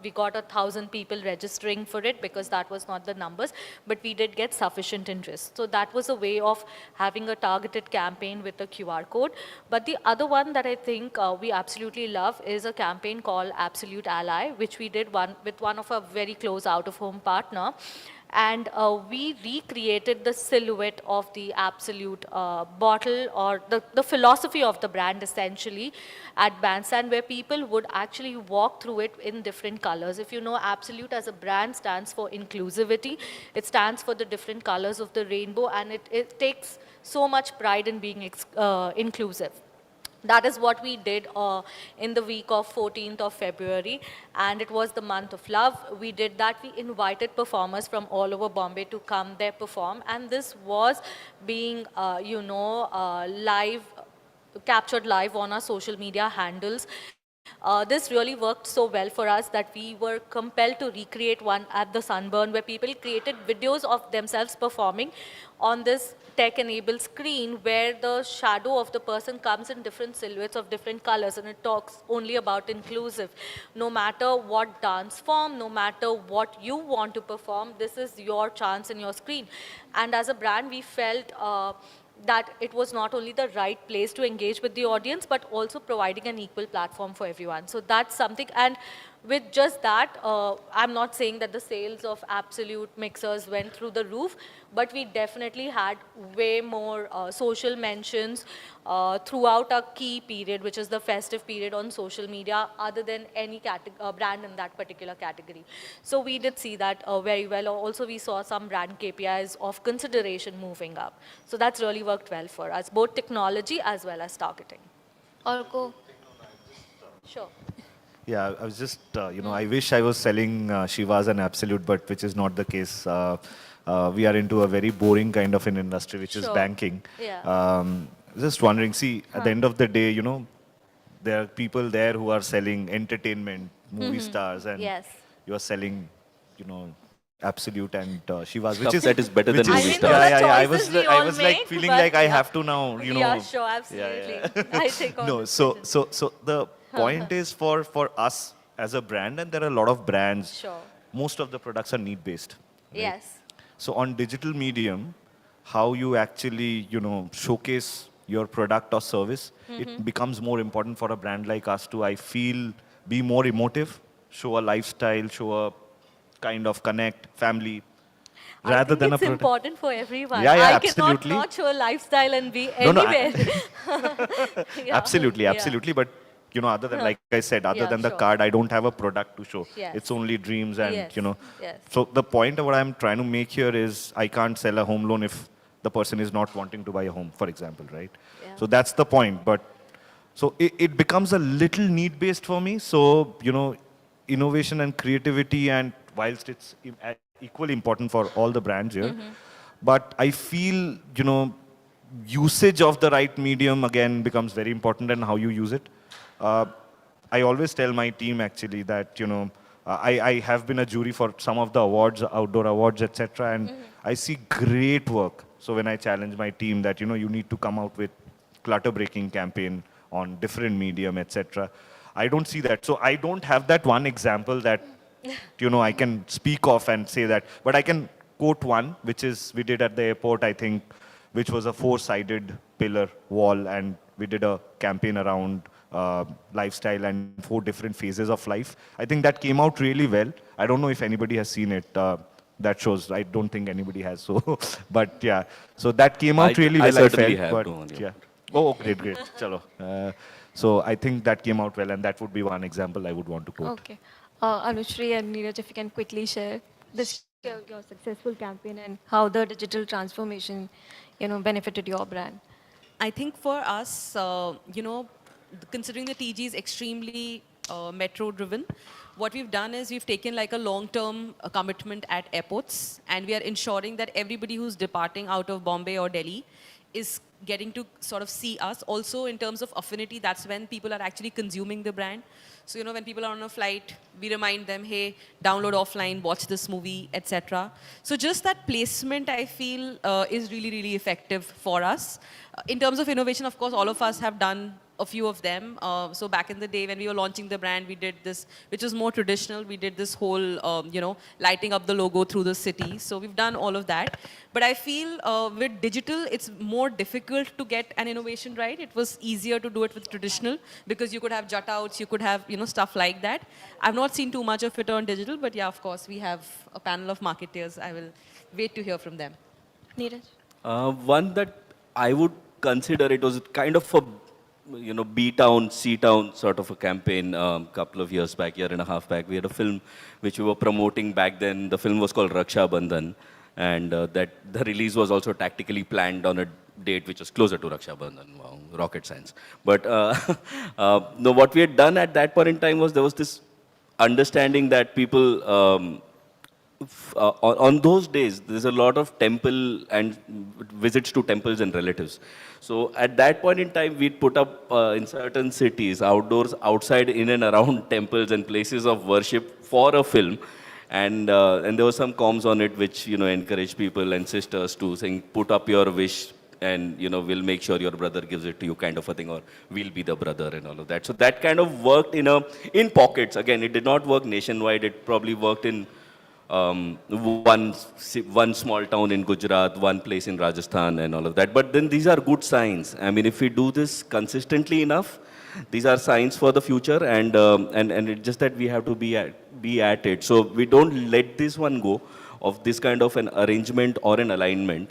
we got 1,000 people registering for it because that was not the numbers, but we did get sufficient interest. So that was a way of having a targeted campaign with a QR code. But the other one that I think we absolutely love is a campaign called Absolute Ally, which we did with one of our very close out-of-home partner. And we recreated the silhouette of the Absolute bottle, or the philosophy of the brand essentially at Bandstand, where people would actually walk through it in different colors. If you know, Absolute as a brand stands for inclusivity. It stands for the different colors of the rainbow, and it takes so much pride in being inclusive. That is what we did in the week of 14th of February, and it was the month of love. We did that. We invited performers from all over Bombay to come there perform, and this was being, live, captured live on our social media handles. This really worked so well for us that we were compelled to recreate one at the Sunburn, where people created videos of themselves performing on this tech-enabled screen, where the shadow of the person comes in different silhouettes of different colors, and it talks only about inclusive. No matter what dance form, no matter what you want to perform, this is your chance in your screen. And as a brand, we felt that it was not only the right place to engage with the audience, but also providing an equal platform for everyone. So that's something, and with just that, I'm not saying that the sales of Absolute mixers went through the roof, but we definitely had way more social mentions throughout our key period, which is the festive period on social media, other than any brand in that particular category. So we did see that very well. Also, we saw some brand KPIs of consideration moving up. So that's really worked well for us, both technology as well as targeting. Orko. Sure. Yeah, I was just, I wish I was selling Shivas and Absolute, but which is not the case. We are into a very boring kind of an industry, which is Sure. banking. Yeah. Just wondering, see, at the end of the day, there are people there who are selling entertainment, movie stars, and Yes. you are selling, Absolute and Shivas, Stuff that is better which than is- movie I mean, those stars. are I choices was, we I all was like make, feeling but like I yeah. have to now, Yeah, sure, absolutely. I take on No, this so vision. so the point is for us as a brand, and there are a lot of brands. Sure. Most of the products are need based. Yes. So on digital medium, how you actually showcase your product or service, it becomes more important for a brand like us to, I feel, be more emotive, show a lifestyle, show a kind of connect family, I rather think than a it's product. important for everyone. Yeah, yeah, I cannot absolutely. not show a lifestyle and be No, no, anywhere. Yeah, Absolutely, yeah. absolutely. But other than, like I said, other Yeah, than the sure. card, I don't have a product to show. Yes. It's only dreams and Yes, yes. So the point of what I'm trying to make here is I can't sell a home loan if the person is not wanting to buy a home, for example, right? Yeah. So that's the point. But so it becomes a little need-based for me. So innovation and creativity, and whilst it's equally important for all the brands here, but I feel usage of the right medium again becomes very important, and how you use it. I always tell my team actually that I have been a jury for some of the awards, outdoor awards, etc., and I see great work. So when I challenge my team that you need to come out with clutter breaking campaign on different medium, etc., I don't see that. So I don't have that one example that I can speak of and say that, but I can quote one, which is we did at the airport, I think, which was a 4-sided pillar wall, and we did a campaign around lifestyle and 4 different phases of life. I think that came out really well. I don't know if anybody has seen it. That shows. I don't think anybody has. So, but yeah. So that came out really I well. I certainly felt, have, but Rohan, yeah. yeah. Oh, great, great. Chalo. So I think that came out well, and that would be one example I would want to quote. Okay. Anushri and Neeraj, if you can quickly share your successful campaign and how the digital transformation, benefited your brand. I think for us, considering the TG is extremely metro-driven, what we've done is we've taken like a long-term commitment at airports, and we are ensuring that everybody who's departing out of Bombay or Delhi is getting to sort of see us. Also, in terms of affinity, that's when people are actually consuming the brand. So, when people are on a flight, we remind them, hey, download offline, watch this movie, etc. So just that placement, I feel, is really, really effective for us. In terms of innovation, of course, all of us have done a few of them. So back in the day when we were launching the brand, we did this, which was more traditional. We did this whole, lighting up the logo through the city. So we've done all of that. But I feel with digital, it's more difficult to get an innovation right. It was easier to do it with traditional because you could have jut outs, you could have, stuff like that. I've not seen too much of it on digital, but yeah, of course, we have a panel of marketeers. I will wait to hear from them. Neeraj? One that I would consider, it was kind of a, B-town, C-town sort of a campaign couple of years back, year and a half back. We had a film which we were promoting back then. The film was called Raksha Bandhan, and that the release was also tactically planned on a date which was closer to Raksha Bandhan. Wow, rocket science. But no, what we had done at that point in time was there was this understanding that people on those days, there's a lot of temple and visits to temples and relatives. So at that point in time, we'd put up in certain cities, outdoors, outside, in and around temples and places of worship for a film. And there were some comms on it which, encourage people and sisters to saying, put up your wish and, we'll make sure your brother gives it to you, kind of a thing, or we'll be the brother and all of that. So that kind of worked in pockets. Again, it did not work nationwide. It probably worked in one small town in Gujarat, one place in Rajasthan and all of that. But then these are good signs. I mean, if we do this consistently enough, these are signs for the future, and it's just that we have to be at it. So we don't let this one go of this kind of an arrangement or an alignment.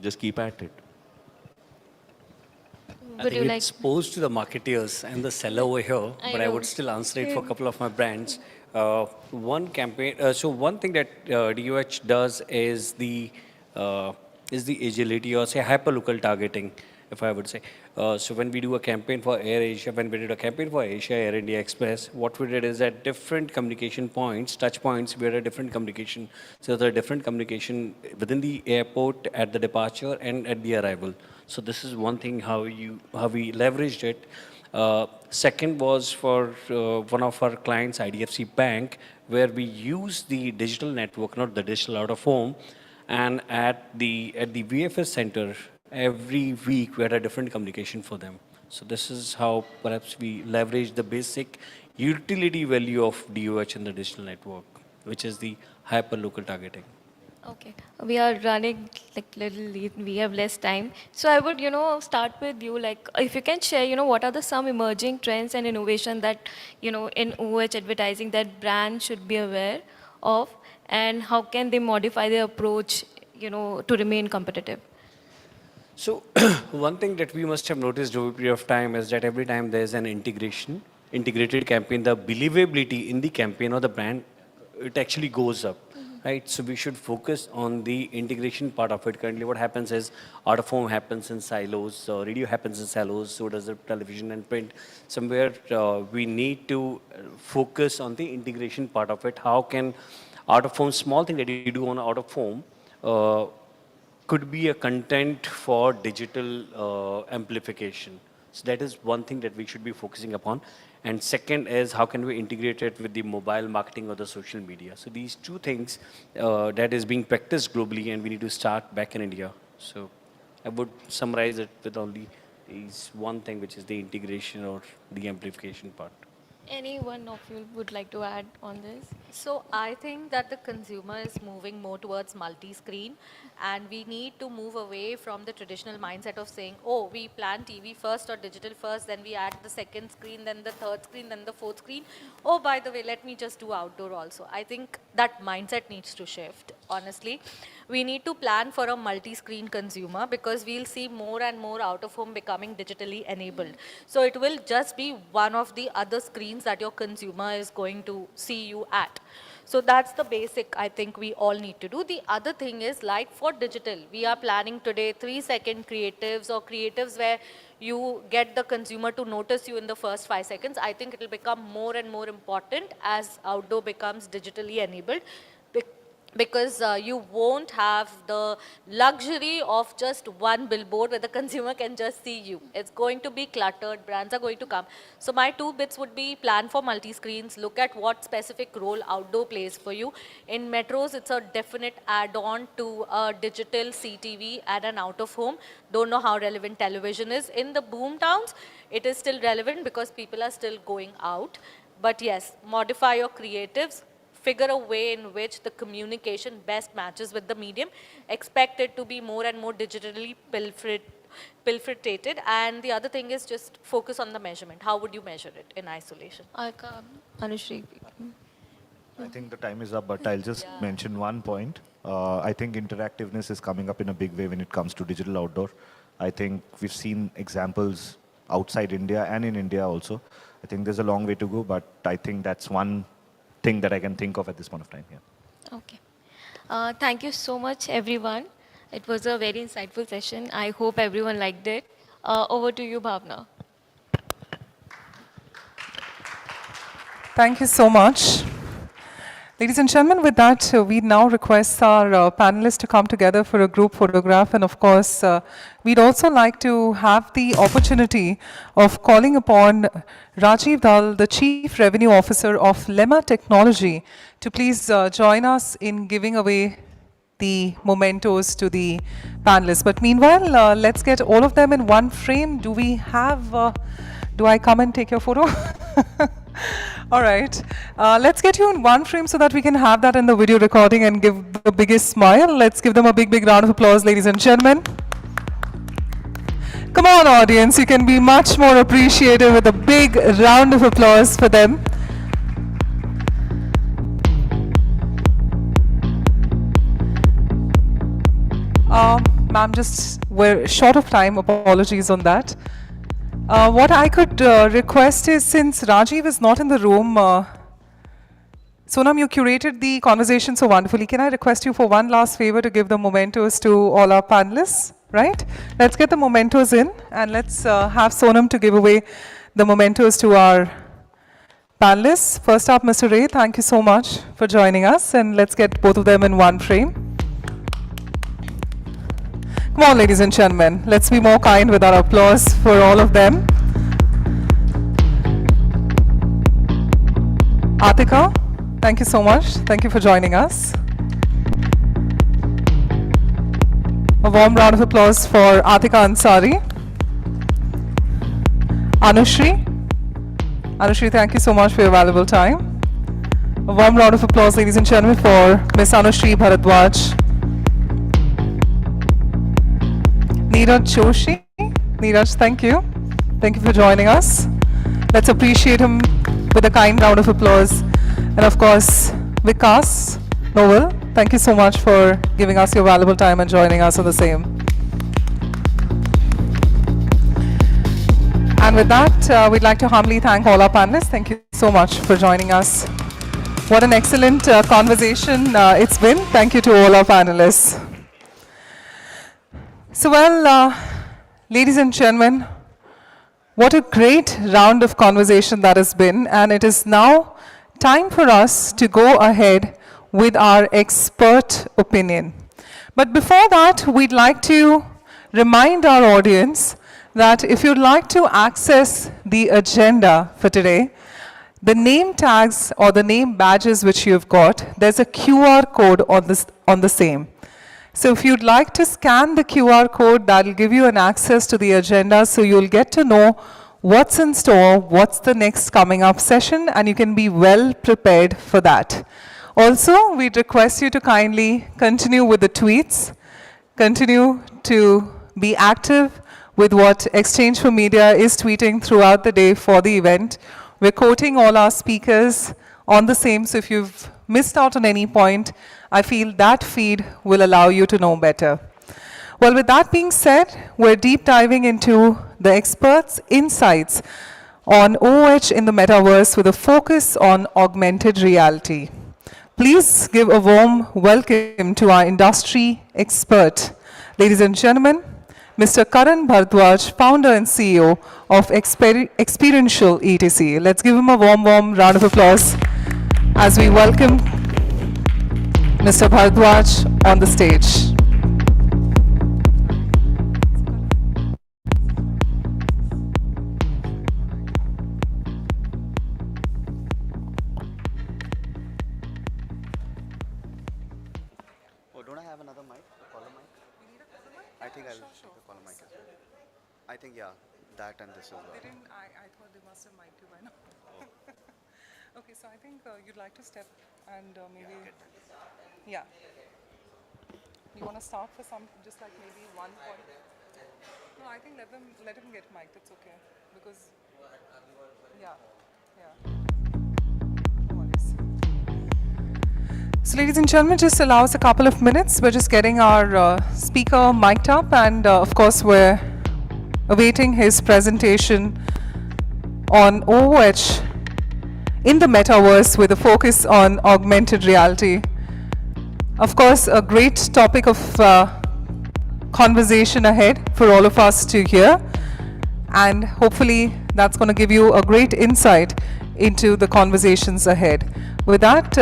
Just keep at it. I Would think you like? it's posed to the marketeers and the seller over here, I but I know. would still answer it for a couple of my brands. One campaign, so one thing that DOH does is the agility, or say hyperlocal targeting, if I would say. So when we do a campaign for Air Asia, when we did a campaign for Asia Air India Express, what we did is at different communication points, touch points, we had a different communication. So there are different communication within the airport, at the departure, and at the arrival. So this is one thing how we leveraged it. Second was for one of our clients, IDFC Bank, where we use the digital network, not the digital out of home, and at the VFS center, every week we had a different communication for them. So this is how perhaps we leverage the basic utility value of DOH in the digital network, which is the hyper-local targeting. Okay, we are running like little late. We have less time, so I would, start with you. Like, if you can share, what are the some emerging trends and innovation that, in OH advertising that brands should be aware of, and how can they modify their approach, to remain competitive? So one thing that we must have noticed over a period of time is that every time there's an integrated campaign, the believability in the campaign or the brand, it actually goes up. Right, so we should focus on the integration part of it. Currently, what happens is out of home happens in silos, radio happens in silos, so does the television and print. Somewhere we need to focus on the integration part of it. How can out of home, small thing that you do on out of home, could be a content for digital amplification. So that is one thing that we should be focusing upon. And second is how can we integrate it with the mobile marketing or the social media. So these two things that is being practiced globally, and we need to start back in India. So I would summarize it with only these one thing, which is the integration or the amplification part. Any one of you would like to add on this? So I think that the consumer is moving more towards multi-screen, and we need to move away from the traditional mindset of saying, oh, we plan TV first or digital first, then we add the second screen, then the third screen, then the fourth screen. Oh, by the way, let me just do outdoor also. I think that mindset needs to shift, honestly. We need to plan for a multi-screen consumer because we'll see more and more out of home becoming digitally enabled. So it will just be one of the other screens that your consumer is going to see you at. So that's the basic I think we all need to do. The other thing is, like for digital, we are planning today 3-second creatives or creatives where you get the consumer to notice you in the first 5 seconds. I think it will become more and more important as outdoor becomes digitally enabled. because you won't have the luxury of just one billboard where the consumer can just see you. It's going to be cluttered, brands are going to come. So my 2 bits would be plan for multi-screens, look at what specific role outdoor plays for you. In metros, it's a definite add-on to a digital CTV and an out-of-home. Don't know how relevant television is. In the boom towns, it is still relevant because people are still going out. But yes, modify your creatives, figure a way in which the communication best matches with the medium. Expect it to be more and more digitally pilferated. And the other thing is just focus on the measurement. How would you measure it in isolation? Anushri. I think the time is up, but I'll just mention one point. I think interactiveness is coming up in a big way when it comes to digital outdoor. I think we've seen examples outside India and in India also. I think there's a long way to go, but I think that's one thing that I can think of at this point of time. Yeah. Okay. Thank you so much, everyone. It was a very insightful session. I hope everyone liked it. Over to you, Bhavna. Thank you so much. Ladies and gentlemen, with that, we now request our panelists to come together for a group photograph. And of course, we'd also like to have the opportunity of calling upon Rajiv Dal, the Chief Revenue Officer of Lemma Technology, to please join us in giving away the mementos to the panelists. But meanwhile, let's get all of them in one frame. Do we have, do I come and take your photo? All right. Let's get you in one frame so that we can have that in the video recording and give the biggest smile. Let's give them a big, big round of applause, ladies and gentlemen. Come on, audience. You can be much more appreciative with a big round of applause for them. Ma'am, we're short of time. Apologies on that. What I could request is, since Rajiv is not in the room, Sonam, you curated the conversation so wonderfully. Can I request you for one last favor to give the mementos to all our panelists, right? Let's get the mementos in, and let's have Sonam to give away the mementos to our panelists. First up, Mr. Ray, thank you so much for joining us, and let's get both of them in one frame. Come on, ladies and gentlemen, let's be more kind with our applause for all of them. Atika, thank you so much. Thank you for joining us. A warm round of applause for Atika Ansari. Anushri. Anushri, thank you so much for your valuable time. A warm round of applause, ladies and gentlemen, for Miss Anushri Bharadwaj. Neeraj Joshi. Neeraj, thank you. Thank you for joining us. Let's appreciate him with a kind round of applause. And of course, Vikas Noel, thank you so much for giving us your valuable time and joining us on the same. And with that, we'd like to humbly thank all our panelists. Thank you so much for joining us. What an excellent conversation it's been. Thank you to all our panelists. So well, ladies and gentlemen, what a great round of conversation that has been, and it is now time for us to go ahead with our expert opinion. But before that, we'd like to remind our audience that if you'd like to access the agenda for today, the name tags or the name badges which you've got, there's a QR code on the same. So if you'd like to scan the QR code, that'll give you an access to the agenda, so you'll get to know what's in store, what's the next coming up session, and you can be well prepared for that. Also, we'd request you to kindly continue with the tweets, continue to be active with what Exchange for Media is tweeting throughout the day for the event. We're quoting all our speakers on the same, so if you've missed out on any point, I feel that feed will allow you to know better. Well, with that being said, we're deep diving into the experts' insights on OOH in the metaverse with a focus on augmented reality. Please give a warm welcome to our industry expert. Ladies and gentlemen, Mr. Karan Bharadwaj, founder and CEO of Experiential ETC. Let's give him a warm round of applause as we welcome Mr. Bhardwaj on the stage. Oh, don't I have another mic? A collar mic? You need a collar mic? I think I'll take a collar mic as well. I think, yeah, that and this as well. I thought they must have mic'd you by now. Okay, so I think you'd like to step and maybe, yeah. You want to start for some, just like maybe 1 point? No, I think let him get mic'd, it's okay, because, yeah, yeah. No worries. So ladies and gentlemen, just allow us a couple of minutes. We're just getting our speaker mic'd up, and of course we're awaiting his presentation on OOH in the metaverse with a focus on augmented reality. Of course, a great topic of conversation ahead for all of us to hear, and hopefully that's going to give you a great insight into the conversations ahead. With that,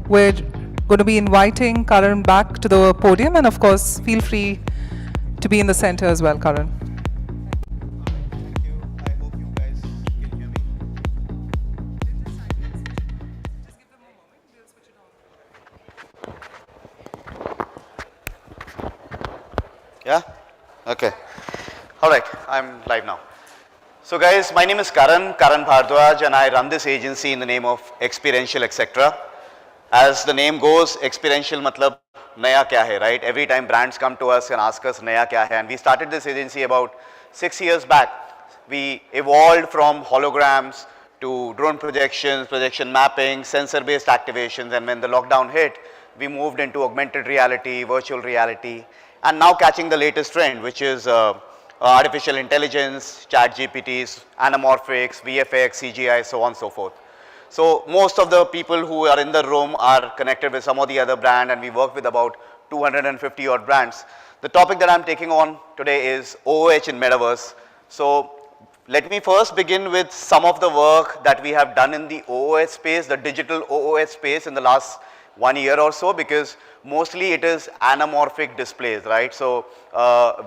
we're going to be inviting Karan back to the podium, and of course feel free to be in the center as well, Karan. Thank you. I hope you guys can hear me. Just give them a moment, we'll switch it on. Yeah? Okay. All right, I'm live now. So guys, my name is Karan Bhardwaj, and I run this agency in the name of Experiential Etc. As the name goes, experiential matlab naya kya hai, right? Every time brands come to us and ask us naya kya hai, and we started this agency about 6 years back. We evolved from holograms to drone projections, projection mapping, sensor-based activations, and when the lockdown hit, we moved into augmented reality, virtual reality, and now catching the latest trend, which is artificial intelligence, chat GPTs, anamorphics, VFX, CGI, so on and so forth. So most of the people who are in the room are connected with some of the other brand, and we work with about 250 odd brands. The topic that I'm taking on today is OOH in Metaverse. So let me first begin with some of the work that we have done in the OOH space, the digital OOH space in the last 1 year or so, because mostly it is anamorphic displays, right? So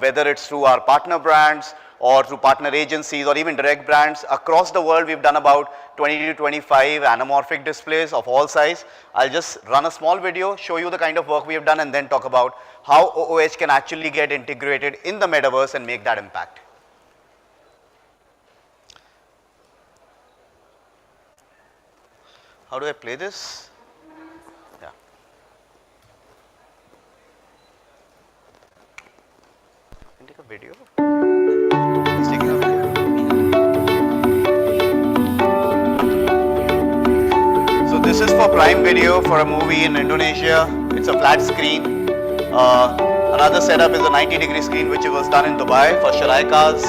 whether it's through our partner brands or through partner agencies or even direct brands across the world, we've done about 20 to 25 anamorphic displays of all size. I'll just run a small video, show you the kind of work we have done, and then talk about how OOH can actually get integrated in the metaverse and make that impact. How do I play this? Yeah. Can take a video. It's taking a video. So this is for Prime Video for a movie in Indonesia. It's a flat screen. Another setup is a 90-degree screen which was done in Dubai for Shirai cars.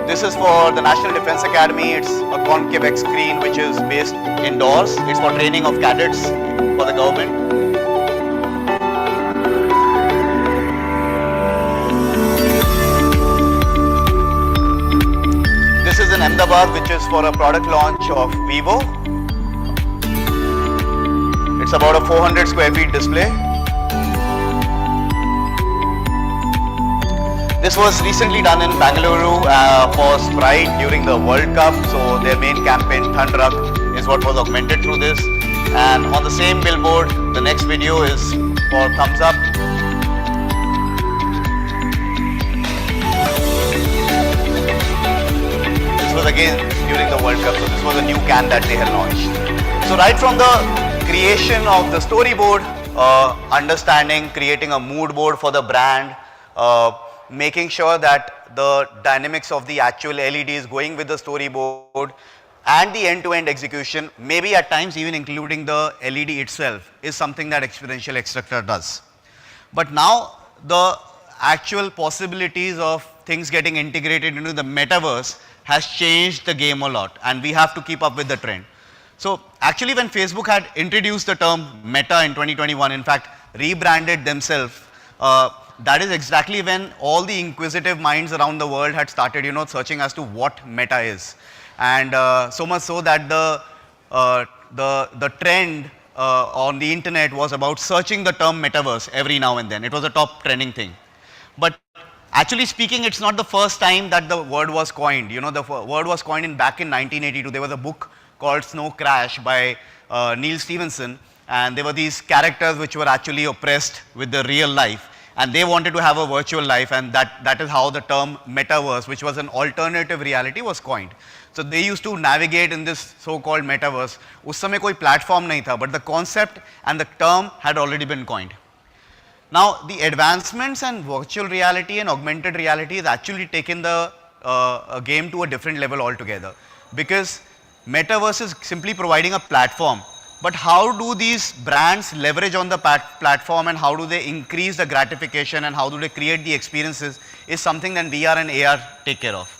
This is for the National Defense Academy. It's a concave screen which is based indoors. It's for training of cadets for the government. This is in Ahmedabad, which is for a product launch of Vivo. It's about a 400 square feet display. This was recently done in Bangalore for Sprite during the World Cup. So their main campaign, Thandrak, is what was augmented through this. And on the same billboard, the next video is for Thumbs Up. This was again during the World Cup. So this was a new can that they had launched. So right from the creation of the storyboard, understanding, creating a mood board for the brand, making sure that the dynamics of the actual LED is going with the storyboard, and the end-to-end execution, maybe at times even including the LED itself, is something that Experiential Extractor does. But now the actual possibilities of things getting integrated into the metaverse has changed the game a lot, and we have to keep up with the trend. So actually when Facebook had introduced the term Meta in 2021, in fact rebranded themselves, that is exactly when all the inquisitive minds around the world had started, searching as to what Meta is. And so much so that the trend on the internet was about searching the term metaverse every now and then. It was a top trending thing. But actually speaking, it's not the first time that the word was coined. You know, the word was coined back in 1982. There was a book called Snow Crash by Neil Stephenson, and there were these characters which were actually oppressed with the real life, and they wanted to have a virtual life, and that is how the term metaverse, which was an alternative reality, was coined. So they used to navigate in this so-called metaverse. उस समय कोई platform नहीं था, but the concept and the term had already been coined. Now, the advancements in virtual reality and augmented reality has actually taken the game to a different level altogether, because metaverse is simply providing a platform. But how do these brands leverage on the platform, and how do they increase the gratification, and how do they create the experiences, is something that VR and AR take care of.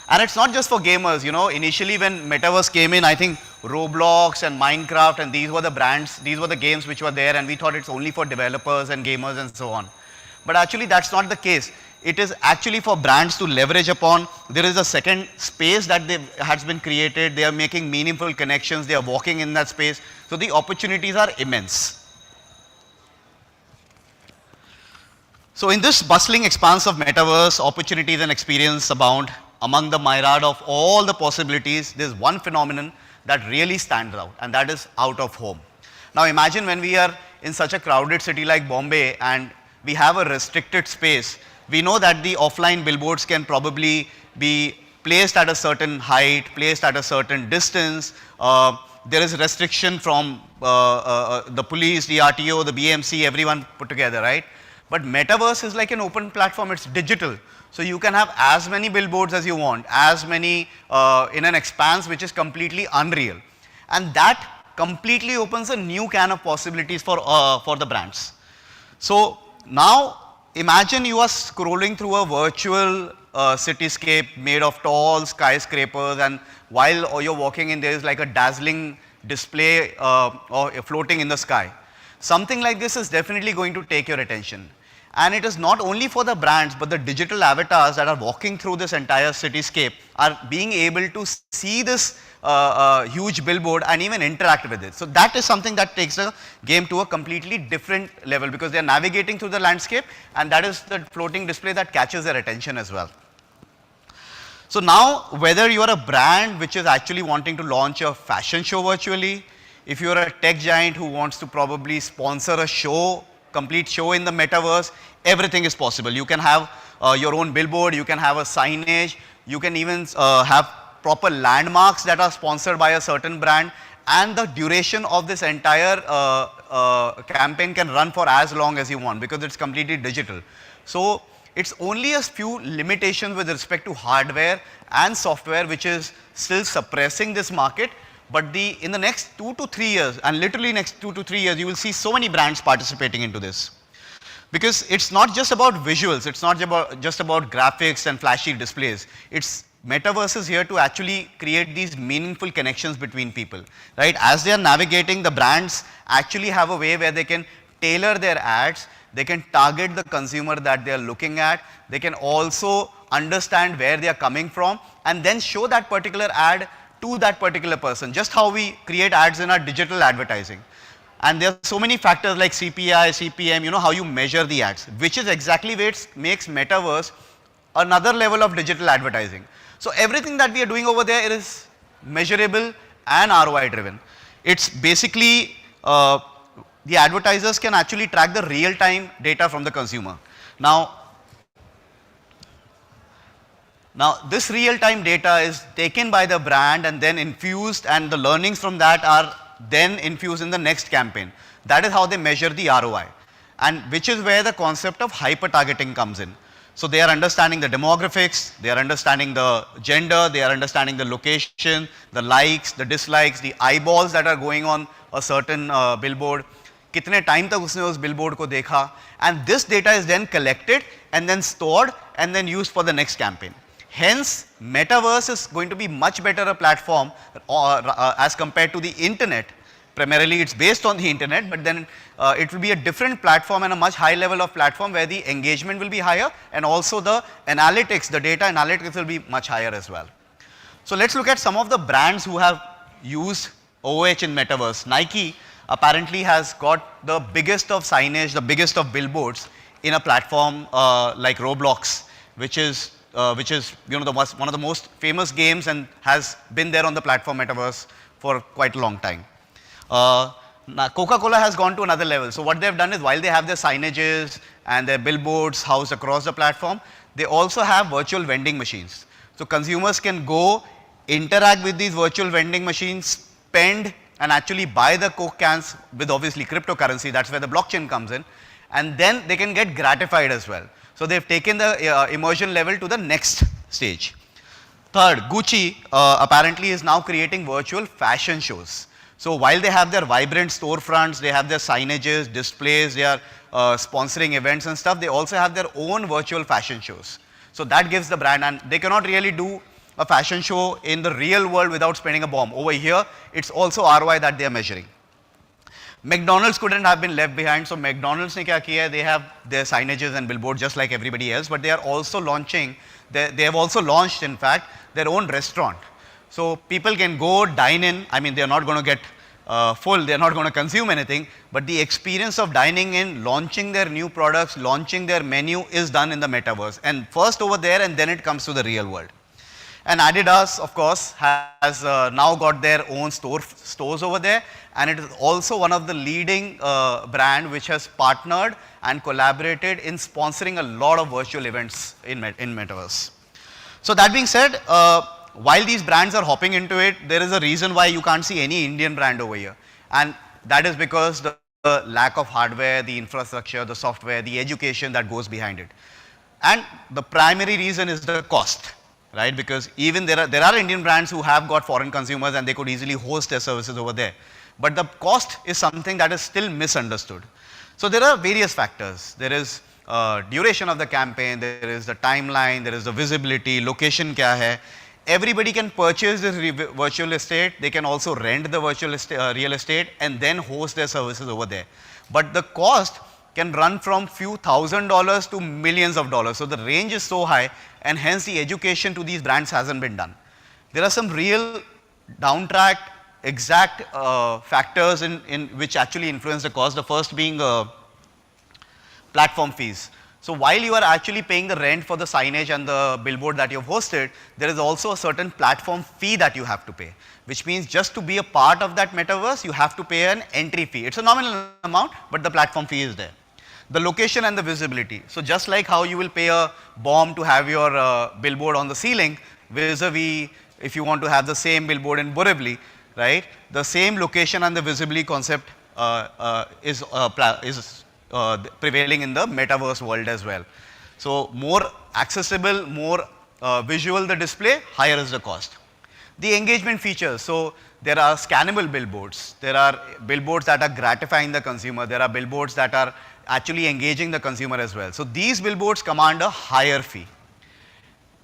And it's not just for gamers, you know. Initially when metaverse came in, I think Roblox and Minecraft, and these were the brands, these were the games which were there, and we thought it's only for developers and gamers and so on. But actually that's not the case. It is actually for brands to leverage upon. There is a second space that has been created. They are making meaningful connections. They are walking in that space. So the opportunities are immense. So in this bustling expanse of metaverse, opportunities and experience abound. Among the myriad of all the possibilities, there is one phenomenon that really stands out, and that is out of home. Now imagine when we are in such a crowded city like Bombay and we have a restricted space. We know that the offline billboards can probably be placed at a certain height, placed at a certain distance. There is restriction from the police, the RTO, the BMC, everyone put together, right? But metaverse is like an open platform, it's digital. So you can have as many billboards as you want, as many in an expanse which is completely unreal. And that completely opens a new can of possibilities for the brands. So now imagine you are scrolling through a virtual cityscape made of tall skyscrapers, and while you're walking in, there is like a dazzling display or floating in the sky. Something like this is definitely going to take your attention. And it is not only for the brands, but the digital avatars that are walking through this entire cityscape are being able to see this huge billboard and even interact with it. So that is something that takes the game to a completely different level, because they are navigating through the landscape, and that is the floating display that catches their attention as well. So now, whether you are a brand which is actually wanting to launch a fashion show virtually, if you are a tech giant who wants to probably sponsor a show, complete show in the metaverse, everything is possible. You can have your own billboard, you can have a signage, you can even have proper landmarks that are sponsored by a certain brand, and the duration of this entire campaign can run for as long as you want, because it's completely digital. So it's only a few limitations with respect to hardware and software which is still suppressing this market. But in the next 2 to 3 years, and literally next 2 to 3 years, you will see so many brands participating into this. Because it's not just about visuals, it's not just about graphics and flashy displays. Metaverse is here to actually create these meaningful connections between people, right? As they are navigating, the brands actually have a way where they can tailor their ads, they can target the consumer that they are looking at, they can also understand where they are coming from, and then show that particular ad to that particular person, just how we create ads in our digital advertising. And there are so many factors like CPI, CPM, you know, how you measure the ads, which is exactly what makes metaverse another level of digital advertising. So everything that we are doing over there is measurable and ROI driven. It's basically, the advertisers can actually track the real-time data from the consumer. Now this real-time data is taken by the brand and then infused, and the learnings from that are then infused in the next campaign. That is how they measure the ROI, and which is where the concept of hyper-targeting comes in. So they are understanding the demographics, they are understanding the gender, they are understanding the location, the likes, the dislikes, the eyeballs that are going on a certain billboard, kitne time tak usne us billboard ko dekha, and this data is then collected and then stored and then used for the next campaign. Hence, metaverse is going to be much better a platform as compared to the internet. Primarily it's based on the internet, but then it will be a different platform and a much high level of platform where the engagement will be higher, and also the analytics, the data analytics will be much higher as well. So let's look at some of the brands who have used OOH in metaverse. Nike, apparently has got the biggest of signage, the biggest of billboards in a platform like Roblox, which is one of the most famous games and has been there on the platform metaverse for quite a long time. Now Coca-Cola has gone to another level. So what they've done is, while they have their signages and their billboards housed across the platform, they also have virtual vending machines. So consumers can go interact with these virtual vending machines, spend and actually buy the Coke cans with obviously cryptocurrency. That's where the blockchain comes in, and then they can get gratified as well. So they've taken the immersion level to the next stage. Third, Gucci apparently is now creating virtual fashion shows. So while they have their vibrant storefronts, they have their signages, displays, they are sponsoring events and stuff, they also have their own virtual fashion shows. So that gives the brand, and they cannot really do a fashion show in the real world without spending a bomb. Over here, it's also ROI that they are measuring. McDonald's couldn't have been left behind. So McDonald's ne kya kiya hai, they have their signages and billboards just like everybody else, but they are also launching, they have also launched in fact their own restaurant. So people can go dine in. I mean, they are not going to get full, they are not going to consume anything, but the experience of dining in, launching their new products, launching their menu is done in the metaverse, and first over there and then it comes to the real world. And Adidas, of course, has now got their own stores over there, and it is also one of the leading brand which has partnered and collaborated in sponsoring a lot of virtual events in metaverse. So that being said, while these brands are hopping into it, there is a reason why you can't see any Indian brand over here, and that is because the lack of hardware, the infrastructure, the software, the education that goes behind it. And the primary reason is the cost, right? Because even there are Indian brands who have got foreign consumers and they could easily host their services over there, but the cost is something that is still misunderstood. So there are various factors. There is duration of the campaign, there is the timeline, there is the visibility, location kya hai. Everybody can purchase this virtual estate, they can also rent the virtual real estate and then host their services over there. But the cost can run from few $1,000s to millions of dollars. So the range is so high, and hence the education to these brands hasn't been done. There are some real downtracked exact factors in which actually influence the cost. The first being platform fees. So while you are actually paying the rent for the signage and the billboard that you have hosted, there is also a certain platform fee that you have to pay, which means just to be a part of that metaverse, you have to pay an entry fee. It's a nominal amount, but the platform fee is there. The location and the visibility. So just like how you will pay a bomb to have your billboard on the ceiling, vis-a-vis if you want to have the same billboard in Borivali, right? The same location and the visibility concept is prevailing in the metaverse world as well. So more accessible, more visual the display, higher is the cost. The engagement features. So there are scannable billboards. There are billboards that are gratifying the consumer. There are billboards that are actually engaging the consumer as well. So these billboards command a higher fee.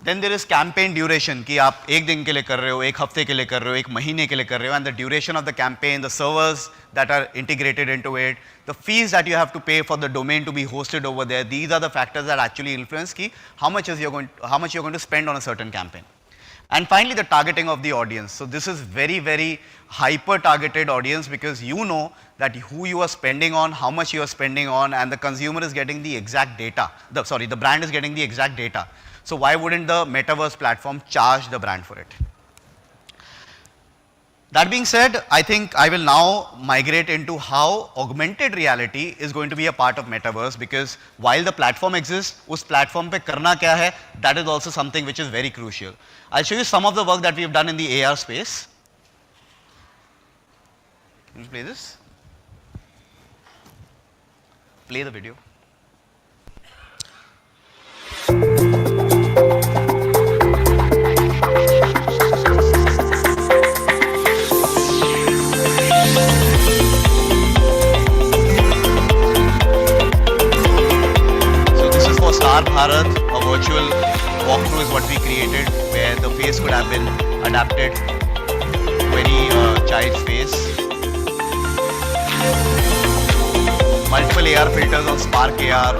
Then there is campaign duration, कि आप एक दिन के लिए कर रहे हो, एक हफ्ते के लिए कर रहे हो, एक महीने के लिए कर रहे हो, and the duration of the campaign, the servers that are integrated into it, the fees that you have to pay for the domain to be hosted over there, these are the factors that actually influence कि how much you're going to spend on a certain campaign. And finally, the targeting of the audience. So this is very, very hyper targeted audience, because you know that who you are spending on, how much you are spending on, and the consumer is getting the exact data. The brand is getting the exact data. So why wouldn't the metaverse platform charge the brand for it? That being said, I think I will now migrate into how augmented reality is going to be a part of metaverse, because while the platform exists, us platform pe karna kya hai, that is also something which is very crucial. I'll show you some of the work that we have done in the AR space. Can you play this? Play the video. Bharat, a virtual walkthrough is what we created, where the face could have been adapted to any child's face. Multiple AR filters on Spark AR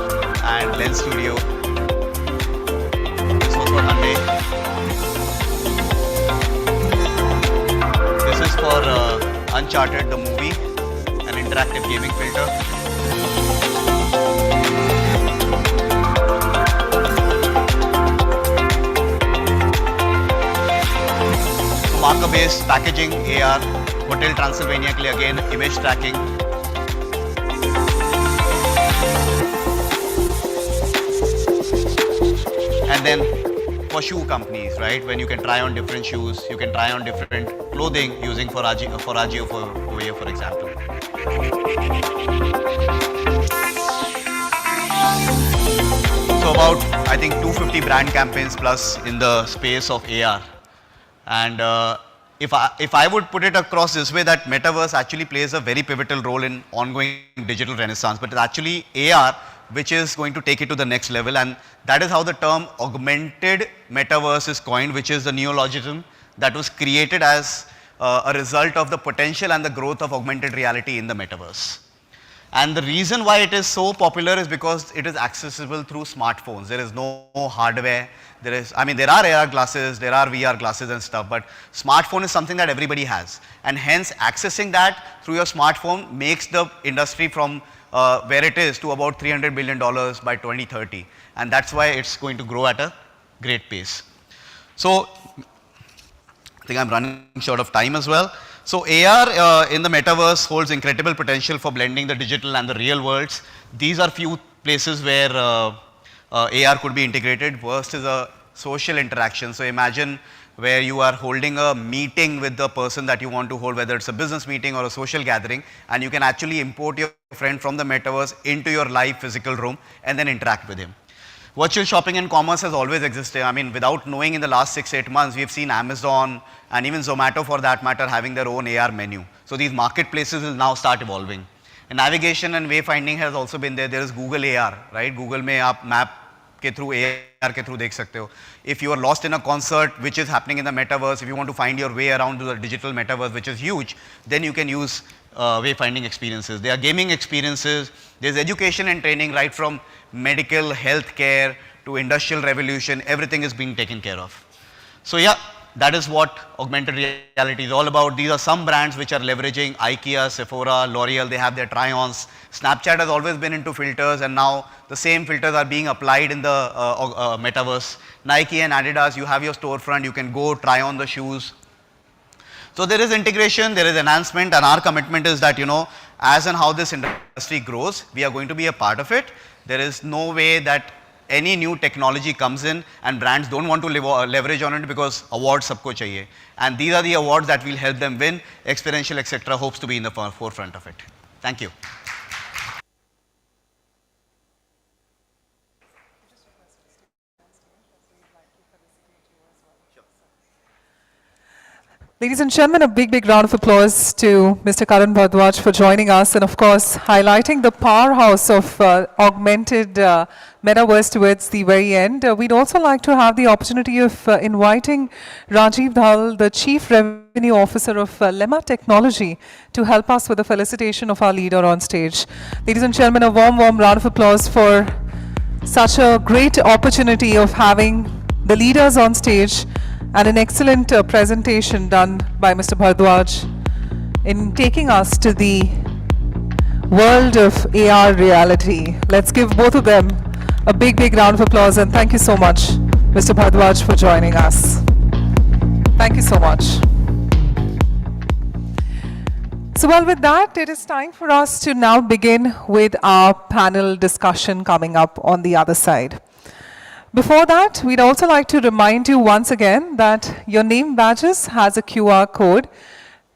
and Lens Studio. This was for Hyundai. This is for Uncharted, the movie, an interactive gaming filter. So marker-based packaging, AR, Hotel Transylvania के लिए again image tracking. And then for shoe companies, right? When you can try on different shoes, you can try on different clothing using for example. So about, I think, 250 brand campaigns plus in the space of AR. And if I would put it across this way, that metaverse actually plays a very pivotal role in ongoing digital renaissance, but it's actually AR which is going to take it to the next level, and that is how the term augmented metaverse is coined, which is the neologism that was created as a result of the potential and the growth of augmented reality in the metaverse. And the reason why it is so popular is because it is accessible through smartphones. There is no hardware. There are AR glasses, there are VR glasses and stuff, but smartphone is something that everybody has. And hence accessing that through your smartphone makes the industry from where it is to about $300 billion by 2030. And that's why it's going to grow at a great pace. So I think I'm running short of time as well. So AR in the metaverse holds incredible potential for blending the digital and the real worlds. These are few places where AR could be integrated. First is a social interaction. So imagine where you are holding a meeting with the person that you want to hold, whether it's a business meeting or a social gathering, and you can actually import your friend from the metaverse into your live physical room and then interact with him. Virtual shopping and commerce has always existed. I mean, without knowing, in the last 6-8 months, we've seen Amazon and even Zomato for that matter having their own AR menu. So these marketplaces will now start evolving. And navigation and wayfinding has also been there. There is Google AR, right? Google में आप map के through AR के through देख सकते हो. If you are lost in a concert which is happening in the metaverse, if you want to find your way around to the digital metaverse, which is huge, then you can use wayfinding experiences. There are gaming experiences. There's education and training, right from medical, healthcare to industrial revolution. Everything is being taken care of. So yeah, that is what augmented reality is all about. These are some brands which are leveraging IKEA, Sephora, L'Oreal. They have their try-ons. Snapchat has always been into filters, and now the same filters are being applied in the metaverse. Nike and Adidas, you have your storefront. You can go try on the shoes. So there is integration, there is enhancement, and our commitment is that, you know, as and how this industry grows, we are going to be a part of it. There is no way that any new technology comes in and brands don't want to leverage on it because awards sabko chahiye. And these are the awards that will help them win. Experiential, etc. hopes to be in the forefront of it. Thank you. Ladies and gentlemen, a big, big round of applause to Mr. Karan Bhardwaj for joining us and, of course, highlighting the powerhouse of augmented metaverse towards the very end. We'd also like to have the opportunity of inviting Rajiv Dhal, the Chief Revenue Officer of Lemma Technology, to help us with the felicitation of our leader on stage. Ladies and gentlemen, a warm, warm round of applause for such a great opportunity of having the leaders on stage and an excellent presentation done by Mr. Bhardwaj in taking us to the world of AR reality. Let's give both of them a big, big round of applause, and thank you so much, Mr. Bhardwaj, for joining us. Thank you so much. So, well, with that, it is time for us to now begin with our panel discussion coming up on the other side. Before that, we'd also like to remind you once again that your name badges has a QR code.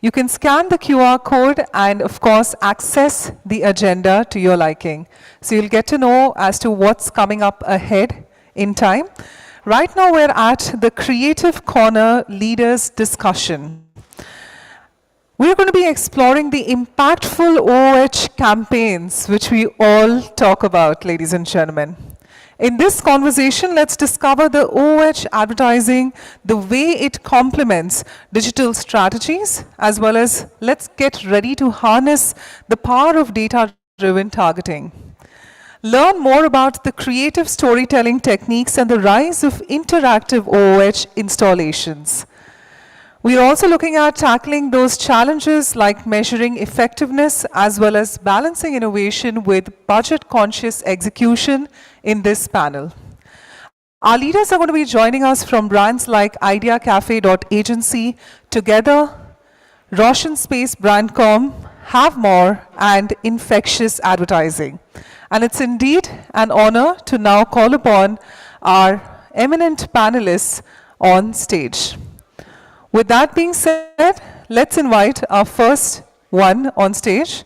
You can scan the QR code and, of course, access the agenda to your liking. So you'll get to know as to what's coming up ahead in time. Right now, we're at the Creative Corner Leaders Discussion. We're going to be exploring the impactful OOH campaigns, which we all talk about, ladies and gentlemen. In this conversation, let's discover the OOH advertising, the way it complements digital strategies, as well as let's get ready to harness the power of data-driven targeting. Learn more about the creative storytelling techniques and the rise of interactive OOH installations. We are also looking at tackling those challenges like measuring effectiveness as well as balancing innovation with budget-conscious execution in this panel. Our leaders are going to be joining us from brands like IdeaCafe.agency, Together, Roshan Space Brandcom, Have More, and Infectious Advertising. And it's indeed an honor to now call upon our eminent panelists on stage. With that being said, let's invite our first one on stage,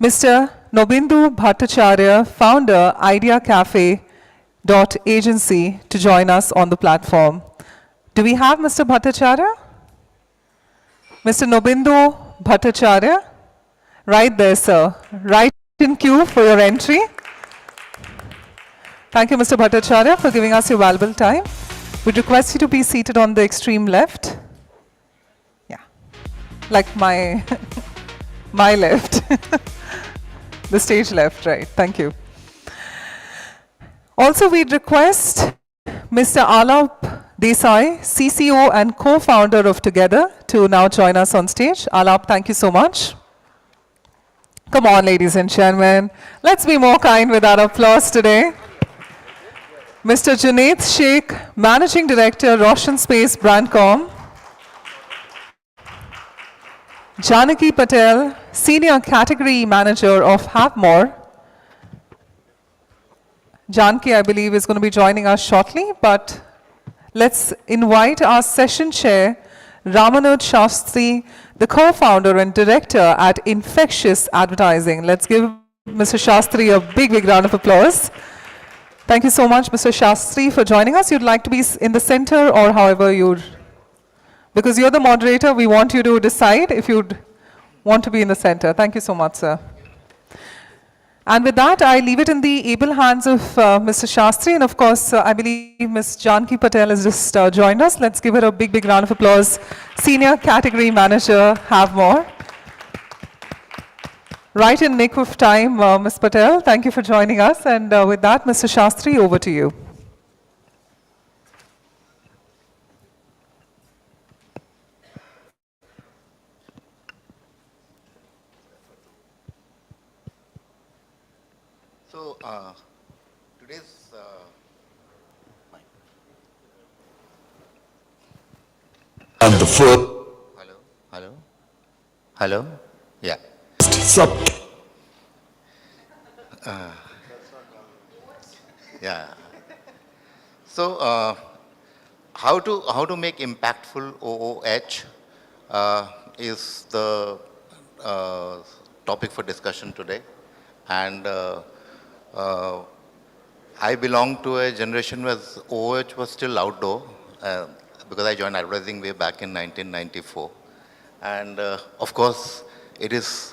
Mr. Nobindu Bhattacharya, founder, IdeaCafe.agency, to join us on the platform. Do we have Mr. Bhattacharya? Mr. Nobindu Bhattacharya? Right there, sir. Right in queue for your entry. Thank you, Mr. Bhattacharya, for giving us your valuable time. We'd request you to be seated on the extreme left. Yeah, like my, my left. The stage left, right. Thank you. Also, we'd request Mr. Alap Desai, CCO and co-founder of Together, to now join us on stage. Alap, thank you so much. Come on, ladies and gentlemen. Let's be more kind with our applause today. Mr. Junaid Sheikh, Managing Director, Roshan Space Brandcom. Janaki Patel, Senior Category Manager of Have More. Janki, I believe, is going to be joining us shortly, but let's invite our session chair, Ramanoj Shastri, the co-founder and director at Infectious Advertising. Let's give Mr. Shastri a big, big round of applause. Thank you so much, Mr. Shastri, for joining us. You'd like to be in the center or however you'd, because you're the moderator, we want you to decide if you'd want to be in the center. Thank you so much, sir. And with that, I leave it in the able hands of Mr. Shastri. And of course, I believe Ms. Janki Patel has just joined us. Let's give her a big, big round of applause. Senior Category Manager, Have More. Right in nick of time, Ms. Patel, thank you for joining us. And with that, Mr. Shastri, over to you. So, today's and the first. Hello, hello, hello. Yeah. Sup. Yeah. So, how to make impactful OOH is the topic for discussion today, and I belong to a generation where OOH was still outdoor because I joined advertising way back in 1994, and of course it is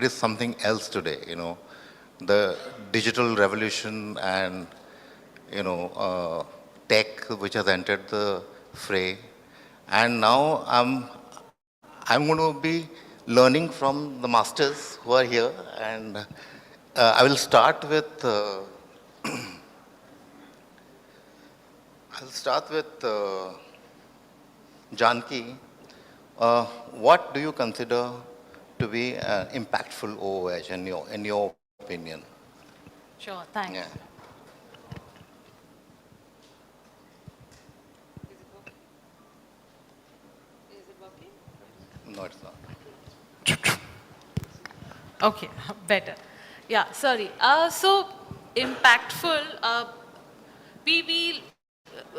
something else today. You know, the digital revolution and tech which has entered the fray, and now I'm going to be learning from the masters who are here, and I will start with Janki. What do you consider to be an impactful OOH in your opinion? Sure, thanks. Yeah. Is it working? No, it's not. Okay, better. Yeah, sorry. So impactful,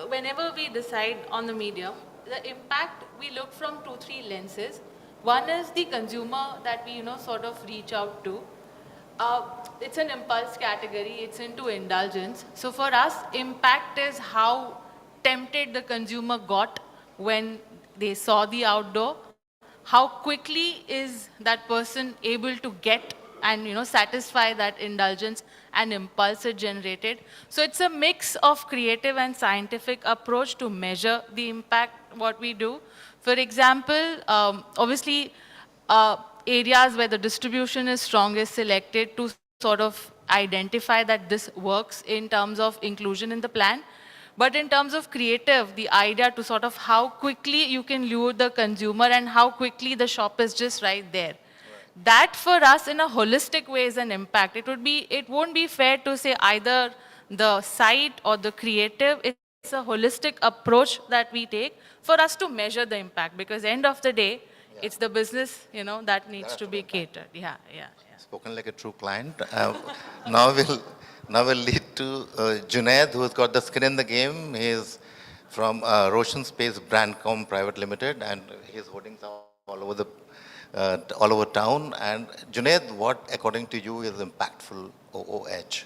whenever we decide on the medium, the impact we look from 2-3 lenses. One is the consumer that we sort of reach out to. It's an impulse category, it's into indulgence. So for us, impact is how tempted the consumer got when they saw the outdoor. How quickly is that person able to get and satisfy that indulgence and impulse it generated. So it's a mix of creative and scientific approach to measure the impact what we do. For example, obviously areas where the distribution is strongest selected to sort of identify that this works in terms of inclusion in the plan. But in terms of creative, the idea to sort of how quickly you can lure the consumer and how quickly the shop is just right there. That for us in a holistic way is an impact. It won't be fair to say either the site or the creative. It's a holistic approach that we take for us to measure the impact, because end of the day, it's the business, that needs to be catered. Yeah. Spoken like a true client. Now we'll lead to Junaid, who's got the skin in the game. He's from Roshan Space Brandcom Private Limited, and his holdings are all over town. And Junaid, what according to you is impactful OOH?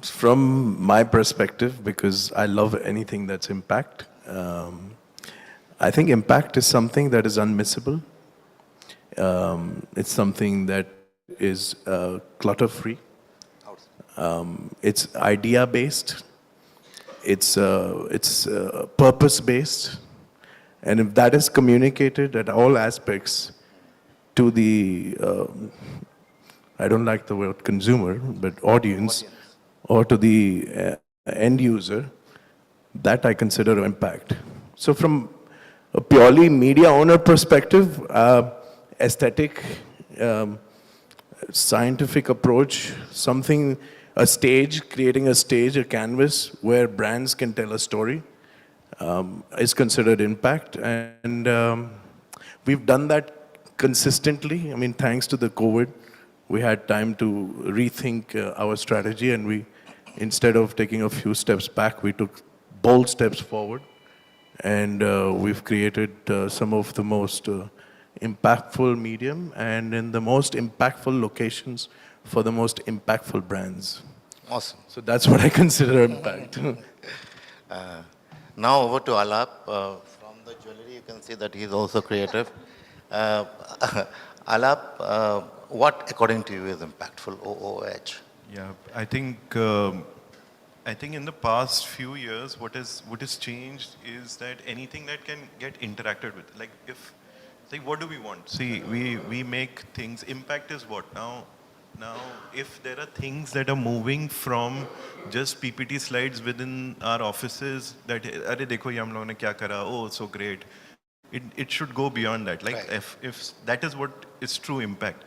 From my perspective, because I love anything that's impact, I think impact is something that is unmissable. It's something that is clutter-free. It's idea-based. It's purpose-based. And if that is communicated at all aspects to the, I don't like the word consumer, but audience. Or to the end user, that I consider impact. So from a purely media owner perspective, aesthetic, scientific approach, creating a stage, a canvas where brands can tell a story is considered impact. And we've done that consistently. I mean, thanks to the COVID, we had time to rethink our strategy, and instead of taking a few steps back, we took bold steps forward. And we've created some of the most impactful medium and in the most impactful locations for the most impactful brands. Awesome. So that's what I consider impact. Now over to Alap. From the jewelry, you can see that he's also creative. Alap, what according to you is impactful OOH? Yeah, I think in the past few years, what has changed is that anything that can get interacted with, like what do we want? See, we make things. Impact is what now? If there are things that are moving from just PPT slides within our offices, that "Arey dekho ye hum logon ne kya kara? Oh, so great." It should go beyond that. Like right. if that is what is true impact.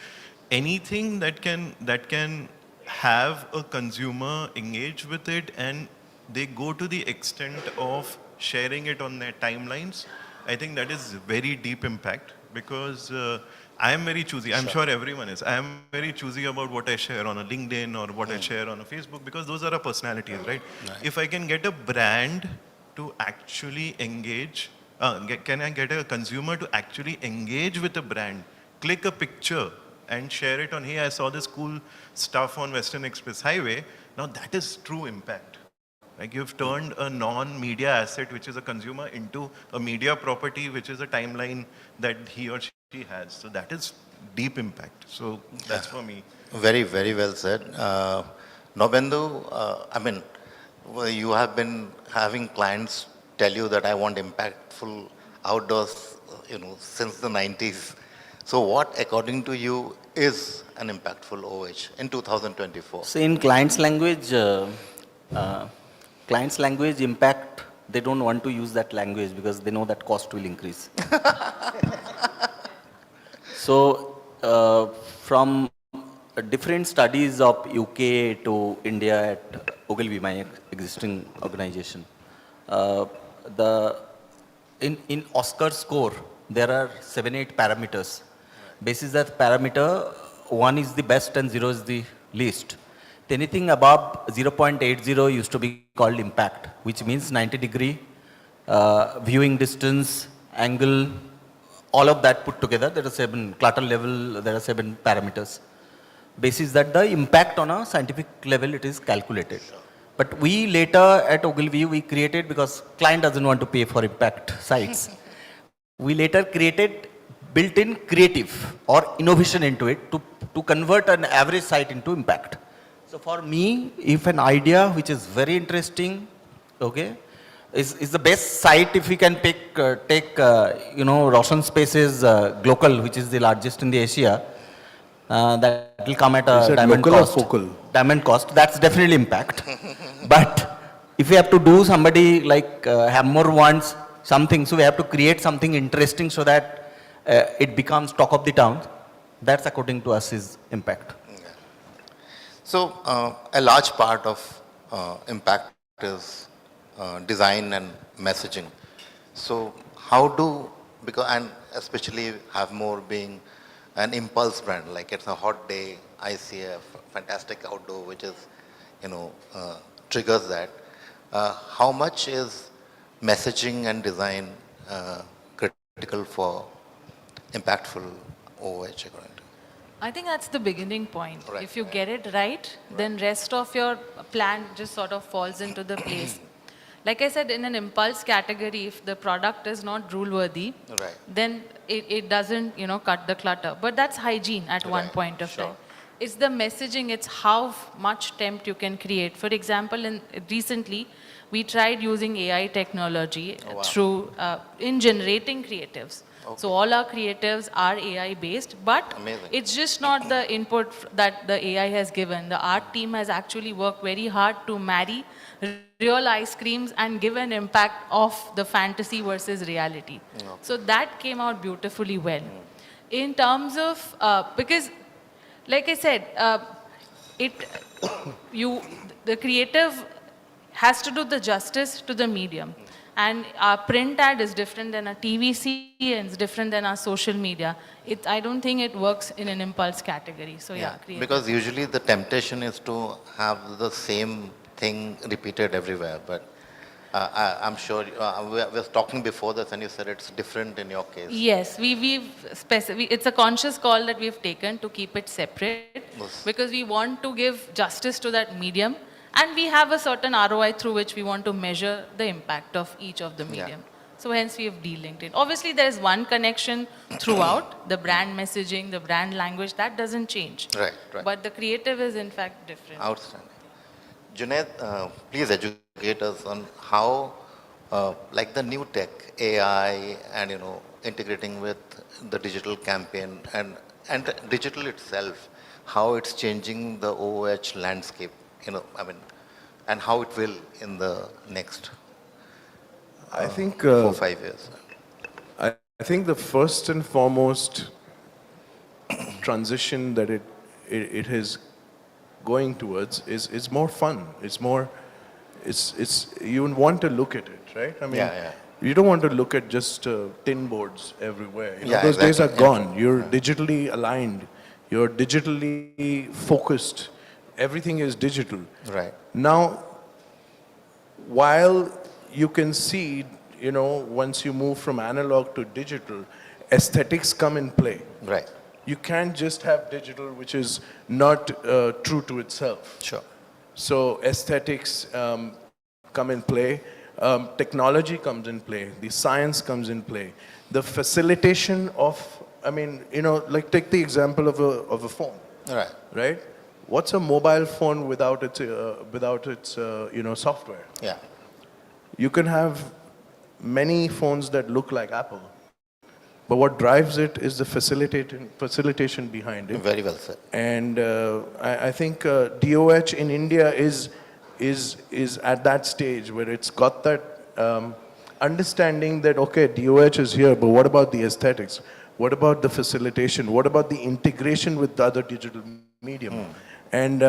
Anything that can have a consumer engage with it and they go to the extent of sharing it on their timelines, I think that is very deep impact, because I am very choosy. I'm sure everyone is. I am very choosy about what I share on a LinkedIn or what I share on a Facebook, because those are our personalities, right? If I can get a brand to actually engage, can I get a consumer to actually engage with a brand, click a picture and share it on, hey, I saw this cool stuff on Western Express Highway. Now that is true impact. Like you've turned a non-media asset, which is a consumer, into a media property, which is a timeline that he or she has. So that is deep impact. So that's for me. Very, very well said. Nobendu, I mean, you have been having clients tell you that I want impactful outdoors, since the 90s. So what, according to you, is an impactful OH in 2024? So in client's language, impact, they don't want to use that language because they know that cost will increase. So from different studies of UK to India at Ogilvy, my existing organization, in Oscar score, there are 7-8 parameters. Basis that parameter, 1 is the best and 0 is the least. Anything above 0.80 used to be called impact, which means 90-degree viewing distance, angle, all of that put together. There are 7 clutter level, there are 7 parameters. Basis that the impact on a scientific level, it is calculated. But we later at Ogilvy, we created, because client doesn't want to pay for impact sites, we later created built-in creative or innovation into it to convert an average site into impact. So for me, if an idea which is very interesting, okay, is the best site, if we can take Roshan Space's Glocal, which is the largest in the Asia, that will come at You a said diamond local or cost. focal? Diamond cost, that's definitely impact. But if we have to do somebody like Hammer wants something, so we have to create something interesting so that it becomes talk of the town. That's according to us is impact. So a large part of impact is design and messaging. So how do, because, and especially have more being an impulse brand, like it's a hot day, I see a fantastic outdoor, which is, triggers that. How much is messaging and design critical for impactful OOH according to? I think that's the beginning point. Right. If you get it right, then rest of your plan just sort of falls into the place. Like I said, in an impulse category, if the product is not rule-worthy, Right. then it doesn't, cut the clutter. But that's hygiene at one Right. point of Sure. time. It's the messaging, it's how much tempt you can create. For example, recently, we tried using AI technology through, in generating creatives. So all our creatives are AI based, but Amazing. it's just not the input that the AI has given. The art team has actually worked very hard to marry real ice creams and give an impact of the fantasy versus reality. So that came out beautifully well. In terms of, because like I said, the creative has to do the justice to the medium. And our print ad is different than a TVC and it's different than our social media. I don't think it works in an impulse category. So yeah, creative. Because usually the temptation is to have the same thing repeated everywhere, but I'm sure we were talking before this and you said it's different in your case. Yes, it's a conscious call that we've taken to keep it separate because we want to give justice to that medium and we have a certain ROI through which we want to measure the impact of each of the medium. So hence we have de-linked it. Obviously there is one connection throughout, the brand messaging, the brand language, that doesn't change. Right. But the creative is in fact different. Outstanding. Junaid, please educate us on how, like the new tech, AI, and integrating with the digital campaign and digital itself, how it's changing the OOH landscape, and how it will in the next I think 4-5 years. I think the first and foremost transition that it is going towards is more fun. It's more, you want to look at it, right? I mean, you don't want to look at just tin boards everywhere. Those days are gone. You're digitally aligned. You're digitally focused. Everything is digital. Right. Now, while you can see, once you move from analog to digital, aesthetics come in play. Right. You can't just have digital which is not true to itself. Sure. So aesthetics come in play, technology comes in play, the science comes in play, the facilitation of, like take the example of a phone. Right. Right? What's a mobile phone without its software? Yeah. You can have many phones that look like Apple, but what drives it is the facilitation behind it. Very well said. And I think DOH in India is at that stage where it's got that understanding that, okay, DOH is here, but what about the aesthetics? What about the facilitation? What about the integration with the other digital medium? And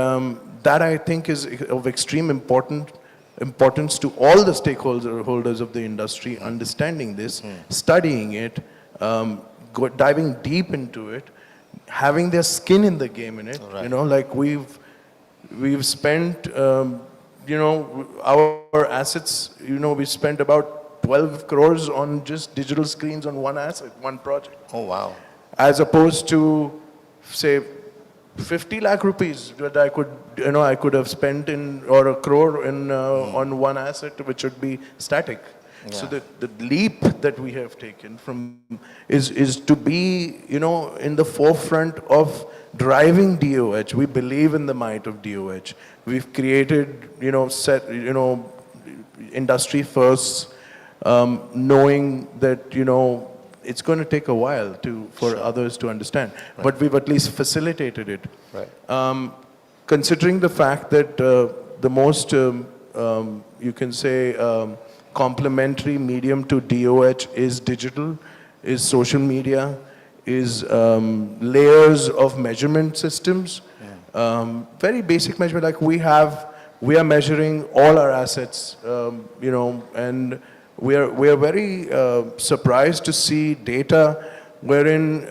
that I think is of extreme importance to all the stakeholders of the industry, understanding this, studying it, diving deep into it, having their skin in the game in it. Right. Like we've spent, our assets, we spent about 12 crores on just digital screens on one asset, one project. Oh, wow. As opposed to, say, 50 lakh rupees that I could have spent or a crore on one asset which would be static. Yeah. So the leap that we have taken is to be, in the forefront of driving DOH. We believe in the might of DOH. We've created, industry firsts, knowing that, it's going to take a while for others to understand. But we've at least facilitated it. Right. Considering the fact that the most, you can say, complementary medium to DOH is digital, is social media, is layers of measurement systems, very basic measurement. Like we are measuring all our assets, and we are very surprised to see data wherein,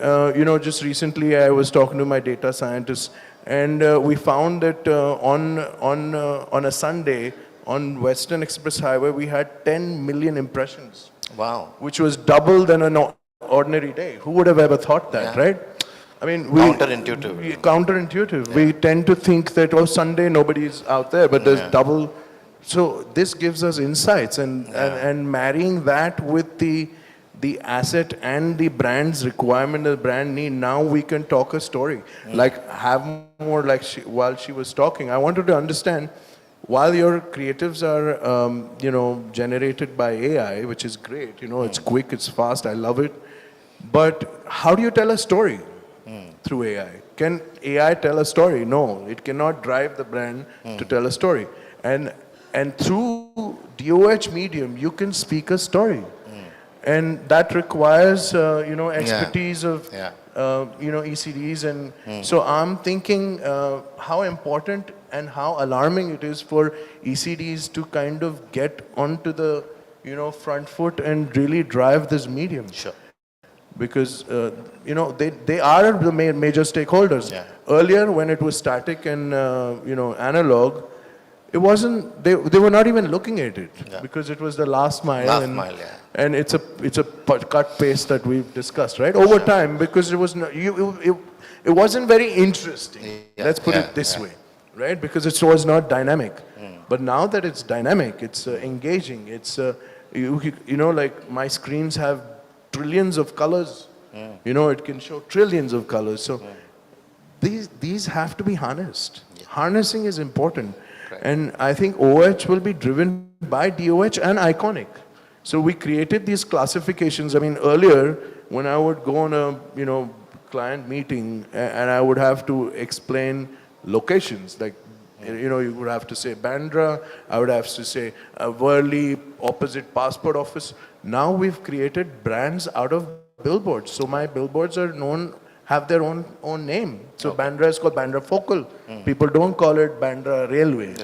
just recently I was talking to my data scientists, and we found that on a Sunday on Western Express Highway we had 10 million impressions. Wow. Which was double than an ordinary day. Who would have ever thought that, right? I mean, counterintuitive. Yeah. We tend to think that, Sunday nobody's out there, but there's double. So this gives us insights, and marrying that with the asset and the brand's requirement, the brand need, now we can talk a story. Like have more, like while she was talking, I wanted to understand, while your creatives are, generated by AI, which is great, it's quick, it's fast, I love it. But how do you tell a story through AI? Can AI tell a story? No, it cannot drive the brand to tell a story. And through DOH medium, you can speak a story. And that requires, expertise of, ECDs. And so I'm thinking how important and how alarming it is for ECDs to kind of get onto the, front foot and really drive this medium. Sure. Because, they are the major stakeholders. Yeah. Earlier, when it was static and, analog, it wasn't, they were not even looking at it because it was the last mile. And it's a cut paste that we've discussed, right? Over time, because it was it wasn't very interesting. Let's put it this way, right? Because it was not dynamic. But now that it's dynamic, it's engaging. It's like my screens have trillions of colors. It can show trillions of colors. So these have to be harnessed. Harnessing is important. And I think OH will be driven by DOH and Iconic. So we created these classifications. I mean, earlier, when I would go on a, client meeting and I would have to explain locations, like, you would have to say Bandra, I would have to say Worli, opposite passport office. Now we've created brands out of billboards. So my billboards are have their own name. So Bandra is called Bandra Focal. People don't call it Bandra Railway.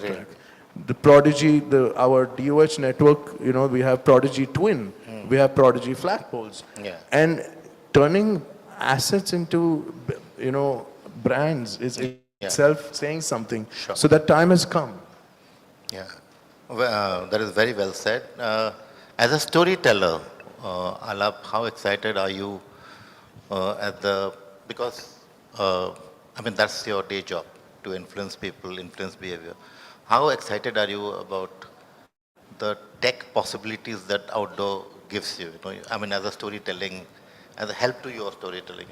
The Prodigy, our DOH network, we have Prodigy Twin, we have Prodigy Flagpoles. And turning assets into, brands is itself saying something. Sure. So that time has come. Yeah, well, that is very well said. As a storyteller, Alap, how excited are you because, that's your day job, to influence people, influence behavior. How excited are you about the tech possibilities that outdoor gives you? As a storytelling, as a help to your storytelling.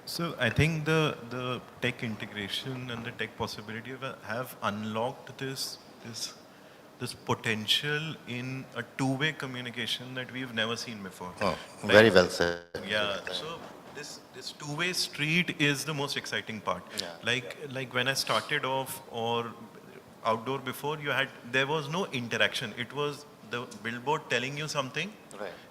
So I think the tech integration and the tech possibility have unlocked this potential in a two-way communication that we've never seen before. Oh, very well said. Yeah. So this two-way street is the most exciting part. Yeah. Like when I started off or outdoor before, there was no interaction. It was the billboard telling you something,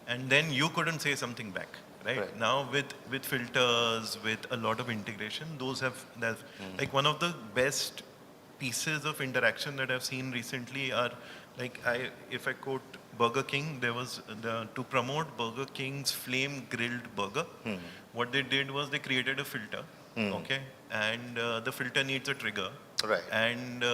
and then you couldn't say something back. Right? Now with filters, with a lot of integration, like one of the best pieces of interaction that I've seen recently are, if I quote Burger King, there was to promote Burger King's flame grilled burger. What they did was they created a filter, okay, and the filter needs a trigger, and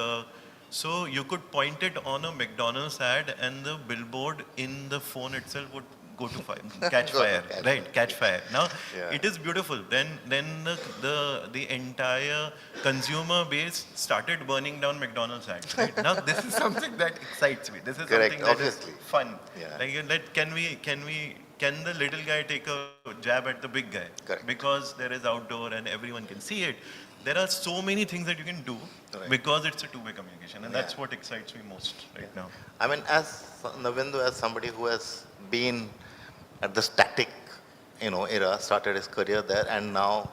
so you could point it on a McDonald's ad, and the billboard in the phone itself would go to fire, catch fire, right? Catch fire. Now, it is beautiful. Then the entire consumer base started burning down McDonald's ads. Right? Now, this is something that excites me. This is something that is fun. Can the little guy take a jab at the big guy? Because there is outdoor and everyone can see it. There are so many things that you can do because it's a two-way communication, and that's what excites me most right now. As Navindu, as somebody who has been at the static era, started his career there, and now,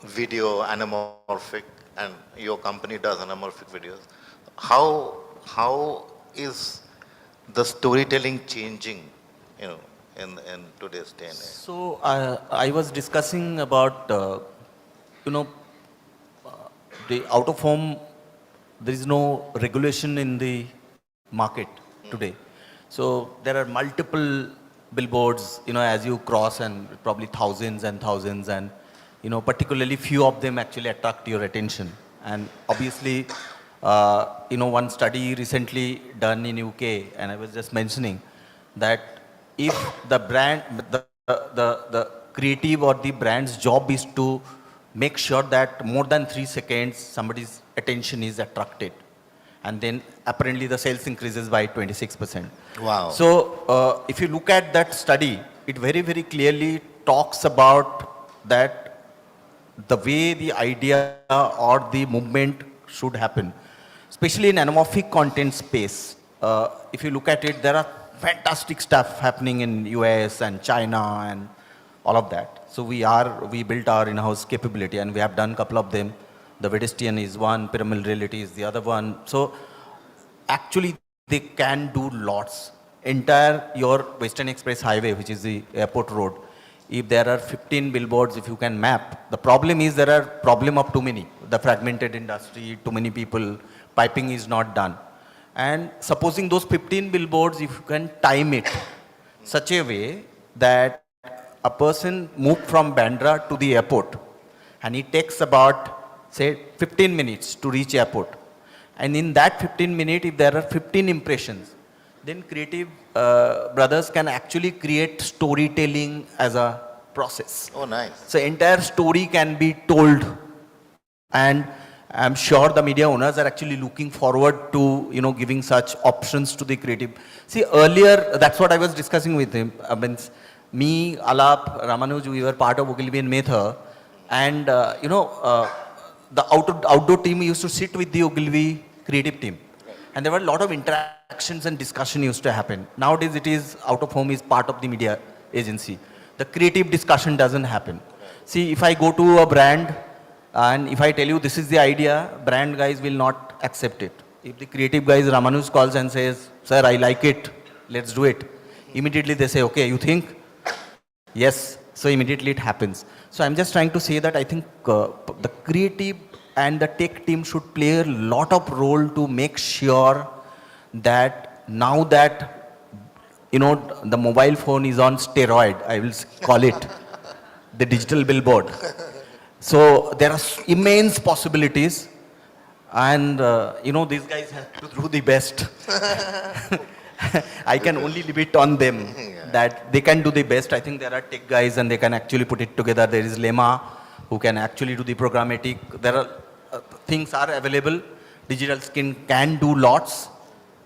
video anamorphic, and your company does anamorphic videos. How is the storytelling changing, in today's day and age? So I was discussing about, you know, the out of home, there is no regulation in the market today. So there are multiple billboards, as you cross, and probably thousands and thousands, and particularly few of them actually attract your attention. And obviously, one study recently done in UK, and I was just mentioning that if the brand, the creative or the brand's job is to make sure that more than 3 seconds somebody's attention is attracted, and then apparently the sales increases by 26%. Wow. So if you look at that study, it very, very clearly talks about that the way the idea or the movement should happen, especially in anamorphic content space. If you look at it, there are fantastic stuff happening in US and China and all of that. So we built our in-house capability, and we have done a couple of them. The Vedestian is one, Pyramid Reality is the other one. So actually they can do lots. Entire your Western Express Highway, which is the airport road, if there are 15 billboards, if you can map, the problem is there are problem of too many. The fragmented industry, too many people, piping is not done. And supposing those 15 billboards, if you can time it such a way that a person moved from Bandra to the airport, and it takes about, say, 15 minutes to reach airport. And in that 15 minutes, if there are 15 impressions, then creative brothers can actually create storytelling as a process. Oh, nice. So entire story can be told, and I'm sure the media owners are actually looking forward to, giving such options to the creative. See, earlier, that's what I was discussing with him. Me, Alap, Ramanuj, we were part of Ogilvy and Mather, and the outdoor team used to sit with the Ogilvy creative team, and there were a lot of interactions and discussion used to happen. Nowadays, it is out of home is part of the media agency. The creative discussion doesn't happen. See, if I go to a brand, and if I tell you this is the idea, brand guys will not accept it. If the creative guys, Ramanuj calls and says, sir, I like it, let's do it. Immediately they say, okay, you think? Yes. So immediately it happens. So I'm just trying to say that I think the creative and the tech team should play a lot of role to make sure that now that, the mobile phone is on steroid, I will call it, the digital billboard. So there are immense possibilities, and these guys have to do the best. I can only leave it on them that they can do the best. I think there are tech guys and they can actually put it together. There is Lema who can actually do the programmatic. There are things are available. Digital Skin can do lots.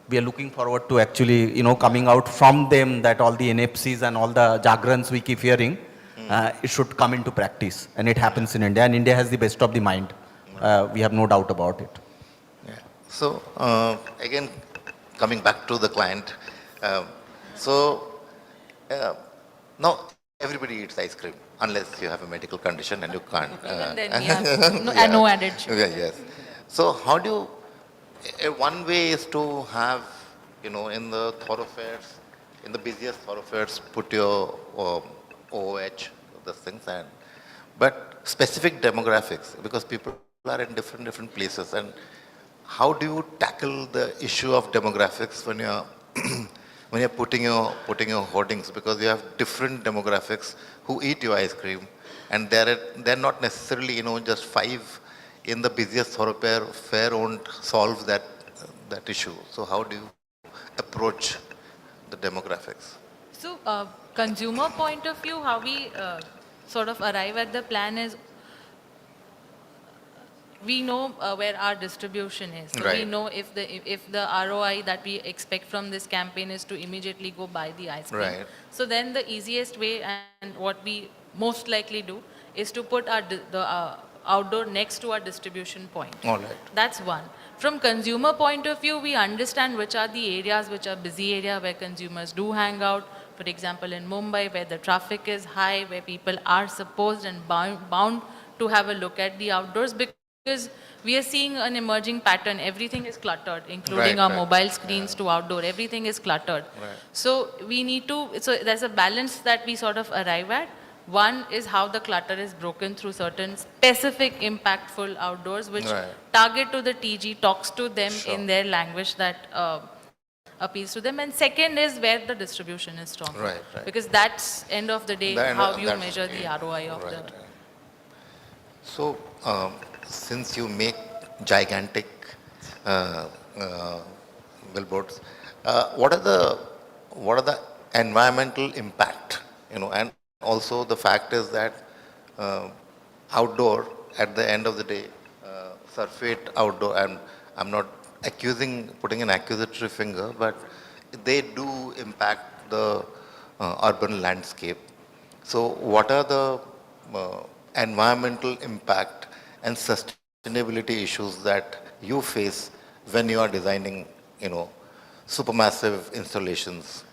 We are looking forward to actually, coming out from them that all the NFCs and all the jargons we keep hearing, it should come into practice, and it happens in India, and India has the best of the mind. We have no doubt about it. Yeah. So again, coming back to the client, now everybody eats ice cream unless you have a medical condition and you can't. Even then, yeah. No added sugar. Yeah, yes. So how do you? One way is to have, in the thoroughfares, in the busiest thoroughfares, put your OOH, those things, but specific demographics, because people are in different places, and how do you tackle the issue of demographics when you're when you're putting your hoardings, because you have different demographics who eat your ice cream, and they're not necessarily just 5 in the busiest thoroughfare won't solve that issue. So how do you approach the demographics? So, consumer point of view, how we sort of arrive at the plan is, we know where our distribution is. So we know if the ROI that we expect from this campaign is to immediately go buy the ice cream. Right. So then the easiest way, and what we most likely do, is to put the outdoor next to our distribution point. All right. That's one. From consumer point of view, we understand which are the areas which are busy area where consumers do hang out. For example, in Mumbai, where the traffic is high, where people are supposed and bound to have a look at the outdoors, because we are seeing an emerging pattern. Everything is cluttered, including our mobile screens to outdoor. Everything is cluttered. So we need to, so there's a balance that we sort of arrive at. One is how the clutter is broken through certain specific impactful outdoors, which target to the TG, talks to them in their language that appeals to them. And second is where the distribution is strong. Because that's, end of the day, how you measure the ROI of the... So, since you make gigantic billboards, what are the environmental impact? And also the fact is that outdoor, at the end of the day, surface outdoor, and I'm not putting an accusatory finger, but they do impact the urban landscape. So what are the environmental impact and sustainability issues that you face when you are designing, supermassive installations?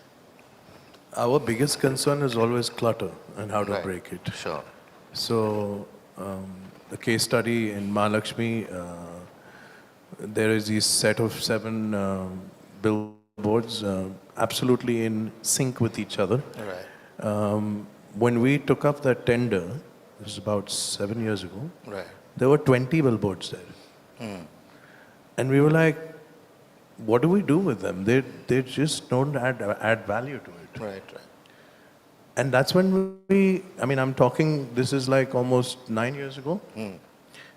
Our biggest concern is always clutter and how to break it. Sure. So the case study in Mahalakshmi, there is this set of 7 billboards absolutely in sync with each other. When we took up that tender, it was about 7 years ago, there were 20 billboards there. And we were like, what do we do with them? They just don't add value to it. And that's when I'm talking, this is like almost 9 years ago.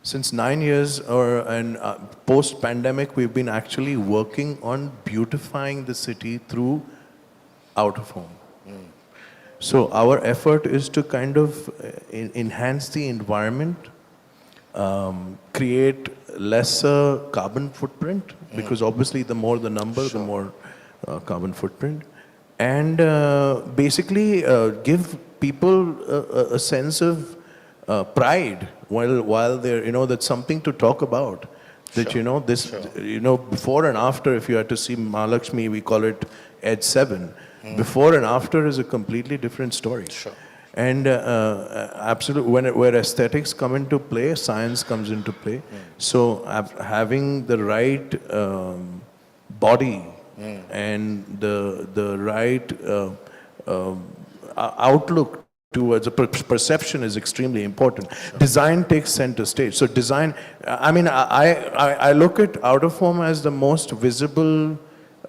Since 9 years and post-pandemic, we've been actually working on beautifying the city through out-of-home. So our effort is to kind of enhance the environment, create lesser carbon footprint, because obviously the more the number, the more carbon footprint, and basically give people a sense of pride while they're, that's something to talk about. That, this, before and after, if you had to see Mahalakshmi, we call it Edge 7. Before and after is a completely different story. And absolutely, where aesthetics come into play, science comes into play. So having the right body and the right outlook towards a perception is extremely important. Design takes center stage. So design, I look at out-of-home as the most visible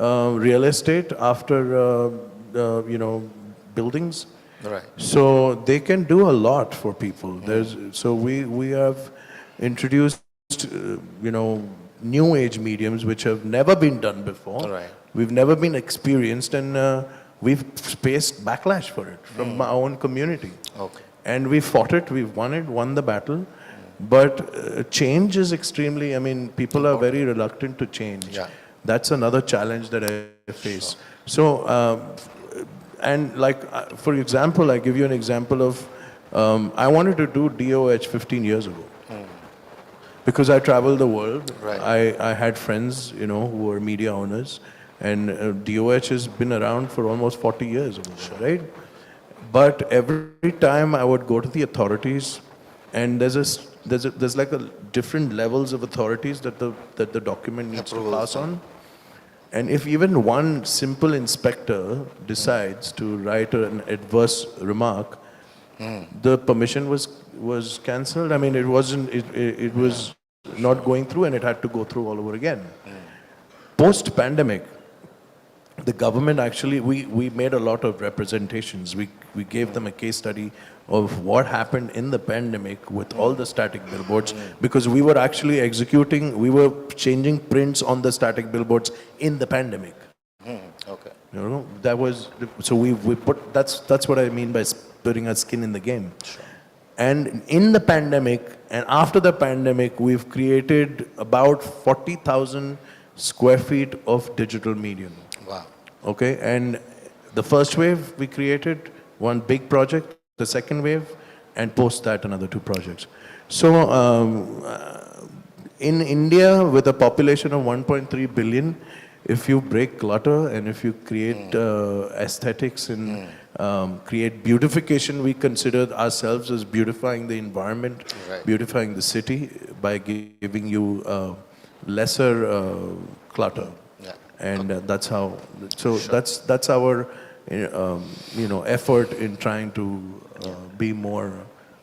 real estate after, buildings. So they can do a lot for people. So we have introduced, new age mediums which have never been done before. We've never been experienced, and we've faced backlash for it from our own community. And we fought it, we've won the battle. But change is extremely, people are very reluctant to change. That's another challenge that I face. So, and for example, I give you an example of, I wanted to do DOH 15 years ago. Because I traveled the world. I had friends, who were media owners. And DOH has been around for almost 40 years, right? But every time I would go to the authorities, and there's like a different levels of authorities that the document needs to pass on. And if even one simple inspector decides to write an adverse remark, the permission was cancelled. It was not going through, and it had to go through all over again. Post-pandemic, the government actually, we made a lot of representations. We gave them a case study of what happened in the pandemic with all the static billboards, because we were actually we were changing prints on the static billboards in the pandemic. That was, so we put, that's what I mean by putting our skin in the game. And in the pandemic and after the pandemic, we've created about 40,000 square feet of digital medium. Wow. Okay, and the first wave we created one big project, the second wave, and post that another 2 projects. So in India, with a population of 1.3 billion, if you break clutter and if you create aesthetics and create beautification, we consider ourselves as beautifying the environment, beautifying the city by giving you lesser clutter. And that's how, so that's our effort in trying to be more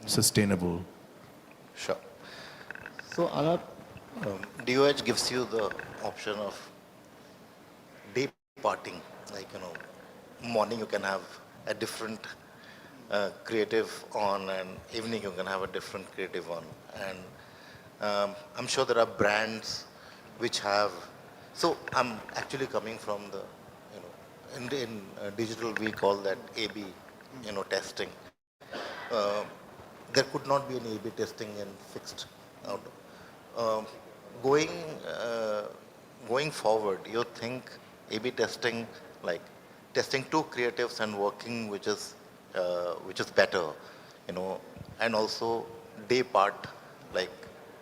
sustainable. Sure. So, Anand, DOH gives you the option of day parting, like, morning you can have a different creative on, and evening you can have a different creative on. And I'm sure there are brands which have, so I'm actually coming from the, in digital we call that A/B, testing. There could not be any A/B testing in fixed outdoor. Going going forward, you think A/B testing, like testing two creatives and working which is better, and also day part, like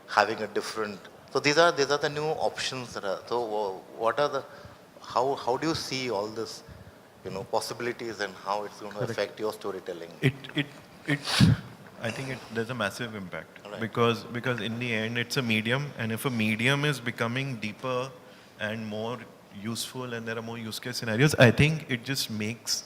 having a different. So these are the new options that are. So what are the, how do you see all this, possibilities, and how it's going to affect your storytelling? I think there's a massive impact, because in the end it's a medium, and if a medium is becoming deeper and more useful and there are more use case scenarios, I think it just makes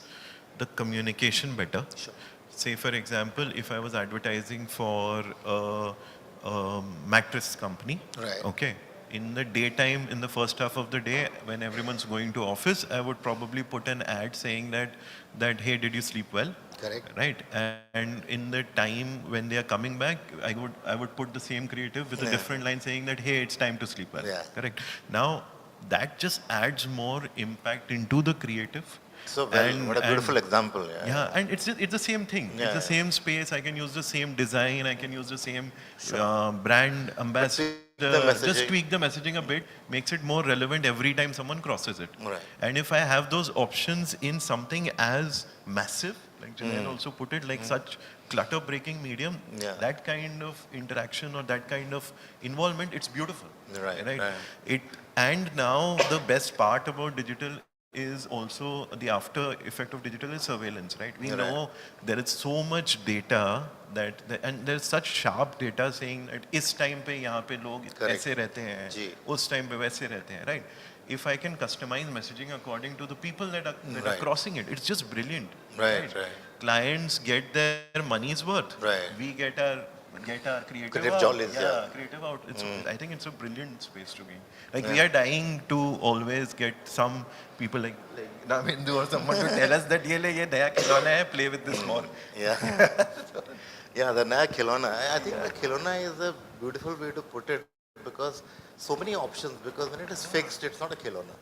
the communication better. Sure. Say for example, if I was advertising for a mattress company, okay, in the daytime, in the first half of the day, when everyone's going to office, I would probably put an ad saying that hey, did you sleep well? Correct. Right, and in the time when they are coming back, I would put the same creative with a different line saying that hey, it's time to sleep well. Correct. Now that just adds more impact into the creative. So what a beautiful example. Yeah, and it's the same thing. It's the same space. I can use the same design. I can use the same brand ambassador. Just tweak the messaging a bit, makes it more relevant every time someone crosses it. Right. And if I have those options in something as massive, like Janelle also put it, like such clutter-breaking medium, that kind of interaction or that kind of involvement, it's beautiful. Right. And now the best part about digital is also the after effect of digital is surveillance, right? We know there is so much data and there's such sharp data saying that इस time पे यहाँ पे लोग ऐसे रहते हैं, उस time पे वैसे रहते हैं, right? If I can customize messaging according to the people that are crossing it, it's just brilliant. Right. Clients get their money's worth. We get our creative out. Jollies, Creative out. I think it's a brilliant space to be. Like we are dying to always get some people like Namindu or someone to tell us that ye naya khilona hai, play with this more. The naya khilona. I think the khilona is a beautiful way to put it, because so many options, because when it is fixed, it's not a khilona.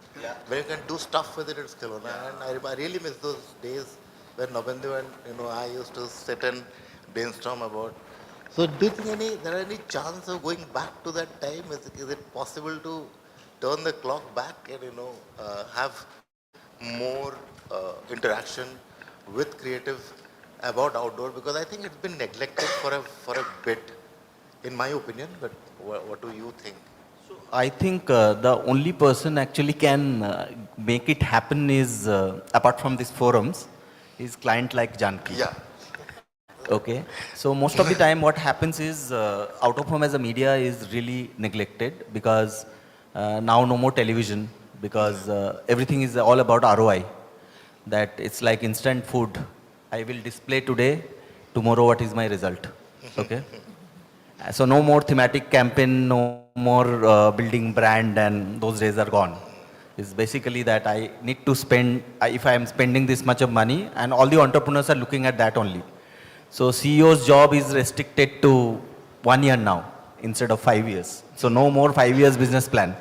When you can do stuff with it, it's khilona. And I really miss those days when Nabindu and I used to sit and brainstorm about. So do you think there are any chance of going back to that time? Is it possible to turn the clock back and have more interaction with creative about outdoor? Because I think it's been neglected for a bit, in my opinion. But what do you think? I think the only person actually can make it happen is, apart from these forums, is client like Janki. Okay, so most of the time what happens is out of home as a media is really neglected, because now no more television, because everything is all about ROI. That it's like instant food. I will display today, tomorrow what is my result. Okay, so no more thematic campaign, no more building brand, and those days are gone. It's basically that I need to spend, if I am spending this much of money, and all the entrepreneurs are looking at that only. So CEO's job is restricted to 1 year now instead of 5 years. So no more 5 years business plan.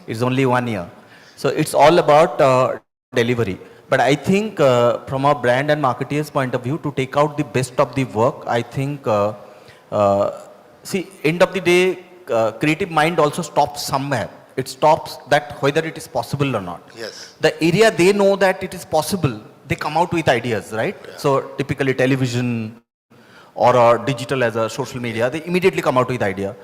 It's only 1 year. So it's all about delivery. But I think from a brand and marketeer's point of view, to take out the best of the work, I think, see, end of the day, creative mind also stops somewhere. It stops that whether it is possible or not. Yes. The area they know that it is possible, they come out with ideas, right? So typically television, or digital as a social media, they immediately come out with idea.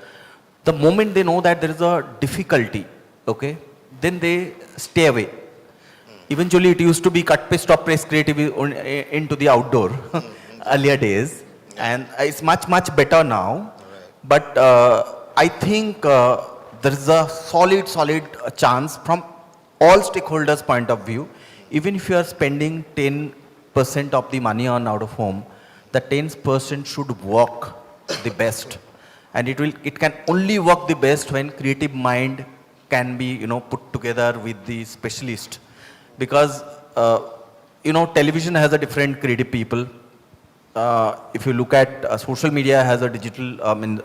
The moment they know that there is a difficulty, okay, then they stay away. Eventually, it used to be cut paste stop press creative into the outdoor earlier days, and it's much better now. But I think there is a solid chance from all stakeholders' point of view. Even if you are spending 10% of the money on out of home, the 10% should work the best, and it can only work the best when creative mind can be put together with the specialist. Because television has a different creative people. If you look at social media has a digital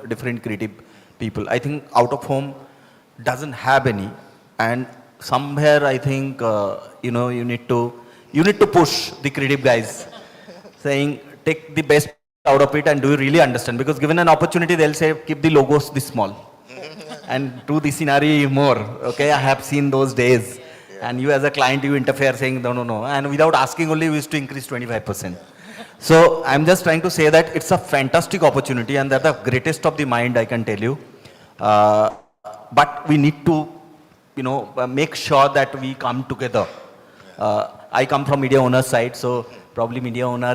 different creative people. I think out of home doesn't have any, and somewhere I think you need to push the creative guys, saying take the best out of it and do you really understand? Because given an opportunity, they'll say keep the logos this small and do the scenery more. Okay, I have seen those days. And you as a client, you interfere saying, no. And without asking only, we used to increase 25%. So I'm just trying to say that it's a fantastic opportunity and they're the greatest of the mind, I can tell you. But we need to, make sure that we come together. I come from media owner side, so probably media owner,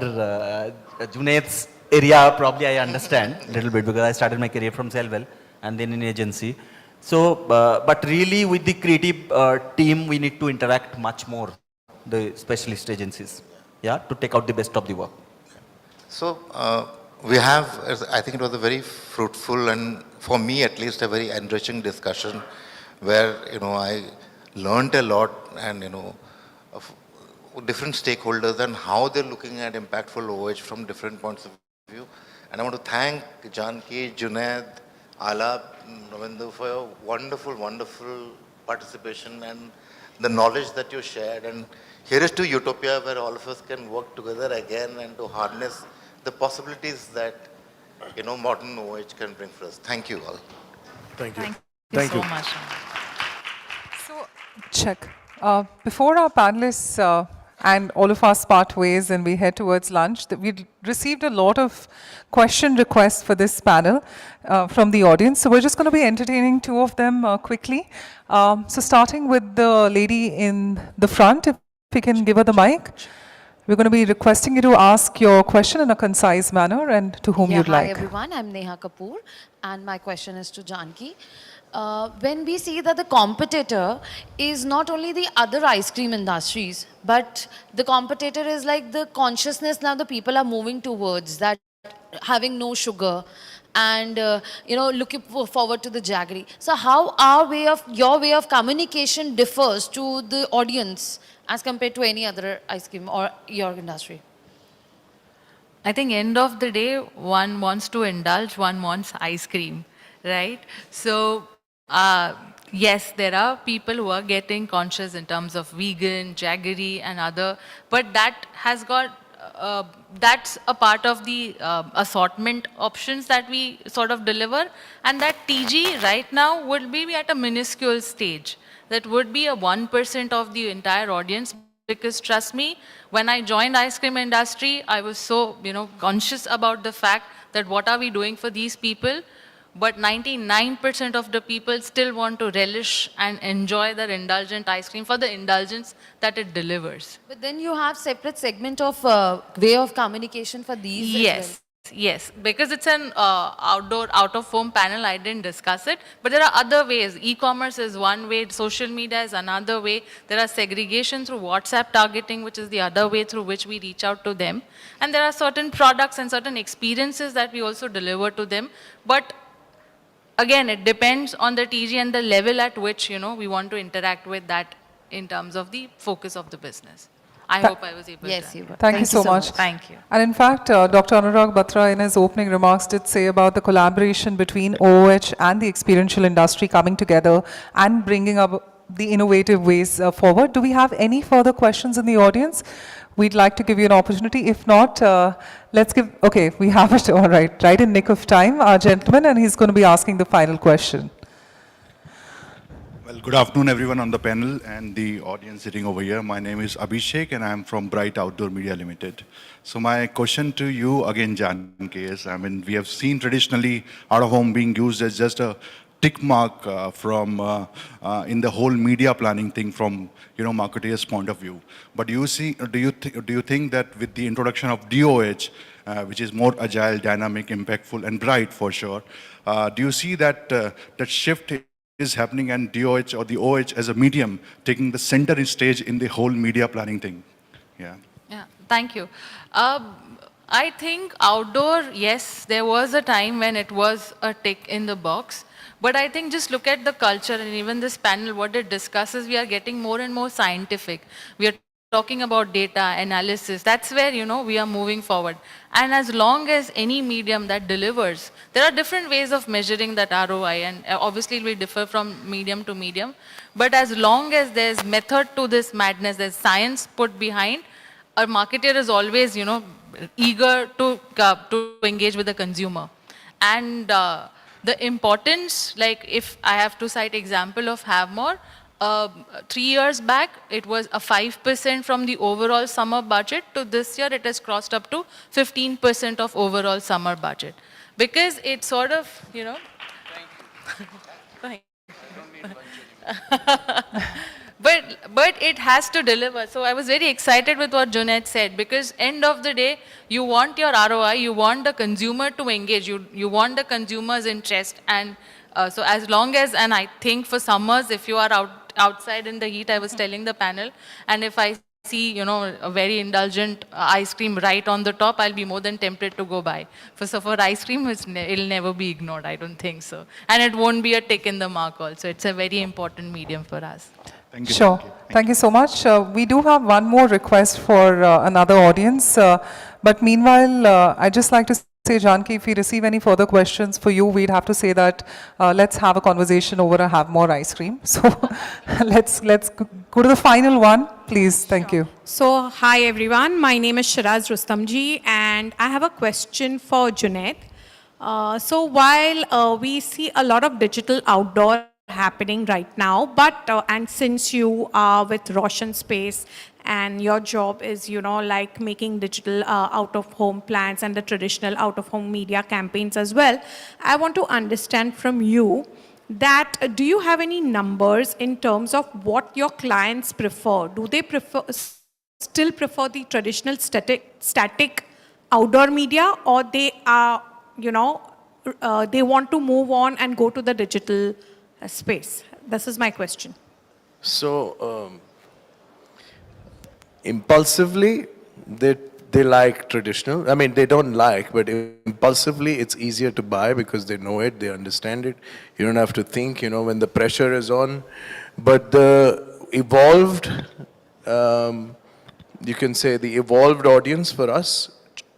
Junaid's area, probably I understand a little bit because I started my career from Cellwell and then in agency. So, but really with the creative team, we need to interact much more, the specialist agencies, to take out the best of the work. So, we have, I think it was a very fruitful and for me at least a very enriching discussion where, I learned a lot and, of different stakeholders and how they're looking at impactful OH from different points of view. And I want to thank Janki, Junaid, Alap, Ravinder for your wonderful participation and the knowledge that you shared. And here is to utopia where all of us can work together again and to harness the possibilities that, modern OH can bring for us. Thank you all. Thank you. Thank you so much. So, check. Before our panelists and all of us part ways and we head towards lunch, we received a lot of question requests for this panel from the audience. So we're just going to be entertaining two of them quickly. So starting with the lady in the front, if we can give her the mic. We're going to be requesting you to ask your question in a concise manner and to whom you'd like. Hi everyone, I'm Neha Kapoor and my question is to Janki. When we see that the competitor is not only the other ice cream industries, but the competitor is like the consciousness now the people are moving towards, that having no sugar and looking forward to the jaggery. So how your way of communication differs to the audience as compared to any other ice cream or your industry? I think end of the day, one wants to indulge, one wants ice cream, right? So, yes, there are people who are getting conscious in terms of vegan, jaggery and other, but that has got, that's a part of the assortment options that we sort of deliver, and that TG right now would be at a minuscule stage. That would be a 1% of the entire audience, because trust me, when I joined ice cream industry, I was so, conscious about the fact that what are we doing for these people, but 99% of the people still want to relish and enjoy their indulgent ice cream for the indulgence that it delivers. But then you have separate segment of way of communication for these as well. Yes, because it's an outdoor, out-of-home panel, I didn't discuss it. But there are other ways. E-commerce is one way, social media is another way. There are segregation through WhatsApp targeting, which is the other way through which we reach out to them. And there are certain products and certain experiences that we also deliver to them. But again, it depends on the TG and the level at which, we want to interact with that in terms of the focus of the business. I hope I was able to. Yes, you were. Thank you so much. Thank you. And in fact, Dr. Anurag Batra in his opening remarks did say about the collaboration between OOH and the experiential industry coming together and bringing up the innovative ways forward. Do we have any further questions in the audience? We'd like to give you an opportunity. If not, let's give, okay, we have it, all right in nick of time, our gentleman, and he's going to be asking the final question. Well, good afternoon, everyone on the panel and the audience sitting over here. My name is Abhishek, and I'm from Bright Outdoor Media Limited. So my question to you again, Janki, is, we have seen traditionally out-of-home being used as just a tick mark in the whole media planning thing from marketeers' point of view. But do you think that with the introduction of DOH, which is more agile, dynamic, impactful, and bright for sure, do you see that that shift is happening and DOH or the OH as a medium taking the center stage in the whole media planning thing? Yeah. Yeah, thank you. I think outdoor, yes, there was a time when it was a tick in the box. But I think just look at the culture and even this panel, what it discusses, we are getting more and more scientific. We are talking about data, analysis. That's where, we are moving forward. And as long as any medium that delivers, there are different ways of measuring that ROI. And obviously, it will differ from medium to medium. But as long as there's method to this madness, there's science put behind, a marketer is always, eager to engage with the consumer. And the importance, like if I have to cite example of Have More, 3 years back, it was a 5% from the overall summer budget to this year, it has crossed up to 15% of overall summer budget. Because it sort of, Thank you. But it has to deliver. So I was very excited with what Junaid said, because end of the day, you want your ROI, you want the consumer to engage, you want the consumer's interest. And so as long as, and I think for summers, if you are outside in the heat, I was telling the panel, and if I see, a very indulgent ice cream right on the top, I'll be more than tempted to go buy. So for ice cream, it'll never be ignored, I don't think so. And it won't be a tick in the mark also. It's a very important medium for us. Thank you. Sure. Thank you so much. We do have one more request for another audience. But meanwhile, I'd just like to say, Janki, if we receive any further questions for you, we'd have to say that let's have a conversation over a Have More ice cream. So let's go to the final one, please. Thank you. So, hi everyone. My name is Shiraz Rustamji, and I have a question for Junaid. So while we see a lot of digital outdoor happening right now, but and since you are with Roshan Space and your job is, like making digital out-of-home plans and the traditional out-of-home media campaigns as well, I want to understand from you that do you have any numbers in terms of what your clients prefer? Do they still prefer the traditional static outdoor media, or they are, they want to move on and go to the digital space? This is my question. So, impulsively, they like traditional. I mean, they don't like, but impulsively, it's easier to buy because they know it, they understand it. You don't have to think, when the pressure is on. But the evolved, you can say the evolved audience for us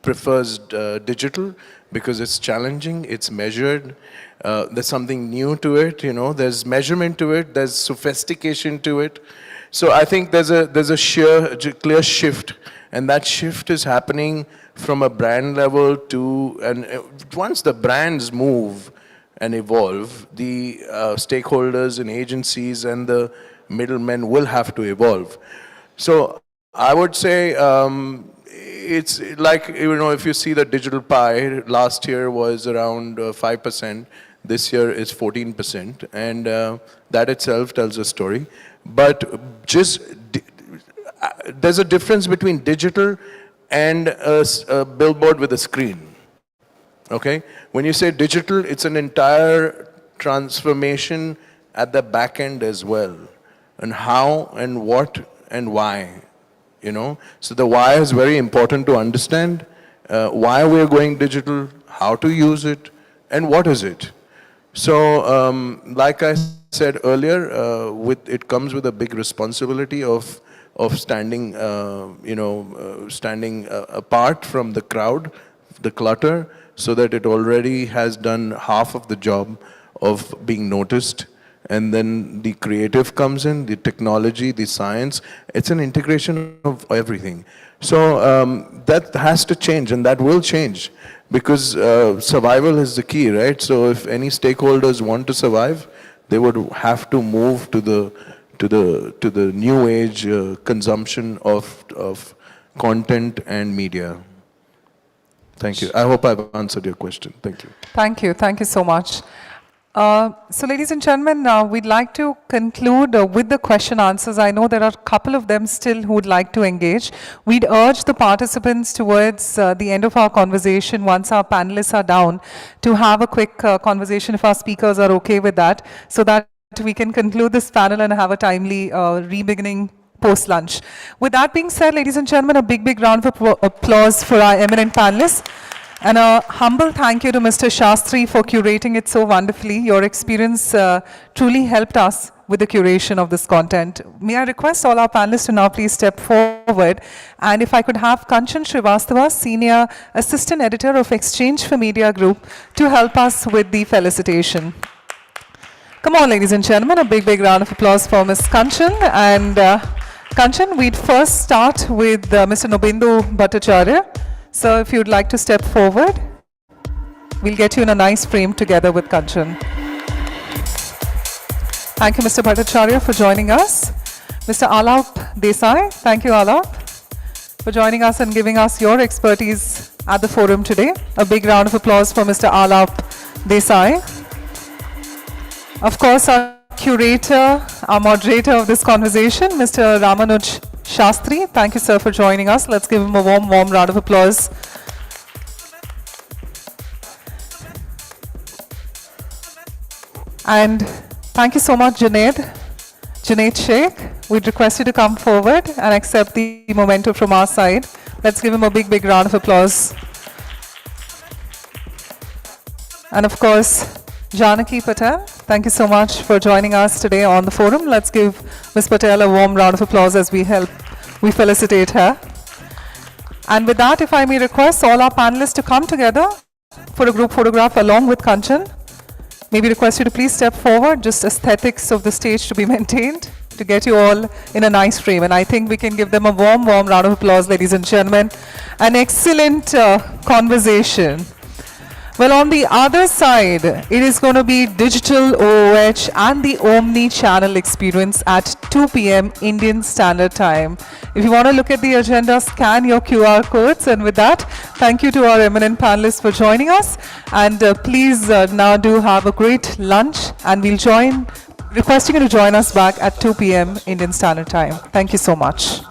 prefers digital because it's challenging, it's measured. There's something new to it, there's measurement to it, there's sophistication to it. So I think there's a clear shift, and that shift is happening from a brand level to, and once the brands move and evolve, the stakeholders and agencies and the middlemen will have to evolve. So I would say it's like, if you see the digital pie, last year was around 5%, this year is 14%, and that itself tells a story. But there's a difference between digital and a billboard with a screen, okay? When you say digital, it's an entire transformation at the back end as well, and how and what and why, So the why is very important to understand, why we're going digital, how to use it, and what is it. So, like I said earlier, it comes with a big responsibility of standing, standing apart from the crowd, the clutter, so that it already has done half of the job of being noticed. And then the creative comes in, the technology, the science. It's an integration of everything. So that has to change, and that will change, because survival is the key, right? So if any stakeholders want to survive, they would have to move to the new age consumption of content and media. Thank you. I hope I've answered your question. Thank you. Thank you. Thank you so much. So ladies and gentlemen, we'd like to conclude with the question answers. I know there are a couple of them still who would like to engage. We'd urge the participants towards the end of our conversation, once our panelists are down, to have a quick conversation if our speakers are okay with that, so that we can conclude this panel and have a timely re-beginning post-lunch. With that being said, ladies and gentlemen, a big, big round of applause for our eminent panelists. And a humble thank you to Mr. Shastri for curating it so wonderfully. Your experience truly helped us with the curation of this content. May I request all our panelists to now please step forward. And if I could have Kanchan Srivastava, Senior Assistant Editor of Exchange for Media Group, to help us with the felicitation. Come on, ladies and gentlemen, a big, big round of applause for Ms. Kanchan. And Kanchan, we'd first start with Mr. Nobindu Bhattacharya. So if you'd like to step forward, we'll get you in a nice frame together with Kanchan. Thank you, Mr. Bhattacharya, for joining us. Mr. Alap Desai, thank you, Alap, for joining us and giving us your expertise at the forum today. A big round of applause for Mr. Alap Desai. Of course, our curator, our moderator of this conversation, Mr. Ramanuj Shastri. Thank you, sir, for joining us. Let's give him a warm, warm round of applause. And thank you so much, Junaid Sheikh. We'd request you to come forward and accept the memento from our side. Let's give him a big, big round of applause. And of course, Janaki Patel, thank you so much for joining us today on the forum. Let's give Ms. Patel a warm round of applause as we felicitate her. And with that, if I may request all our panelists to come together for a group photograph along with Kanchan. Maybe request you to please step forward, just aesthetics of the stage to be maintained, to get you all in a nice frame. And I think we can give them a warm, warm round of applause, ladies and gentlemen. An excellent conversation. Well, on the other side, it is going to be digital OOH and the omni-channel experience at 2 p.m. Indian Standard Time. If you want to look at the agenda, scan your QR codes. And with that, thank you to our eminent panelists for joining us. And please now do have a great lunch. And we'll requesting you to join us back at 2 p.m. Indian Standard Time. Thank you so much.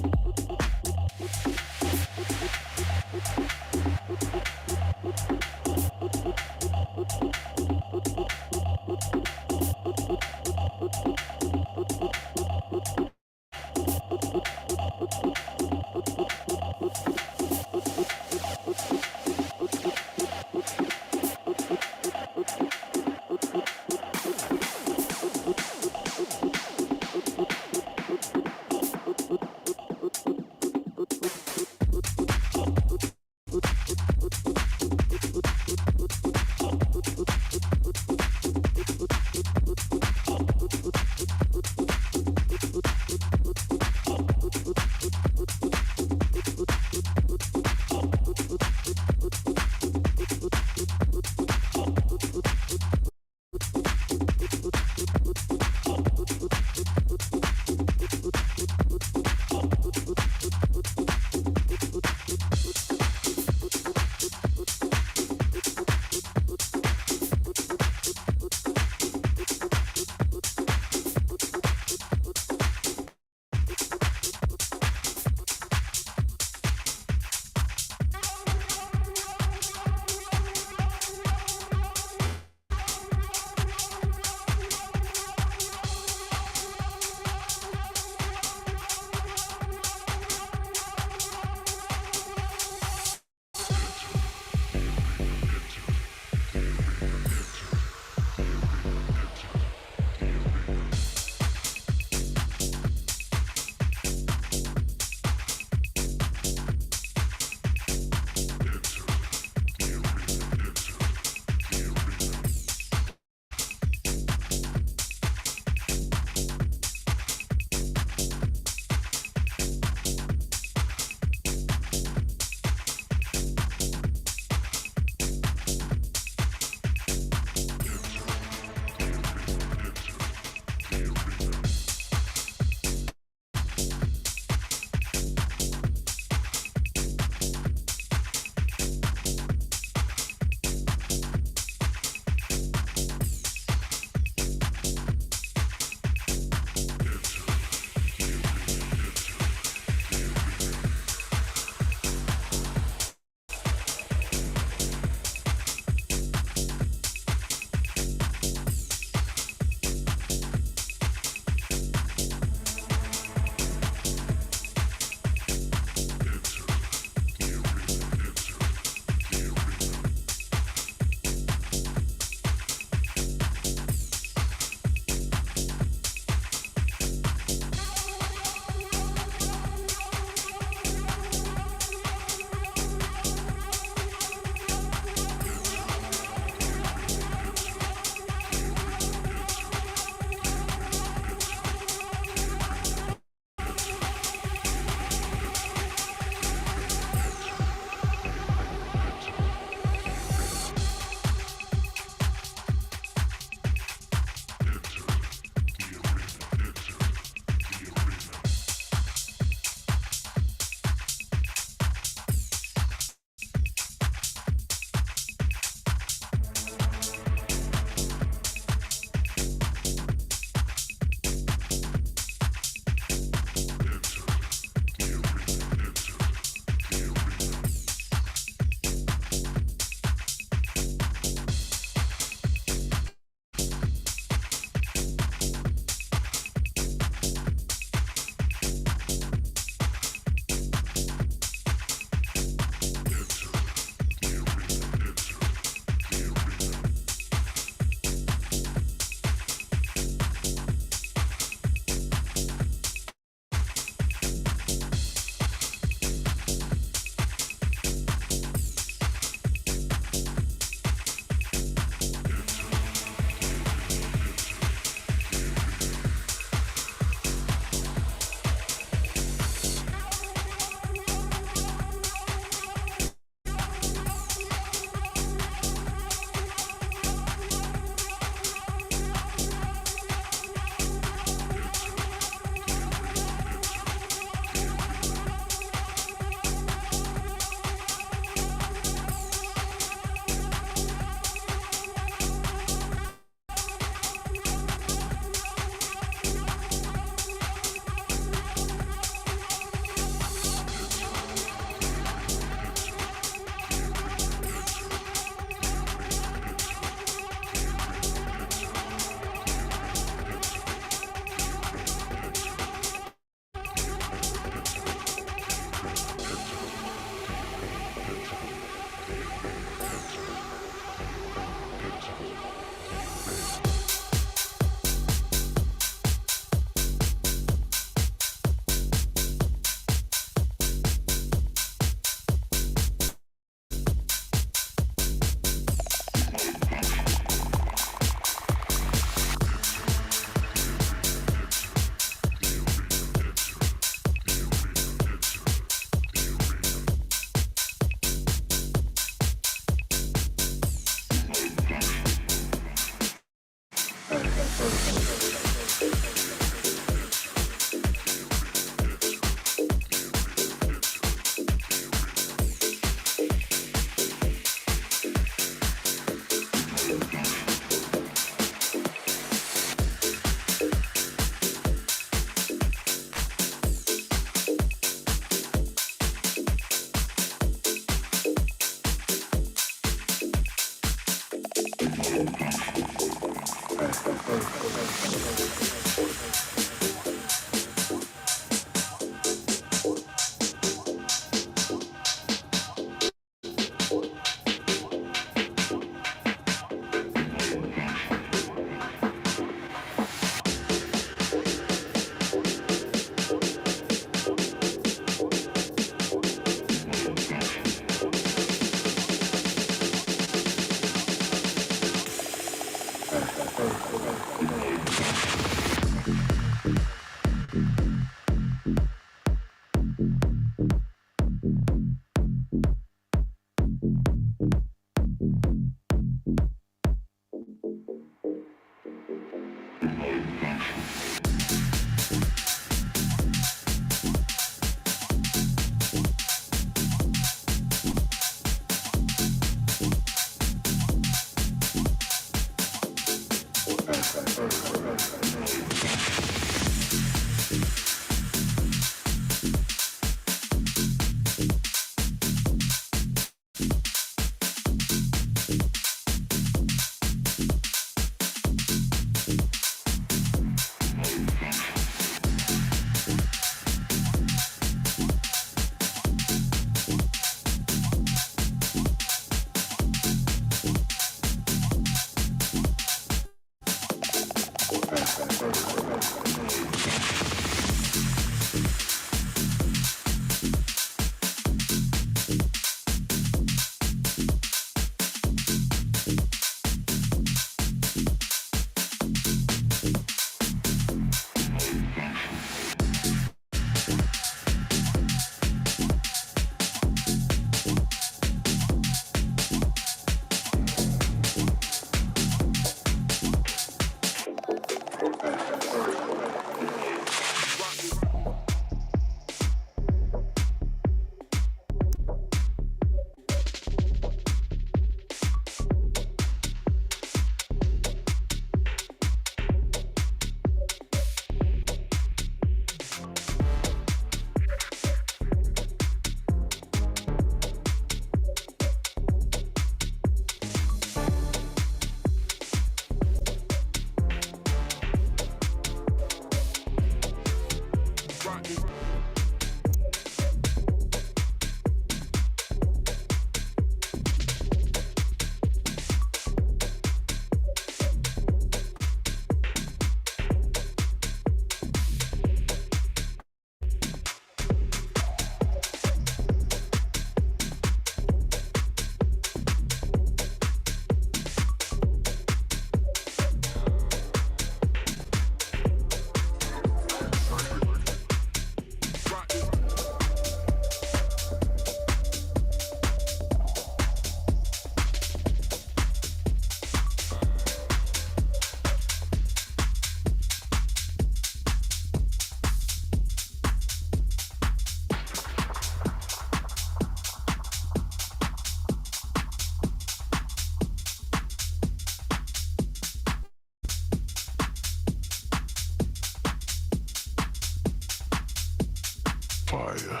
fire.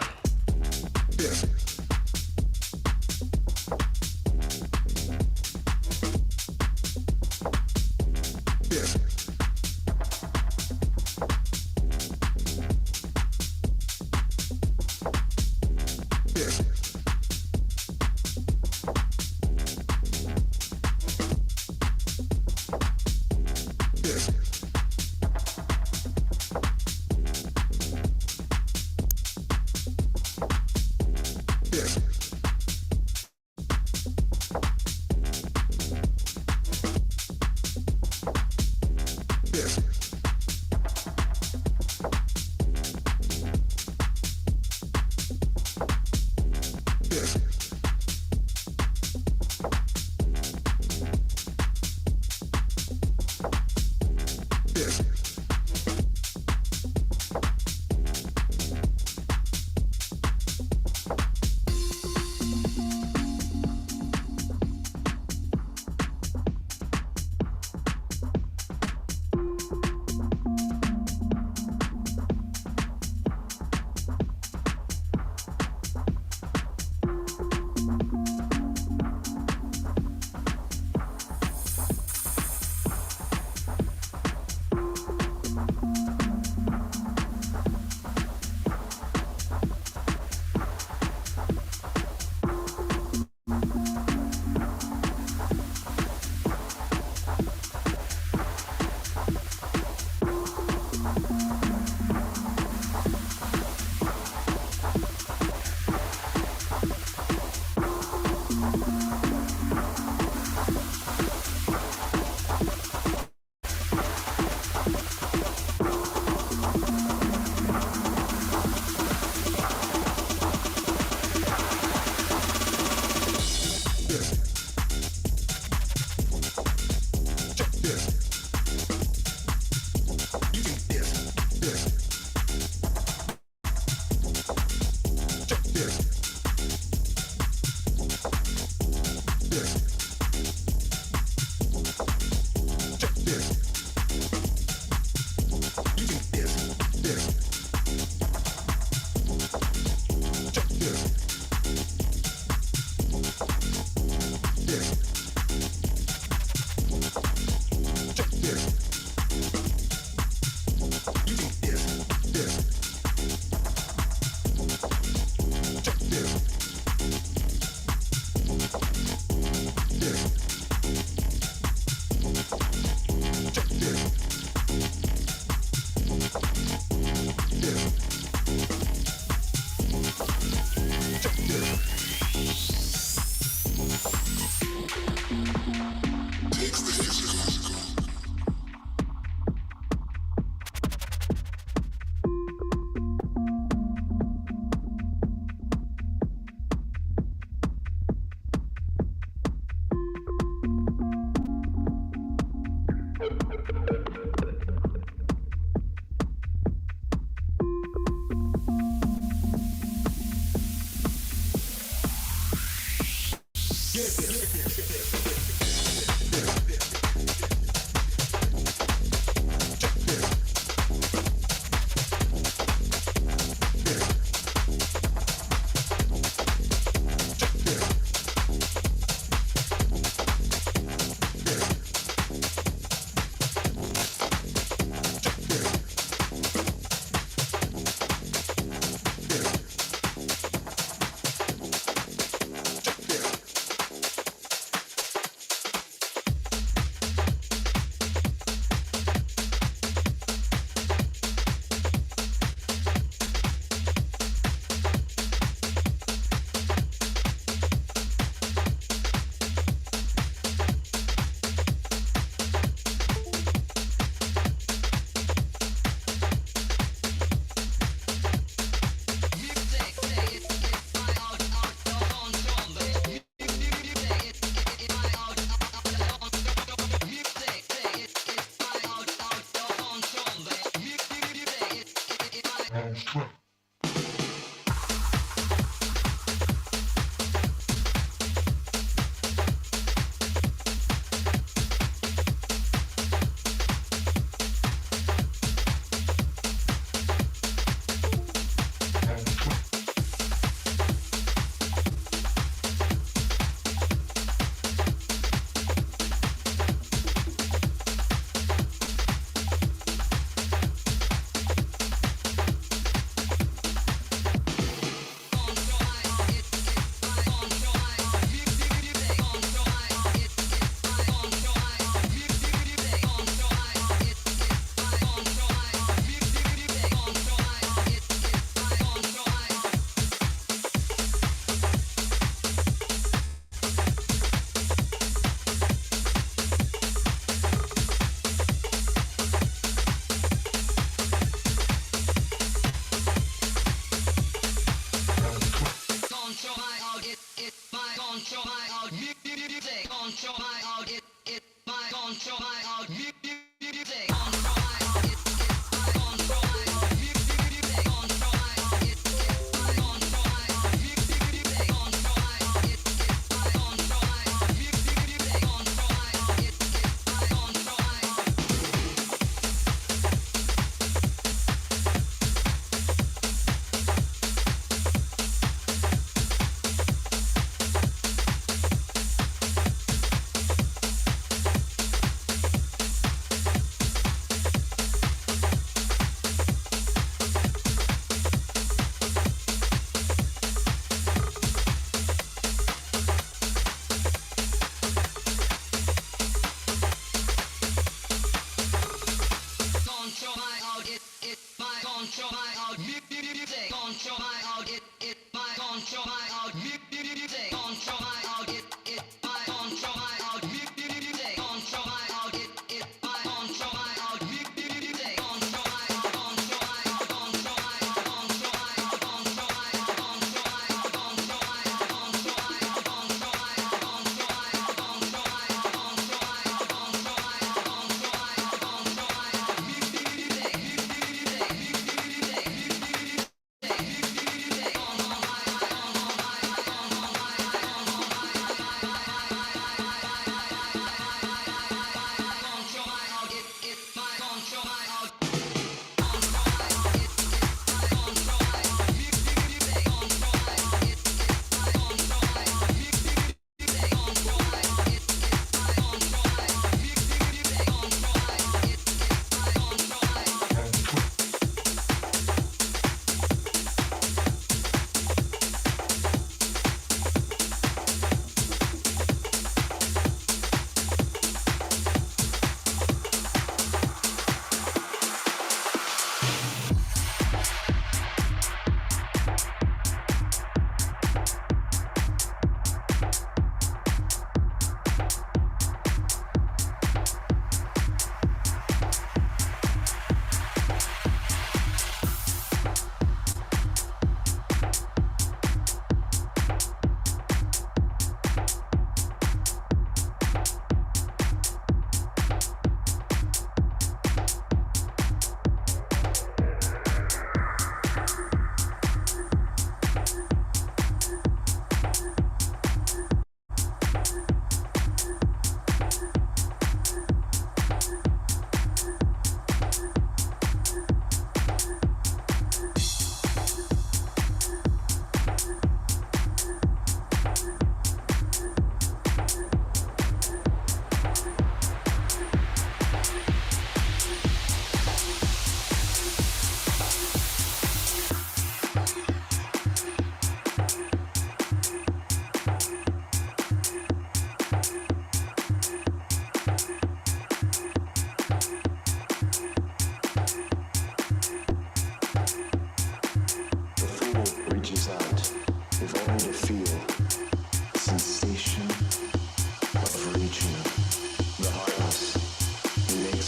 Yeah. Yeah. Yeah. Yeah. Yeah. Yeah. Yeah. Yeah.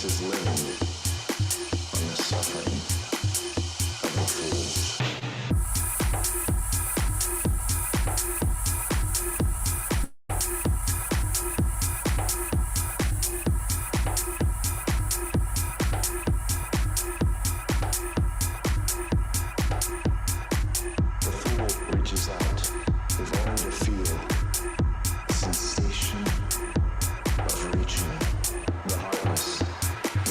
his living on the suffering of the fool. The fool reaches out, if only to feel the sensation of reaching. The heartless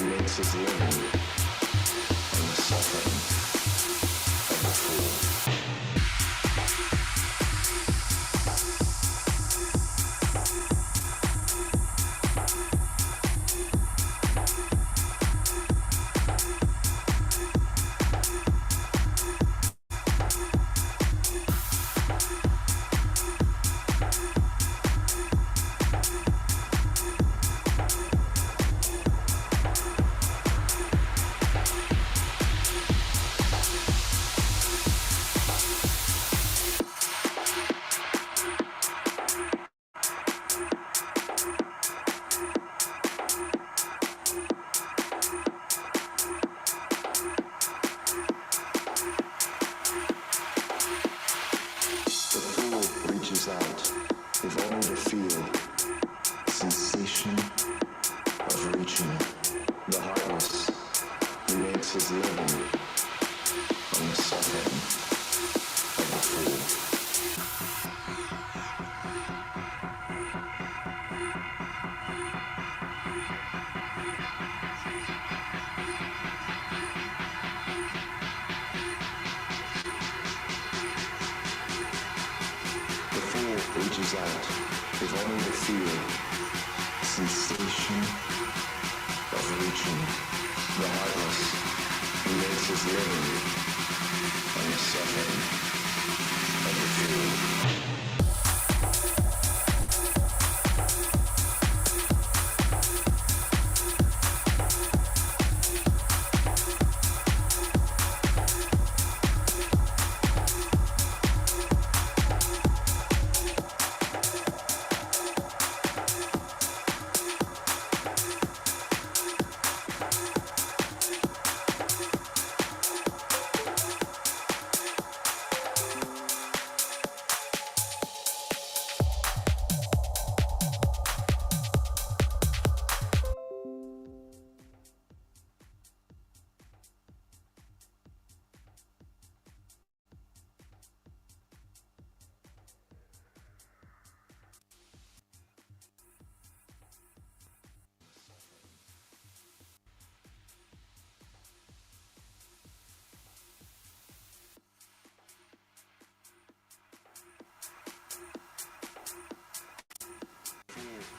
makes his living on the suffering of the fool. The fool reaches out, if only to feel the sensation of reaching. The heartless makes his living on the suffering of the fool. The fool reaches out, if only to feel the sensation of reaching. The heartless makes his living on the suffering of the fool.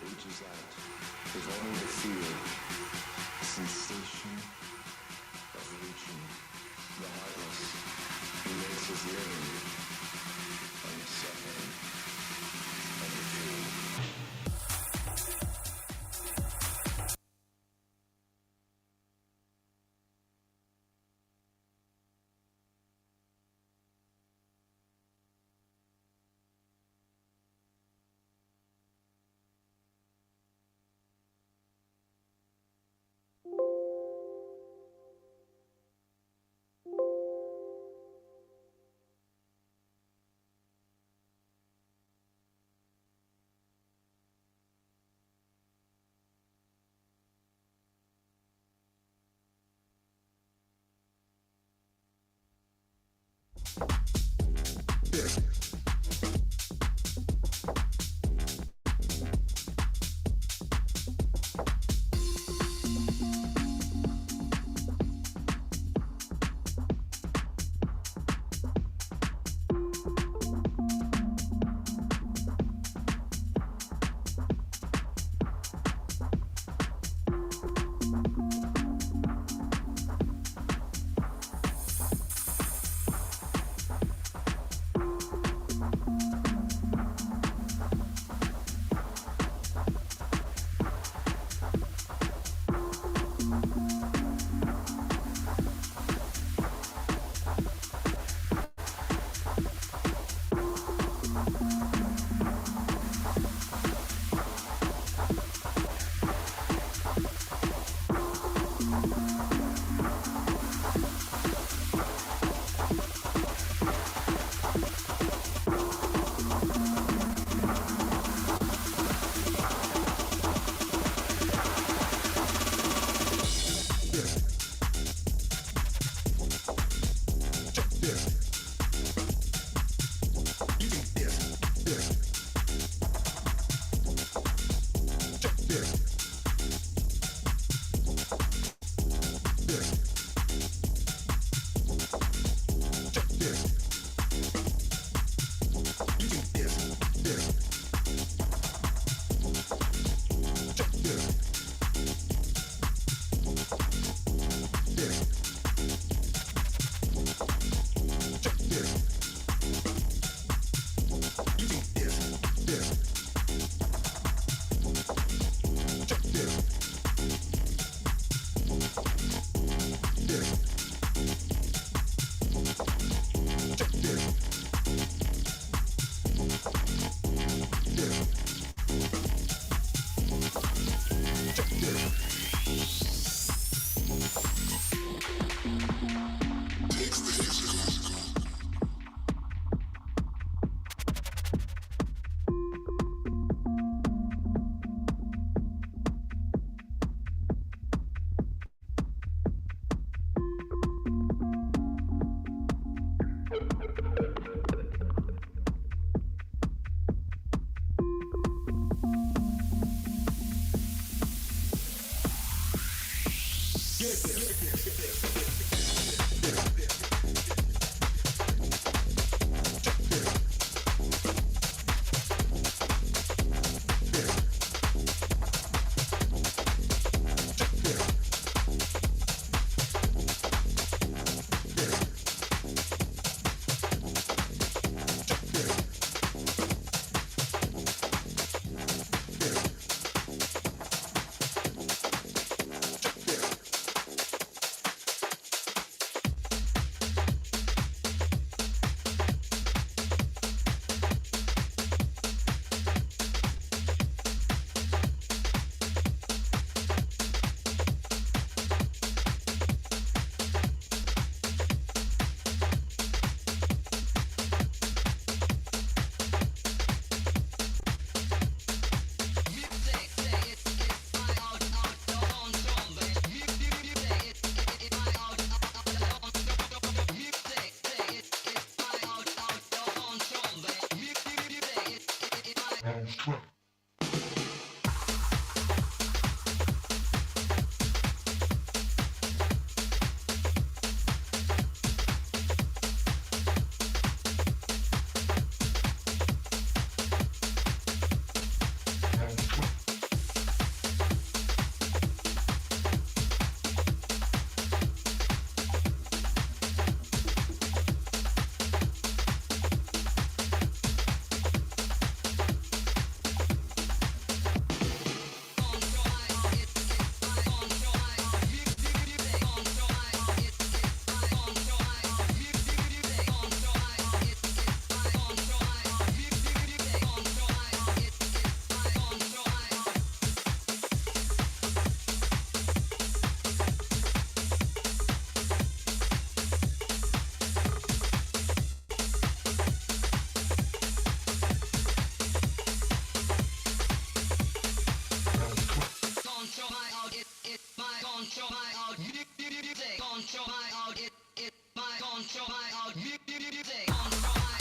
Reaches out, if only to feel the sensation of reaching. The heartless makes his living on the suffering of the fool. control my out music, control my out it my control my out music, control my